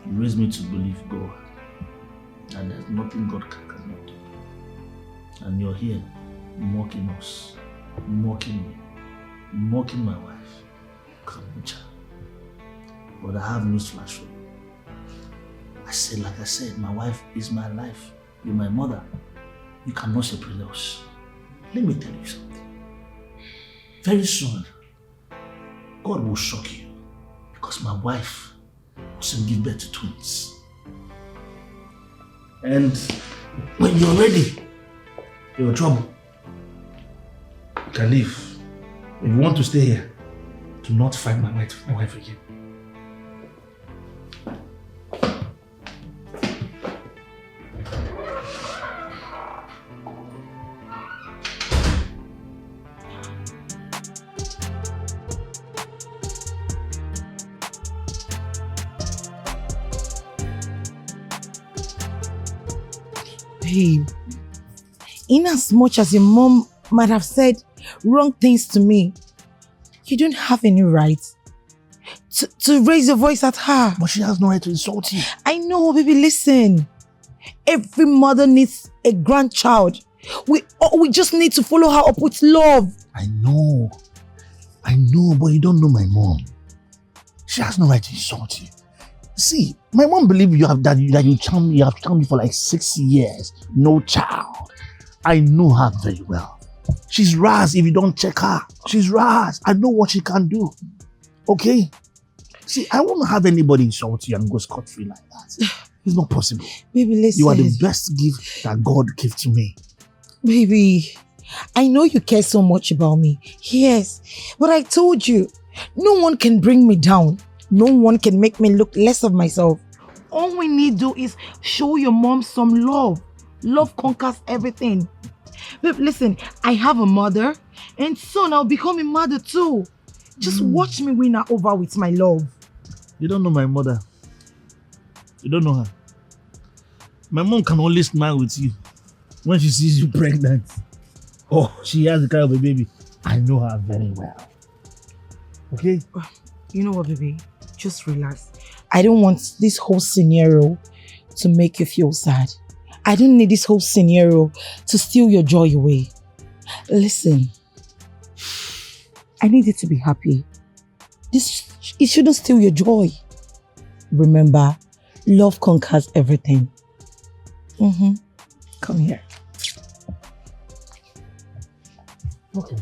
S16: You raised me to believe God. And there's nothing God cannot do. And you're here mocking us, mocking me, mocking my wife. Kamucha. But I have news flash for you. Like I said, my wife is my life. You're my mother. You cannot separate us. Let me tell you something. Very soon, God will shock you because my wife doesn't give birth to twins. And when you're ready, you're in trouble. You can leave. If you want to stay here, do not fight my wife again.
S4: Babe, in as much as your mom might have said wrong things to me, you don't have any right to raise your voice at her.
S16: But she has no right to insult you.
S4: I know, baby, listen. Every mother needs a grandchild. We just need to follow her up with love.
S16: I know, but you don't know my mom. She has no right to insult you. See, my mom believes you have you charmed me for like 6 years. No child. I know her very well. She's Raz if you don't check her. She's Raz. I know what she can do. Okay? See, I won't have anybody insult you and go scot-free like that. It's not possible.
S4: Baby, listen.
S16: You are the best gift that God gave to me.
S4: Baby, I know you care so much about me. Yes, but I told you, no one can bring me down. No one can make me look less of myself. All we need to do is show your mom some love. Love conquers everything. Babe, listen, I have a mother, and soon I'll become a mother too. Just watch me win her over with my love.
S16: You don't know my mother. You don't know her. My mom can only smile with you when she sees you pregnant. Oh, she has the kind of a baby. I know her very well. Okay?
S4: You know what, baby? Just relax. I don't want this whole scenario to make you feel sad. I don't need this whole scenario to steal your joy away. Listen, I need you to be happy. It shouldn't steal your joy. Remember, love conquers everything. Come here.
S16: Okay.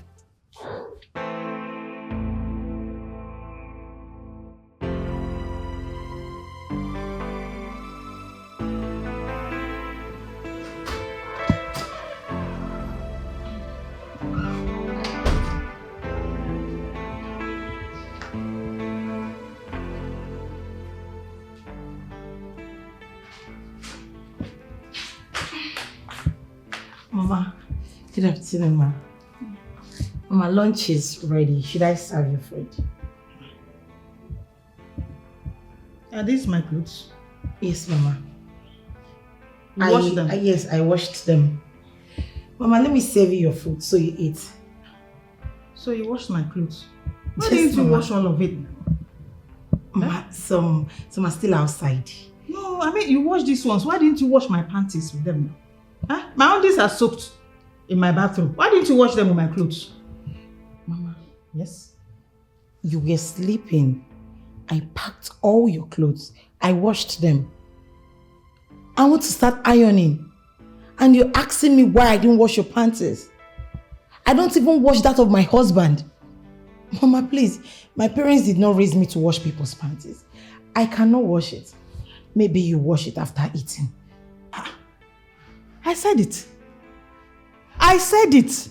S4: Mama, good afternoon, ma. Mama, lunch is ready. Should I serve your food? Are these my clothes? Yes, Mama. You washed them? Yes, I washed them. Mama, let me serve you your food so you eat. So you washed my clothes? Why didn't you wash all of it? Mama, some are still outside. No, I mean, you washed these ones. Why didn't you wash my panties with them now? Huh? My undies are soaked in my bathroom. Why didn't you wash them with my clothes? Mama. Yes? You were sleeping. I packed all your clothes. I washed them. I want to start ironing. And you're asking me why I didn't wash your panties. I don't even wash that of my husband. Mama, please. My parents did not raise me to wash people's panties. I cannot wash it. Maybe you wash it after eating. I said it. I said it.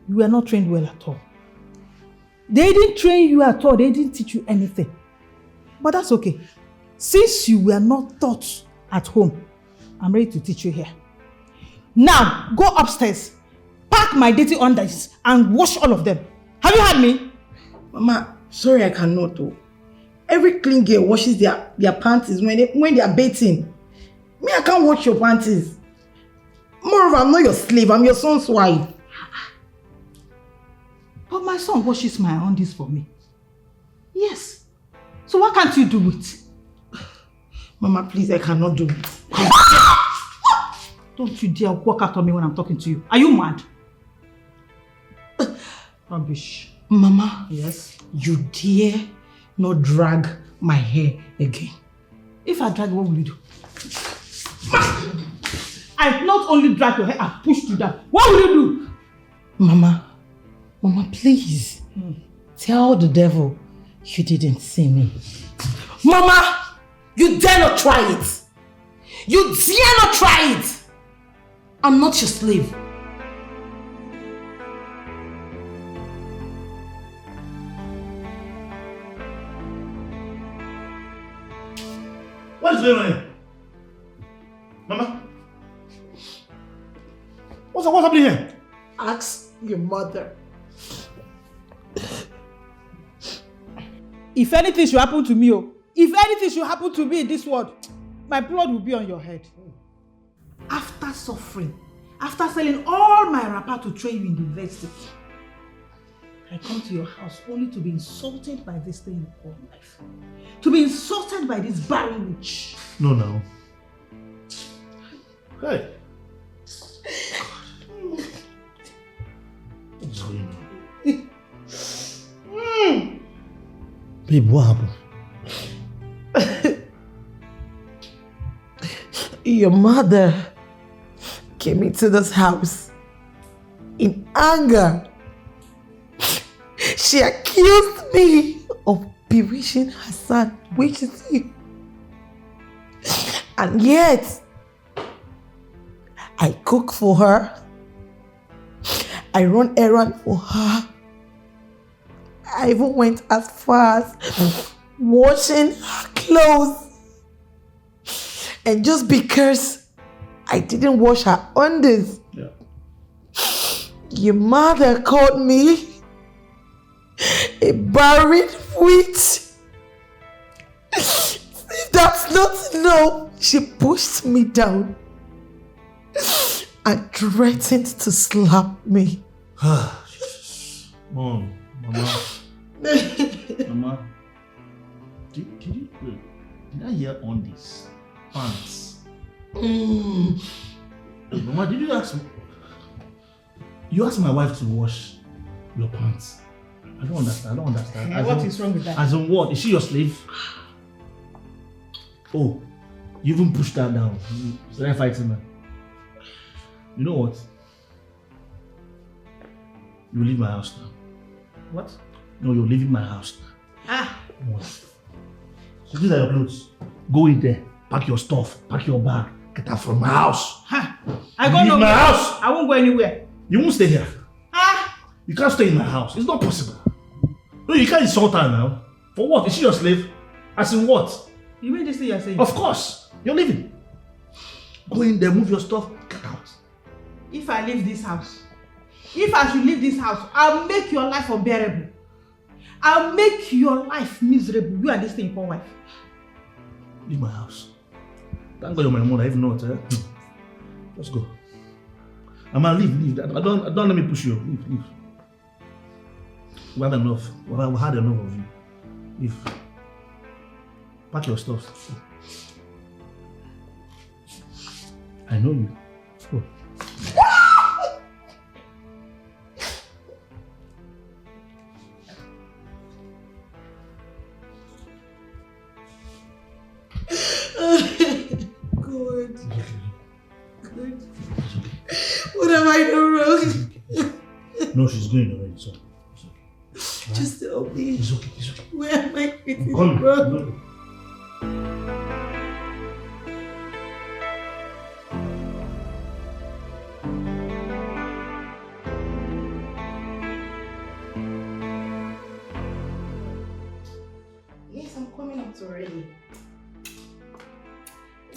S4: You were not trained well at all. They didn't train you at all. They didn't teach you anything. But that's okay. Since you were not taught at home, I'm ready to teach you here. Now, go upstairs, pack my dirty undies, and wash all of them. Have you heard me?
S19: Mama, sorry I cannot though. Every clean girl washes their panties when they are bathing. Me, I can't wash your panties. Moreover, I'm not your slave, I'm your son's wife.
S4: But my son washes my undies for me. Yes. So why can't you do it?
S19: Mama, please, I cannot do it.
S4: Don't you dare walk out on me when I'm talking to you. Are you mad? Rubbish.
S19: Mama.
S4: Yes?
S19: You dare not drag my hair again.
S4: If I drag, what will you do? I not only drag your hair, I pushed you down. What will you do?
S19: Mama, please. Tell the devil you didn't see me.
S4: Mama, you dare not try it. You dare not try it. I'm not your slave.
S16: What is going on here? Mama? What's happening here?
S19: Ask your mother.
S4: If anything should happen to me, if anything should happen to me in this world, my blood will be on your head. After suffering, after selling all my wrapper to train you in the university, I come to your house only to be insulted by this thing you call life. To be insulted by this barren witch.
S16: No. Hey. What's going on? Babe, what happened?
S19: Your mother came into this house in anger. She accused me of bewitching her son, which is you. And yet, I cook for her. I run errands for her. I even went as far as washing her clothes. And just because I didn't wash her undies, your mother called me a barren witch. If that's not enough, she pushed me down and threatened to slap me.
S16: Mama. Mama, did I hear on this? Pants. Mama, did you ask me? You asked my wife to wash your pants. I don't understand.
S4: What is wrong with that?
S16: As in what? Is she your slave? Oh, you even pushed her down. So they're fighting her. You know what? You leave my house now.
S4: What?
S16: No, you're leaving my house now. What? So these are your clothes. Go in there, pack your stuff, pack your bag, get out from my house.
S4: I go nowhere.
S16: My house.
S4: I won't go anywhere.
S16: You won't stay here. You can't stay in my house. It's not possible. No, you can't insult her now. For what? Is she your slave? As in what?
S4: You mean this thing you're saying?
S16: Of course. You're leaving. Go in there, move your stuff, get out.
S4: If I leave this house, if I should leave this house, I'll make your life unbearable. I'll make your life miserable. You and this thing, poor wife.
S16: Leave my house. Thank God you're my mother, if not, let's go. Leave. Don't let me push you. Leave. We had enough. We had enough of you. Leave. Pack your stuff. I know you. Go.
S19: Good. What have I done wrong?
S16: No, she's going already, so it's okay.
S19: Just tell me.
S16: It's okay.
S19: Where am I getting
S16: Come
S19: wrong?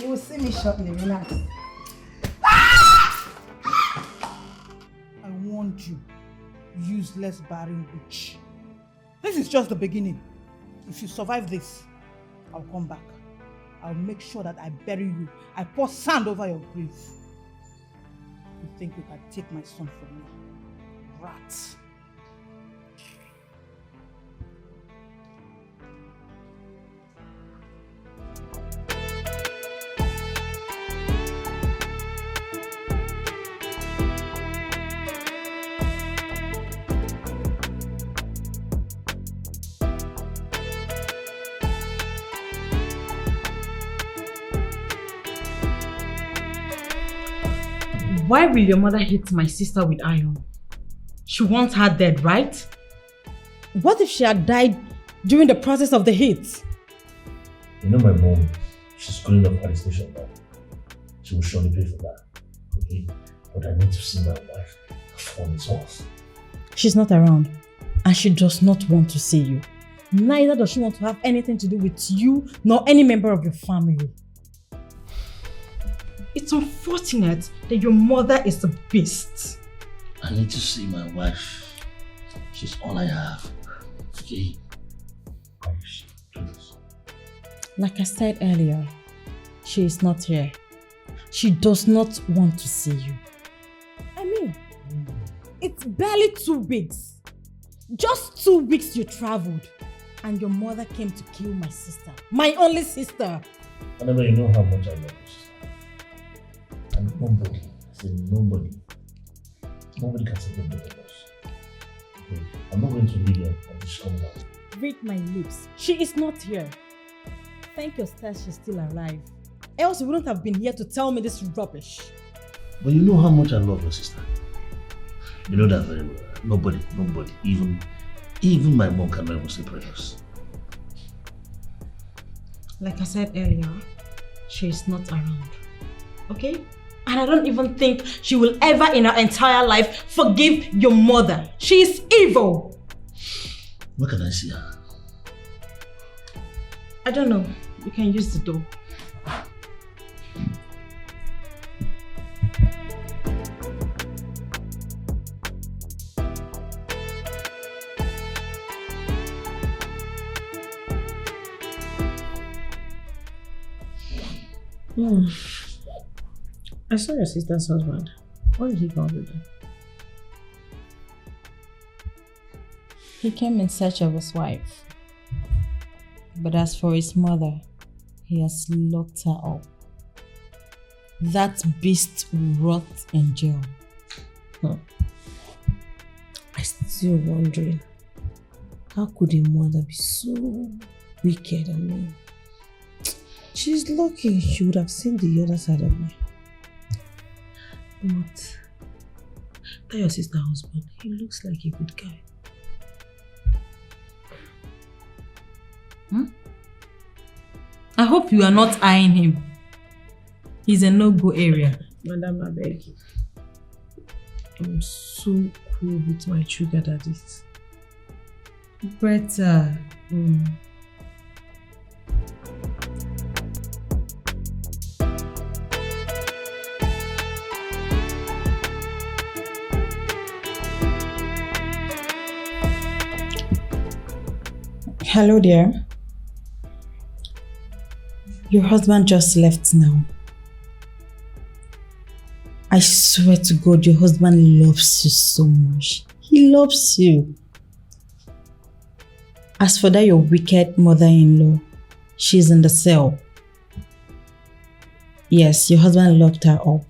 S19: You will see me shortly, relax.
S2: I warned you, useless barren witch. This is just the beginning. If you survive this, I'll come back. I'll make sure that I bury you. I pour sand over your grave. You think you can take my son from me? Rats.
S15: Why will your mother hit my sister with iron? She wants her dead, right? What if she had died during the process of the hit?
S16: You know my mom, she's calling up at the station now. She will surely pay for that. Okay? But I need to see my wife on his horse.
S15: She's not around and she does not want to see you. Neither does she want to have anything to do with you nor any member of your family. It's unfortunate that your mother is a beast.
S16: I need to see my wife. She's all I have. Okay? Please.
S15: Like I said earlier, she is not here. She does not want to see you. I mean, it's barely 2 weeks. Just 2 weeks you traveled. And your mother came to kill my sister. My only sister.
S16: Whenever you know how much I love you. And nobody, I said nobody can separate both of us. Okay? I'm not going to leave her until she comes out.
S15: Read my lips. She is not here. Thank your stars she's still alive. Else you wouldn't have been here to tell me this rubbish.
S16: But you know how much I love your sister. You know that very well. Nobody, even my mom cannot even separate us.
S15: Like I said earlier, she is not around. Okay? And I don't even think she will ever in her entire life forgive your mother. She is evil.
S16: Where can I see her?
S15: I don't know. You can use the door.
S13: I saw your sister's husband. What did he go with her?
S15: He came in search of his wife. But as for his mother, he has locked her up. That beast will rot in jail.
S13: I'm still wondering, how could a mother be so wicked? I mean, she's lucky she would have seen the other side of me. But that your sister's husband, he looks like a good guy.
S15: I hope you are not eyeing him. He's a no-go area.
S13: Madam, I beg you. I'm so cool with my sugar daddies.
S15: Better. Hello dear. Your husband just left now. I swear to God, your husband loves you so much. He loves you. As for that your wicked mother-in-law, she's in the cell. Yes, your husband locked her up.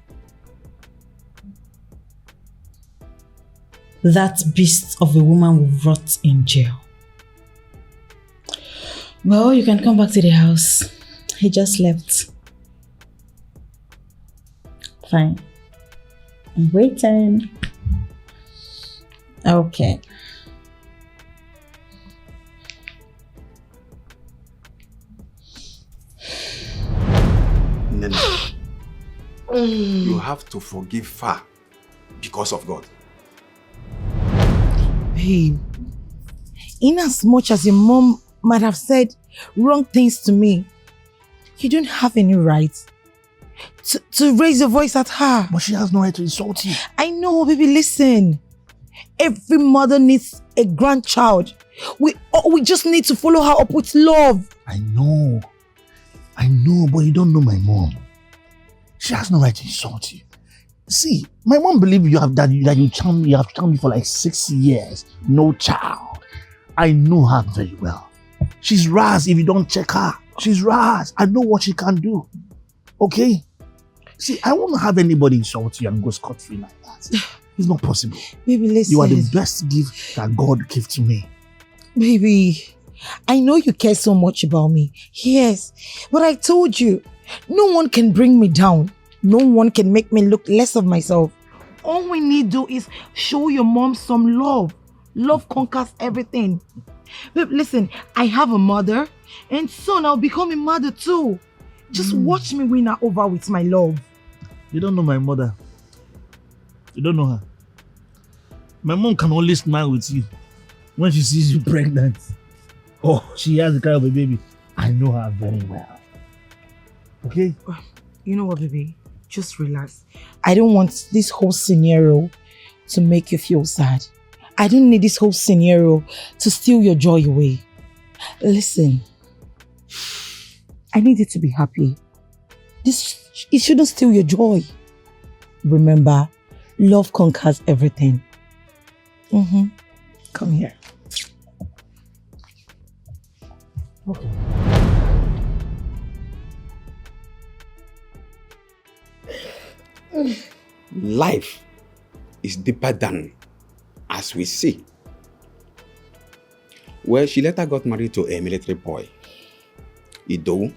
S15: That beast of a woman will rot in jail. Well, you can come back to the house. He just left. Fine. I'm waiting. Okay.
S14: Nene, you have to forgive her because of God.
S19: Babe, in as much as your mom might have said wrong things to me, you don't have any right to raise your voice at her.
S16: But she has no right to insult you.
S19: I know, baby, listen. Every mother needs a grandchild. We just need to follow her up with love.
S16: I know, but you don't know my mom. She has no right to insult you. See, my mom believes you have you charmed me for like 6 years. No child. I know her very well. She's Raz if you don't check her. She's Raz. I know what she can do. Okay? See, I won't have anybody insult you and go scot-free like that. It's not possible.
S19: Baby, listen.
S16: You are the best gift that God gave to me.
S19: Baby, I know you care so much about me. Yes, but I told you, no one can bring me down. No one can make me look less of myself. All we need to do is show your mom some love. Love conquers everything. Babe, listen, I have a mother, and soon I'll become a mother too. Just watch me win her over with my love.
S16: You don't know my mother. You don't know her. My mom can only smile with you when she sees you pregnant. Oh, she has the kind of a baby. I know her very well. Okay?
S19: You know what, baby? Just relax. I don't want this whole scenario to make you feel sad. I don't need this whole scenario to steal your joy away. Listen, I need you to be happy. It shouldn't steal your joy. Remember, love conquers everything. Come here. Okay.
S3: Life is deeper than as we see. Well, she later got married to a military boy, Ido.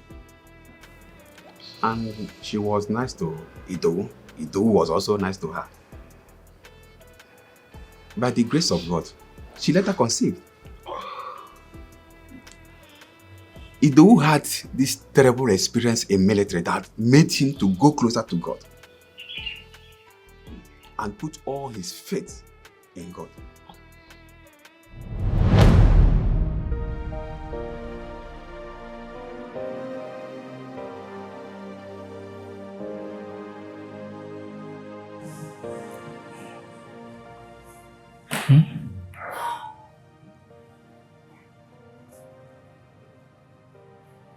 S3: And she was nice to Ido. Ido was also nice to her. By the grace of God, she later conceived. Ido had this terrible experience in military that made him to go closer to God and put all his faith in God.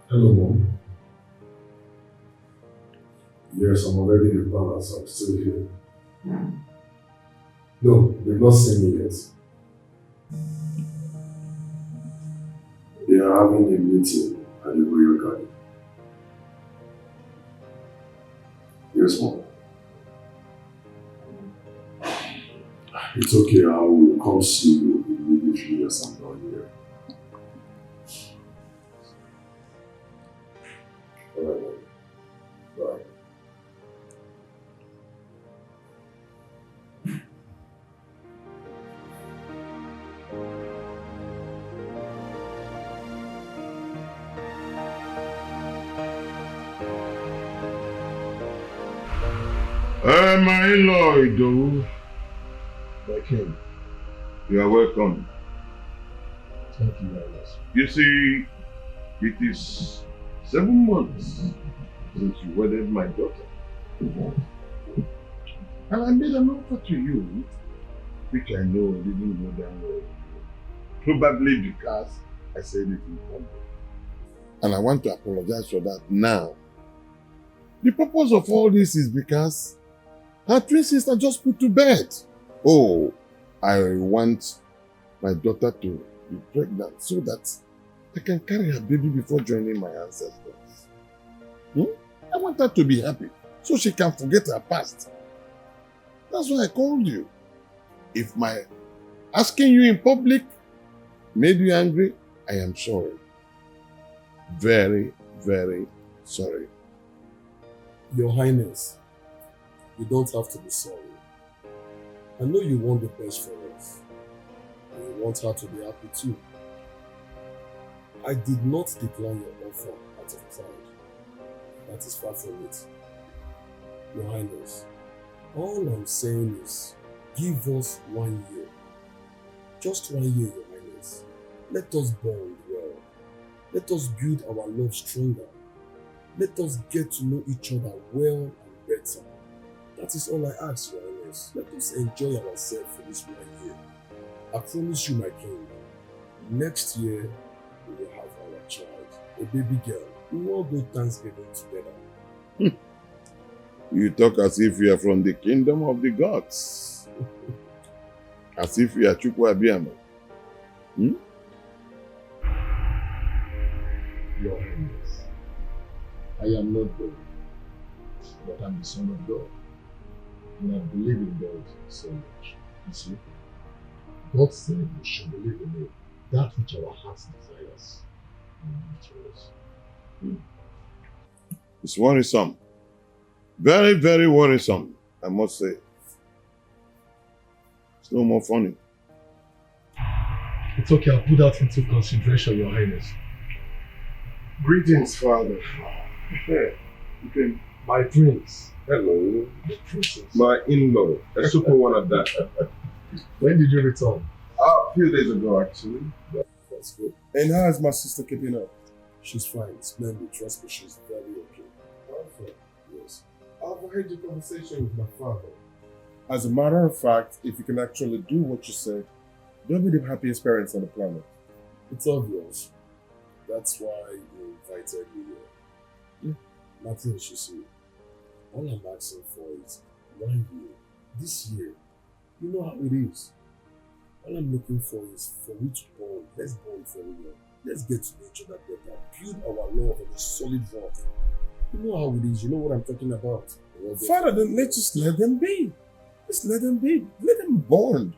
S8: Hello, Mom. Yes, I'm already in the palace. I'm still here. No, they've not seen me yet. They are having a meeting at the Royal Garden. Yes, Mom. It's okay, I will come see you immediately as I'm done here. Alright, Mom. Bye.
S6: My in-law, Ido.
S8: My king.
S6: You are welcome.
S8: Thank you very much.
S6: You see, it is 7 months since you wedded my daughter. And I made an offer to you, which I know didn't go down well. Probably because I said it in public. And I want to apologize for that now. The purpose of all this is because her twin sister just put to bed. Oh, I want my daughter to be pregnant so that I can carry her baby before joining my ancestors. I want her to be happy so she can forget her past. That's why I called you. If my asking you in public made you angry, I am sorry. Very, very sorry.
S8: Your Highness, you don't have to be sorry. I know you want the best for us. And you want her to be happy too. I did not decline your offer out of pride. That is far from it. Your Highness, all I'm saying is, give us 1 year. Just 1 year, Your Highness. Let us bond well. Let us build our love stronger. Let us get to know each other well and better. That is all I ask, Your Highness. Let us enjoy ourselves for this 1 year. I promise you, my king, next year we will have our child, a baby girl. We will all go Thanksgiving together.
S6: You talk as if you are from the kingdom of the gods. As if you are Chukwu Abiyama.
S8: Your Highness, I am not God, but I'm the Son of God. And I believe in God so much. You see, God said we should believe in Him, that which our hearts desires, and give to us.
S6: It's worrisome. Very, very worrisome, I must say. It's no more funny.
S8: It's okay, I'll put that into consideration, Your Highness. Greetings, Father. Okay. My prince.
S14: Hello.
S8: The princess.
S14: My in-law. A super one at that.
S8: When did you return?
S14: A few days ago, actually.
S8: That's good. And how is my sister keeping up? She's fine. Splendid. Trust me, she's very okay.
S14: Okay.
S8: Yes.
S14: I've heard your conversation with my father.
S8: As a matter of fact, if you can actually do what you say, they'll be the happiest parents on the planet. It's obvious. That's why they invited me here. Nothing you see. All I'm asking for is 1 year. This year. You know how it is. All I'm looking for is for we to bond. Let's bond for real. Let's get to know each other better. Build our love on a solid rock. You know how it is. You know what I'm talking about.
S14: Father, then let's just let them be. Just let them be. Let them bond.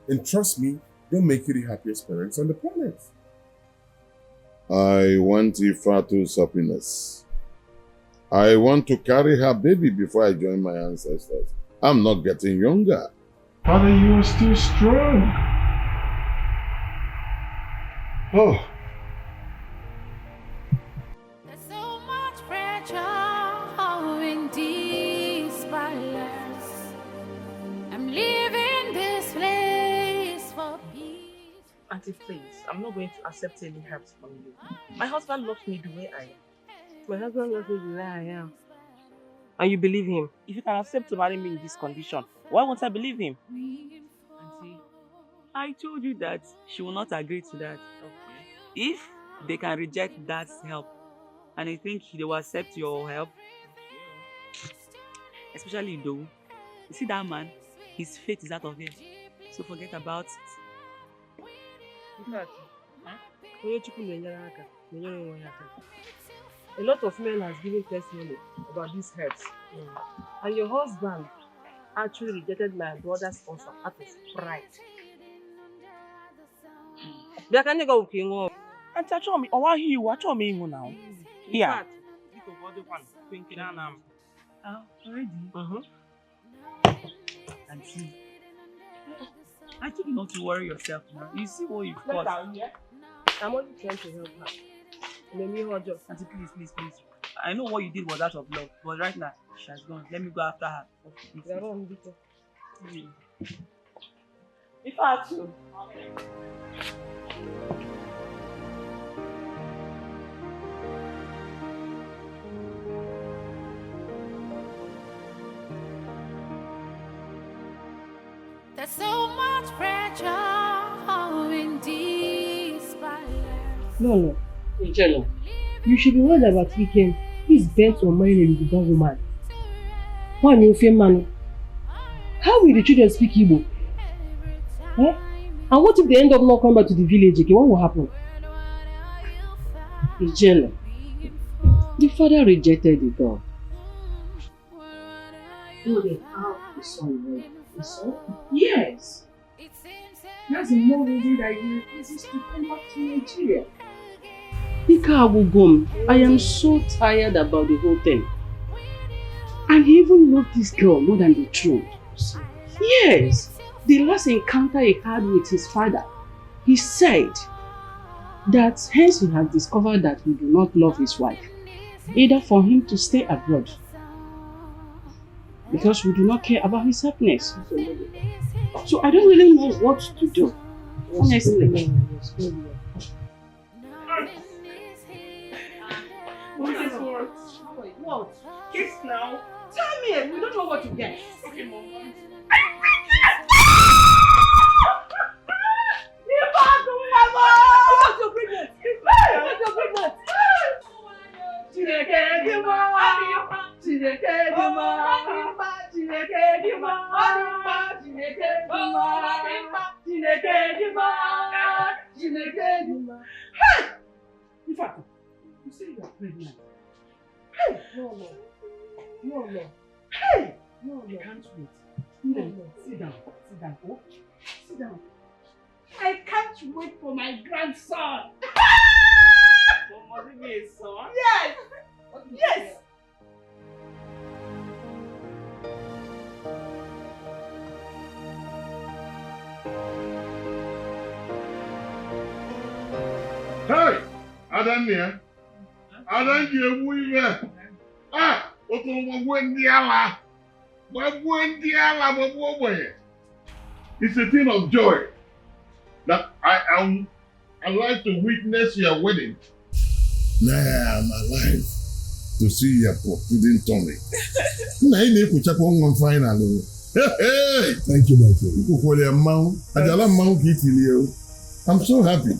S8: And trust me, they'll make you the happiest parents on the planet.
S6: I want Ifatu's happiness. I want to carry her baby before I join my ancestors. I'm not getting younger.
S14: Father, you are still strong. Oh.
S12: There's so much pressure in these palace. I'm leaving this place for peace.
S5: Auntie, please, I'm not going to accept any help from you. My husband loves me the way I am.
S1: My husband loves me the way I am. And you believe him?
S5: If you can accept to marry me in this condition, why won't I believe him? Auntie, I told you that she will not agree to that. Okay. If they can reject that help, and I think they will accept your help, especially though, you see that man, his fate is out of here. So forget about it.
S1: A lot of men has given testimony about these herbs. And your husband actually rejected my brother's offer out of pride. They can't go king up.
S5: And touch me, or why you watch me now? Yeah. Already? Auntie, I told you not to worry yourself now. You see what you've caused.
S1: I'm only trying to help her.
S5: Auntie, please. I know what you did was out of love, but right now, she has gone. Let me go after her. If I had to.
S12: There's so much pressure in these palace.
S1: No. Angela, you should be worried about Vicker. He's bent on marrying a Yoruba woman. One new man. How will the children speak Igbo? And what if they end up not coming back to the village again? What will happen? Angela, the father rejected the girl. No, they have the son. The son? Yes. That's the more reason that he refuses to come back to Nigeria. Vicker, I am so tired about the whole thing. And he even loved this girl more than the truth. Yes, the last encounter he had with his father, he said that hence he has discovered that he do not love his wife, either for him to stay abroad, because we do not care about his happiness. So I don't really know what to do, honestly. What?
S5: Kiss now.
S1: Tell me, we don't know what to get.
S5: Okay, Mom.
S1: You're pregnant. You're pregnant. Hey! In fact, you say you are pregnant. Hey! No. Hey! No. I can't wait. No. Sit down. Oh, sit down. I can't wait for my grandson.
S5: Must it be a son?
S1: Yes. Yes.
S6: Hey! Adania! Adania, we Ah! It's a thing of joy that I like to witness your wedding. Now I'm alive to see your pudding tummy. Finally. Hey!
S8: Thank you, my friend.
S6: I'm so happy.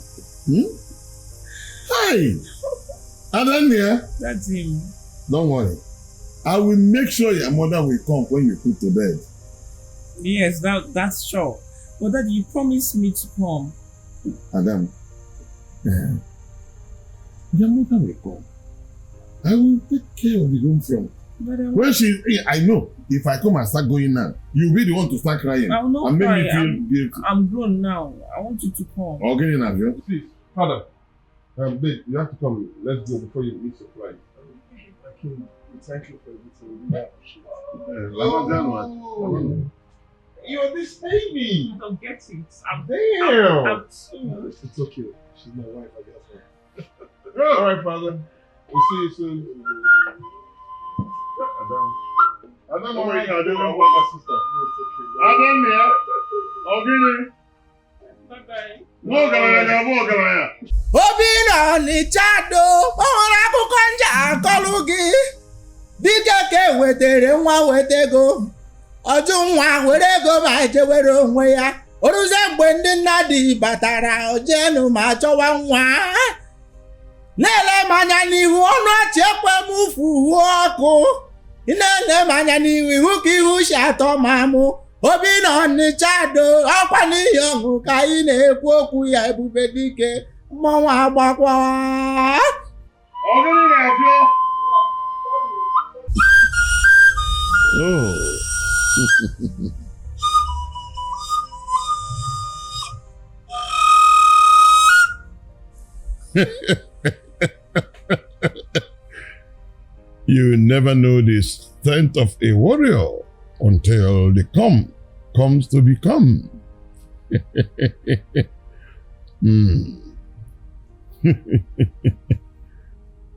S6: Hi! Adania.
S7: That's him.
S6: Don't worry. I will make sure your mother will come when you put to bed.
S7: Yes, that's sure. But Daddy, you promised me to come.
S6: Adam, your mother will come. I will take care of the home front. When I know, if I come and start going now, you'll be the one to start crying.
S7: I will not
S6: and
S7: cry.
S6: make me feel guilty.
S7: I'm grown now. I want you to come.
S6: Okay, now.
S8: Please, Father, babe, you have to come. Let's go before you miss your flight. Thank you for everything. We appreciate it.
S6: You're this baby.
S7: I don't get it. I'm
S8: two. It's okay. She's my wife, I guess.
S6: All right, Father. We'll see you soon. Adam, don't worry. I don't want my sister. Adam, okay.
S5: Bye-bye.
S21: Obi na Nichado, ọhụrụ akụkọ nja akọlụ gị. Dike wetere nwa wetego. Ọjụ nwa were ego ma jewere onwe ya. Oruze mgbe ndị nna dị batara ojenu ma chọwa nwa. Na-ele m anya n'ihu ọnụ achị ekwe m fuhuo ọkụ. Ị na-ele m anya n'ihu ihu ka ihu si atọ ma mụ. Obi na Nichado, ọkwa n'ihi ọgụ ka anyị na-ekwu okwu ya Ebube Dike. Mmọnwụ agbakwa.
S6: Ọgụrụ na-afịọ. Oh. You never know the strength of a warrior until the comes to become.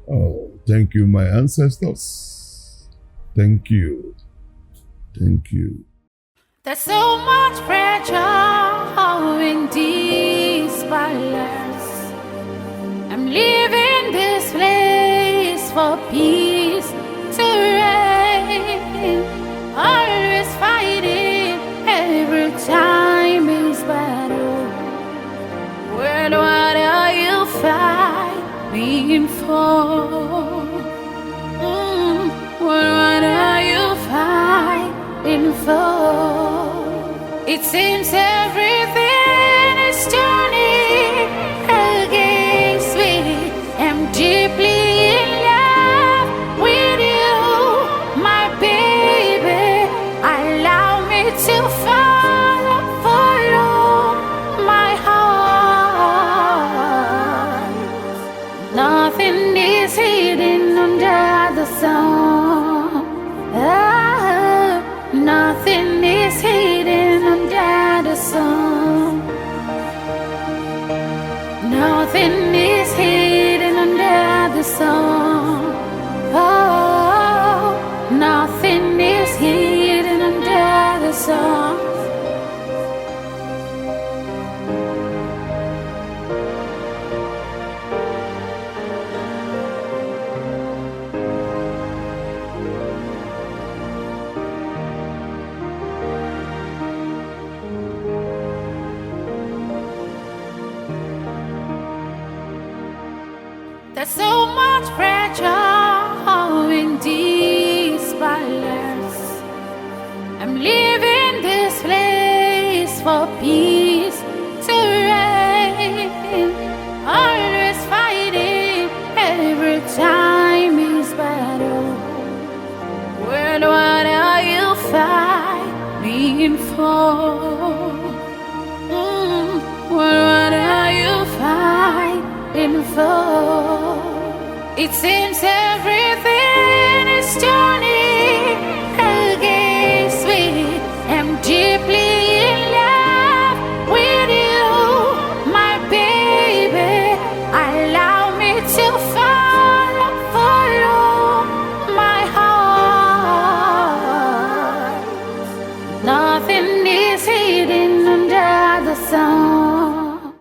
S6: Oh, thank you, my ancestors. Thank you. Thank you.
S12: There's so much pressure in these palace. I'm leaving this place for peace to reign. Always fighting every time is battle. When what are you fighting for? What are you fighting for? It seems everything is turning against me. I'm deeply in love with you, my baby. Allow me to follow my heart. Nothing is hidden under the sun. Nothing is hidden under the sun. There's so much pressure in this palace. I'm leaving this place for peace to reign. Always fighting every time is battle. What are you fighting for? What are you fighting for? It seems every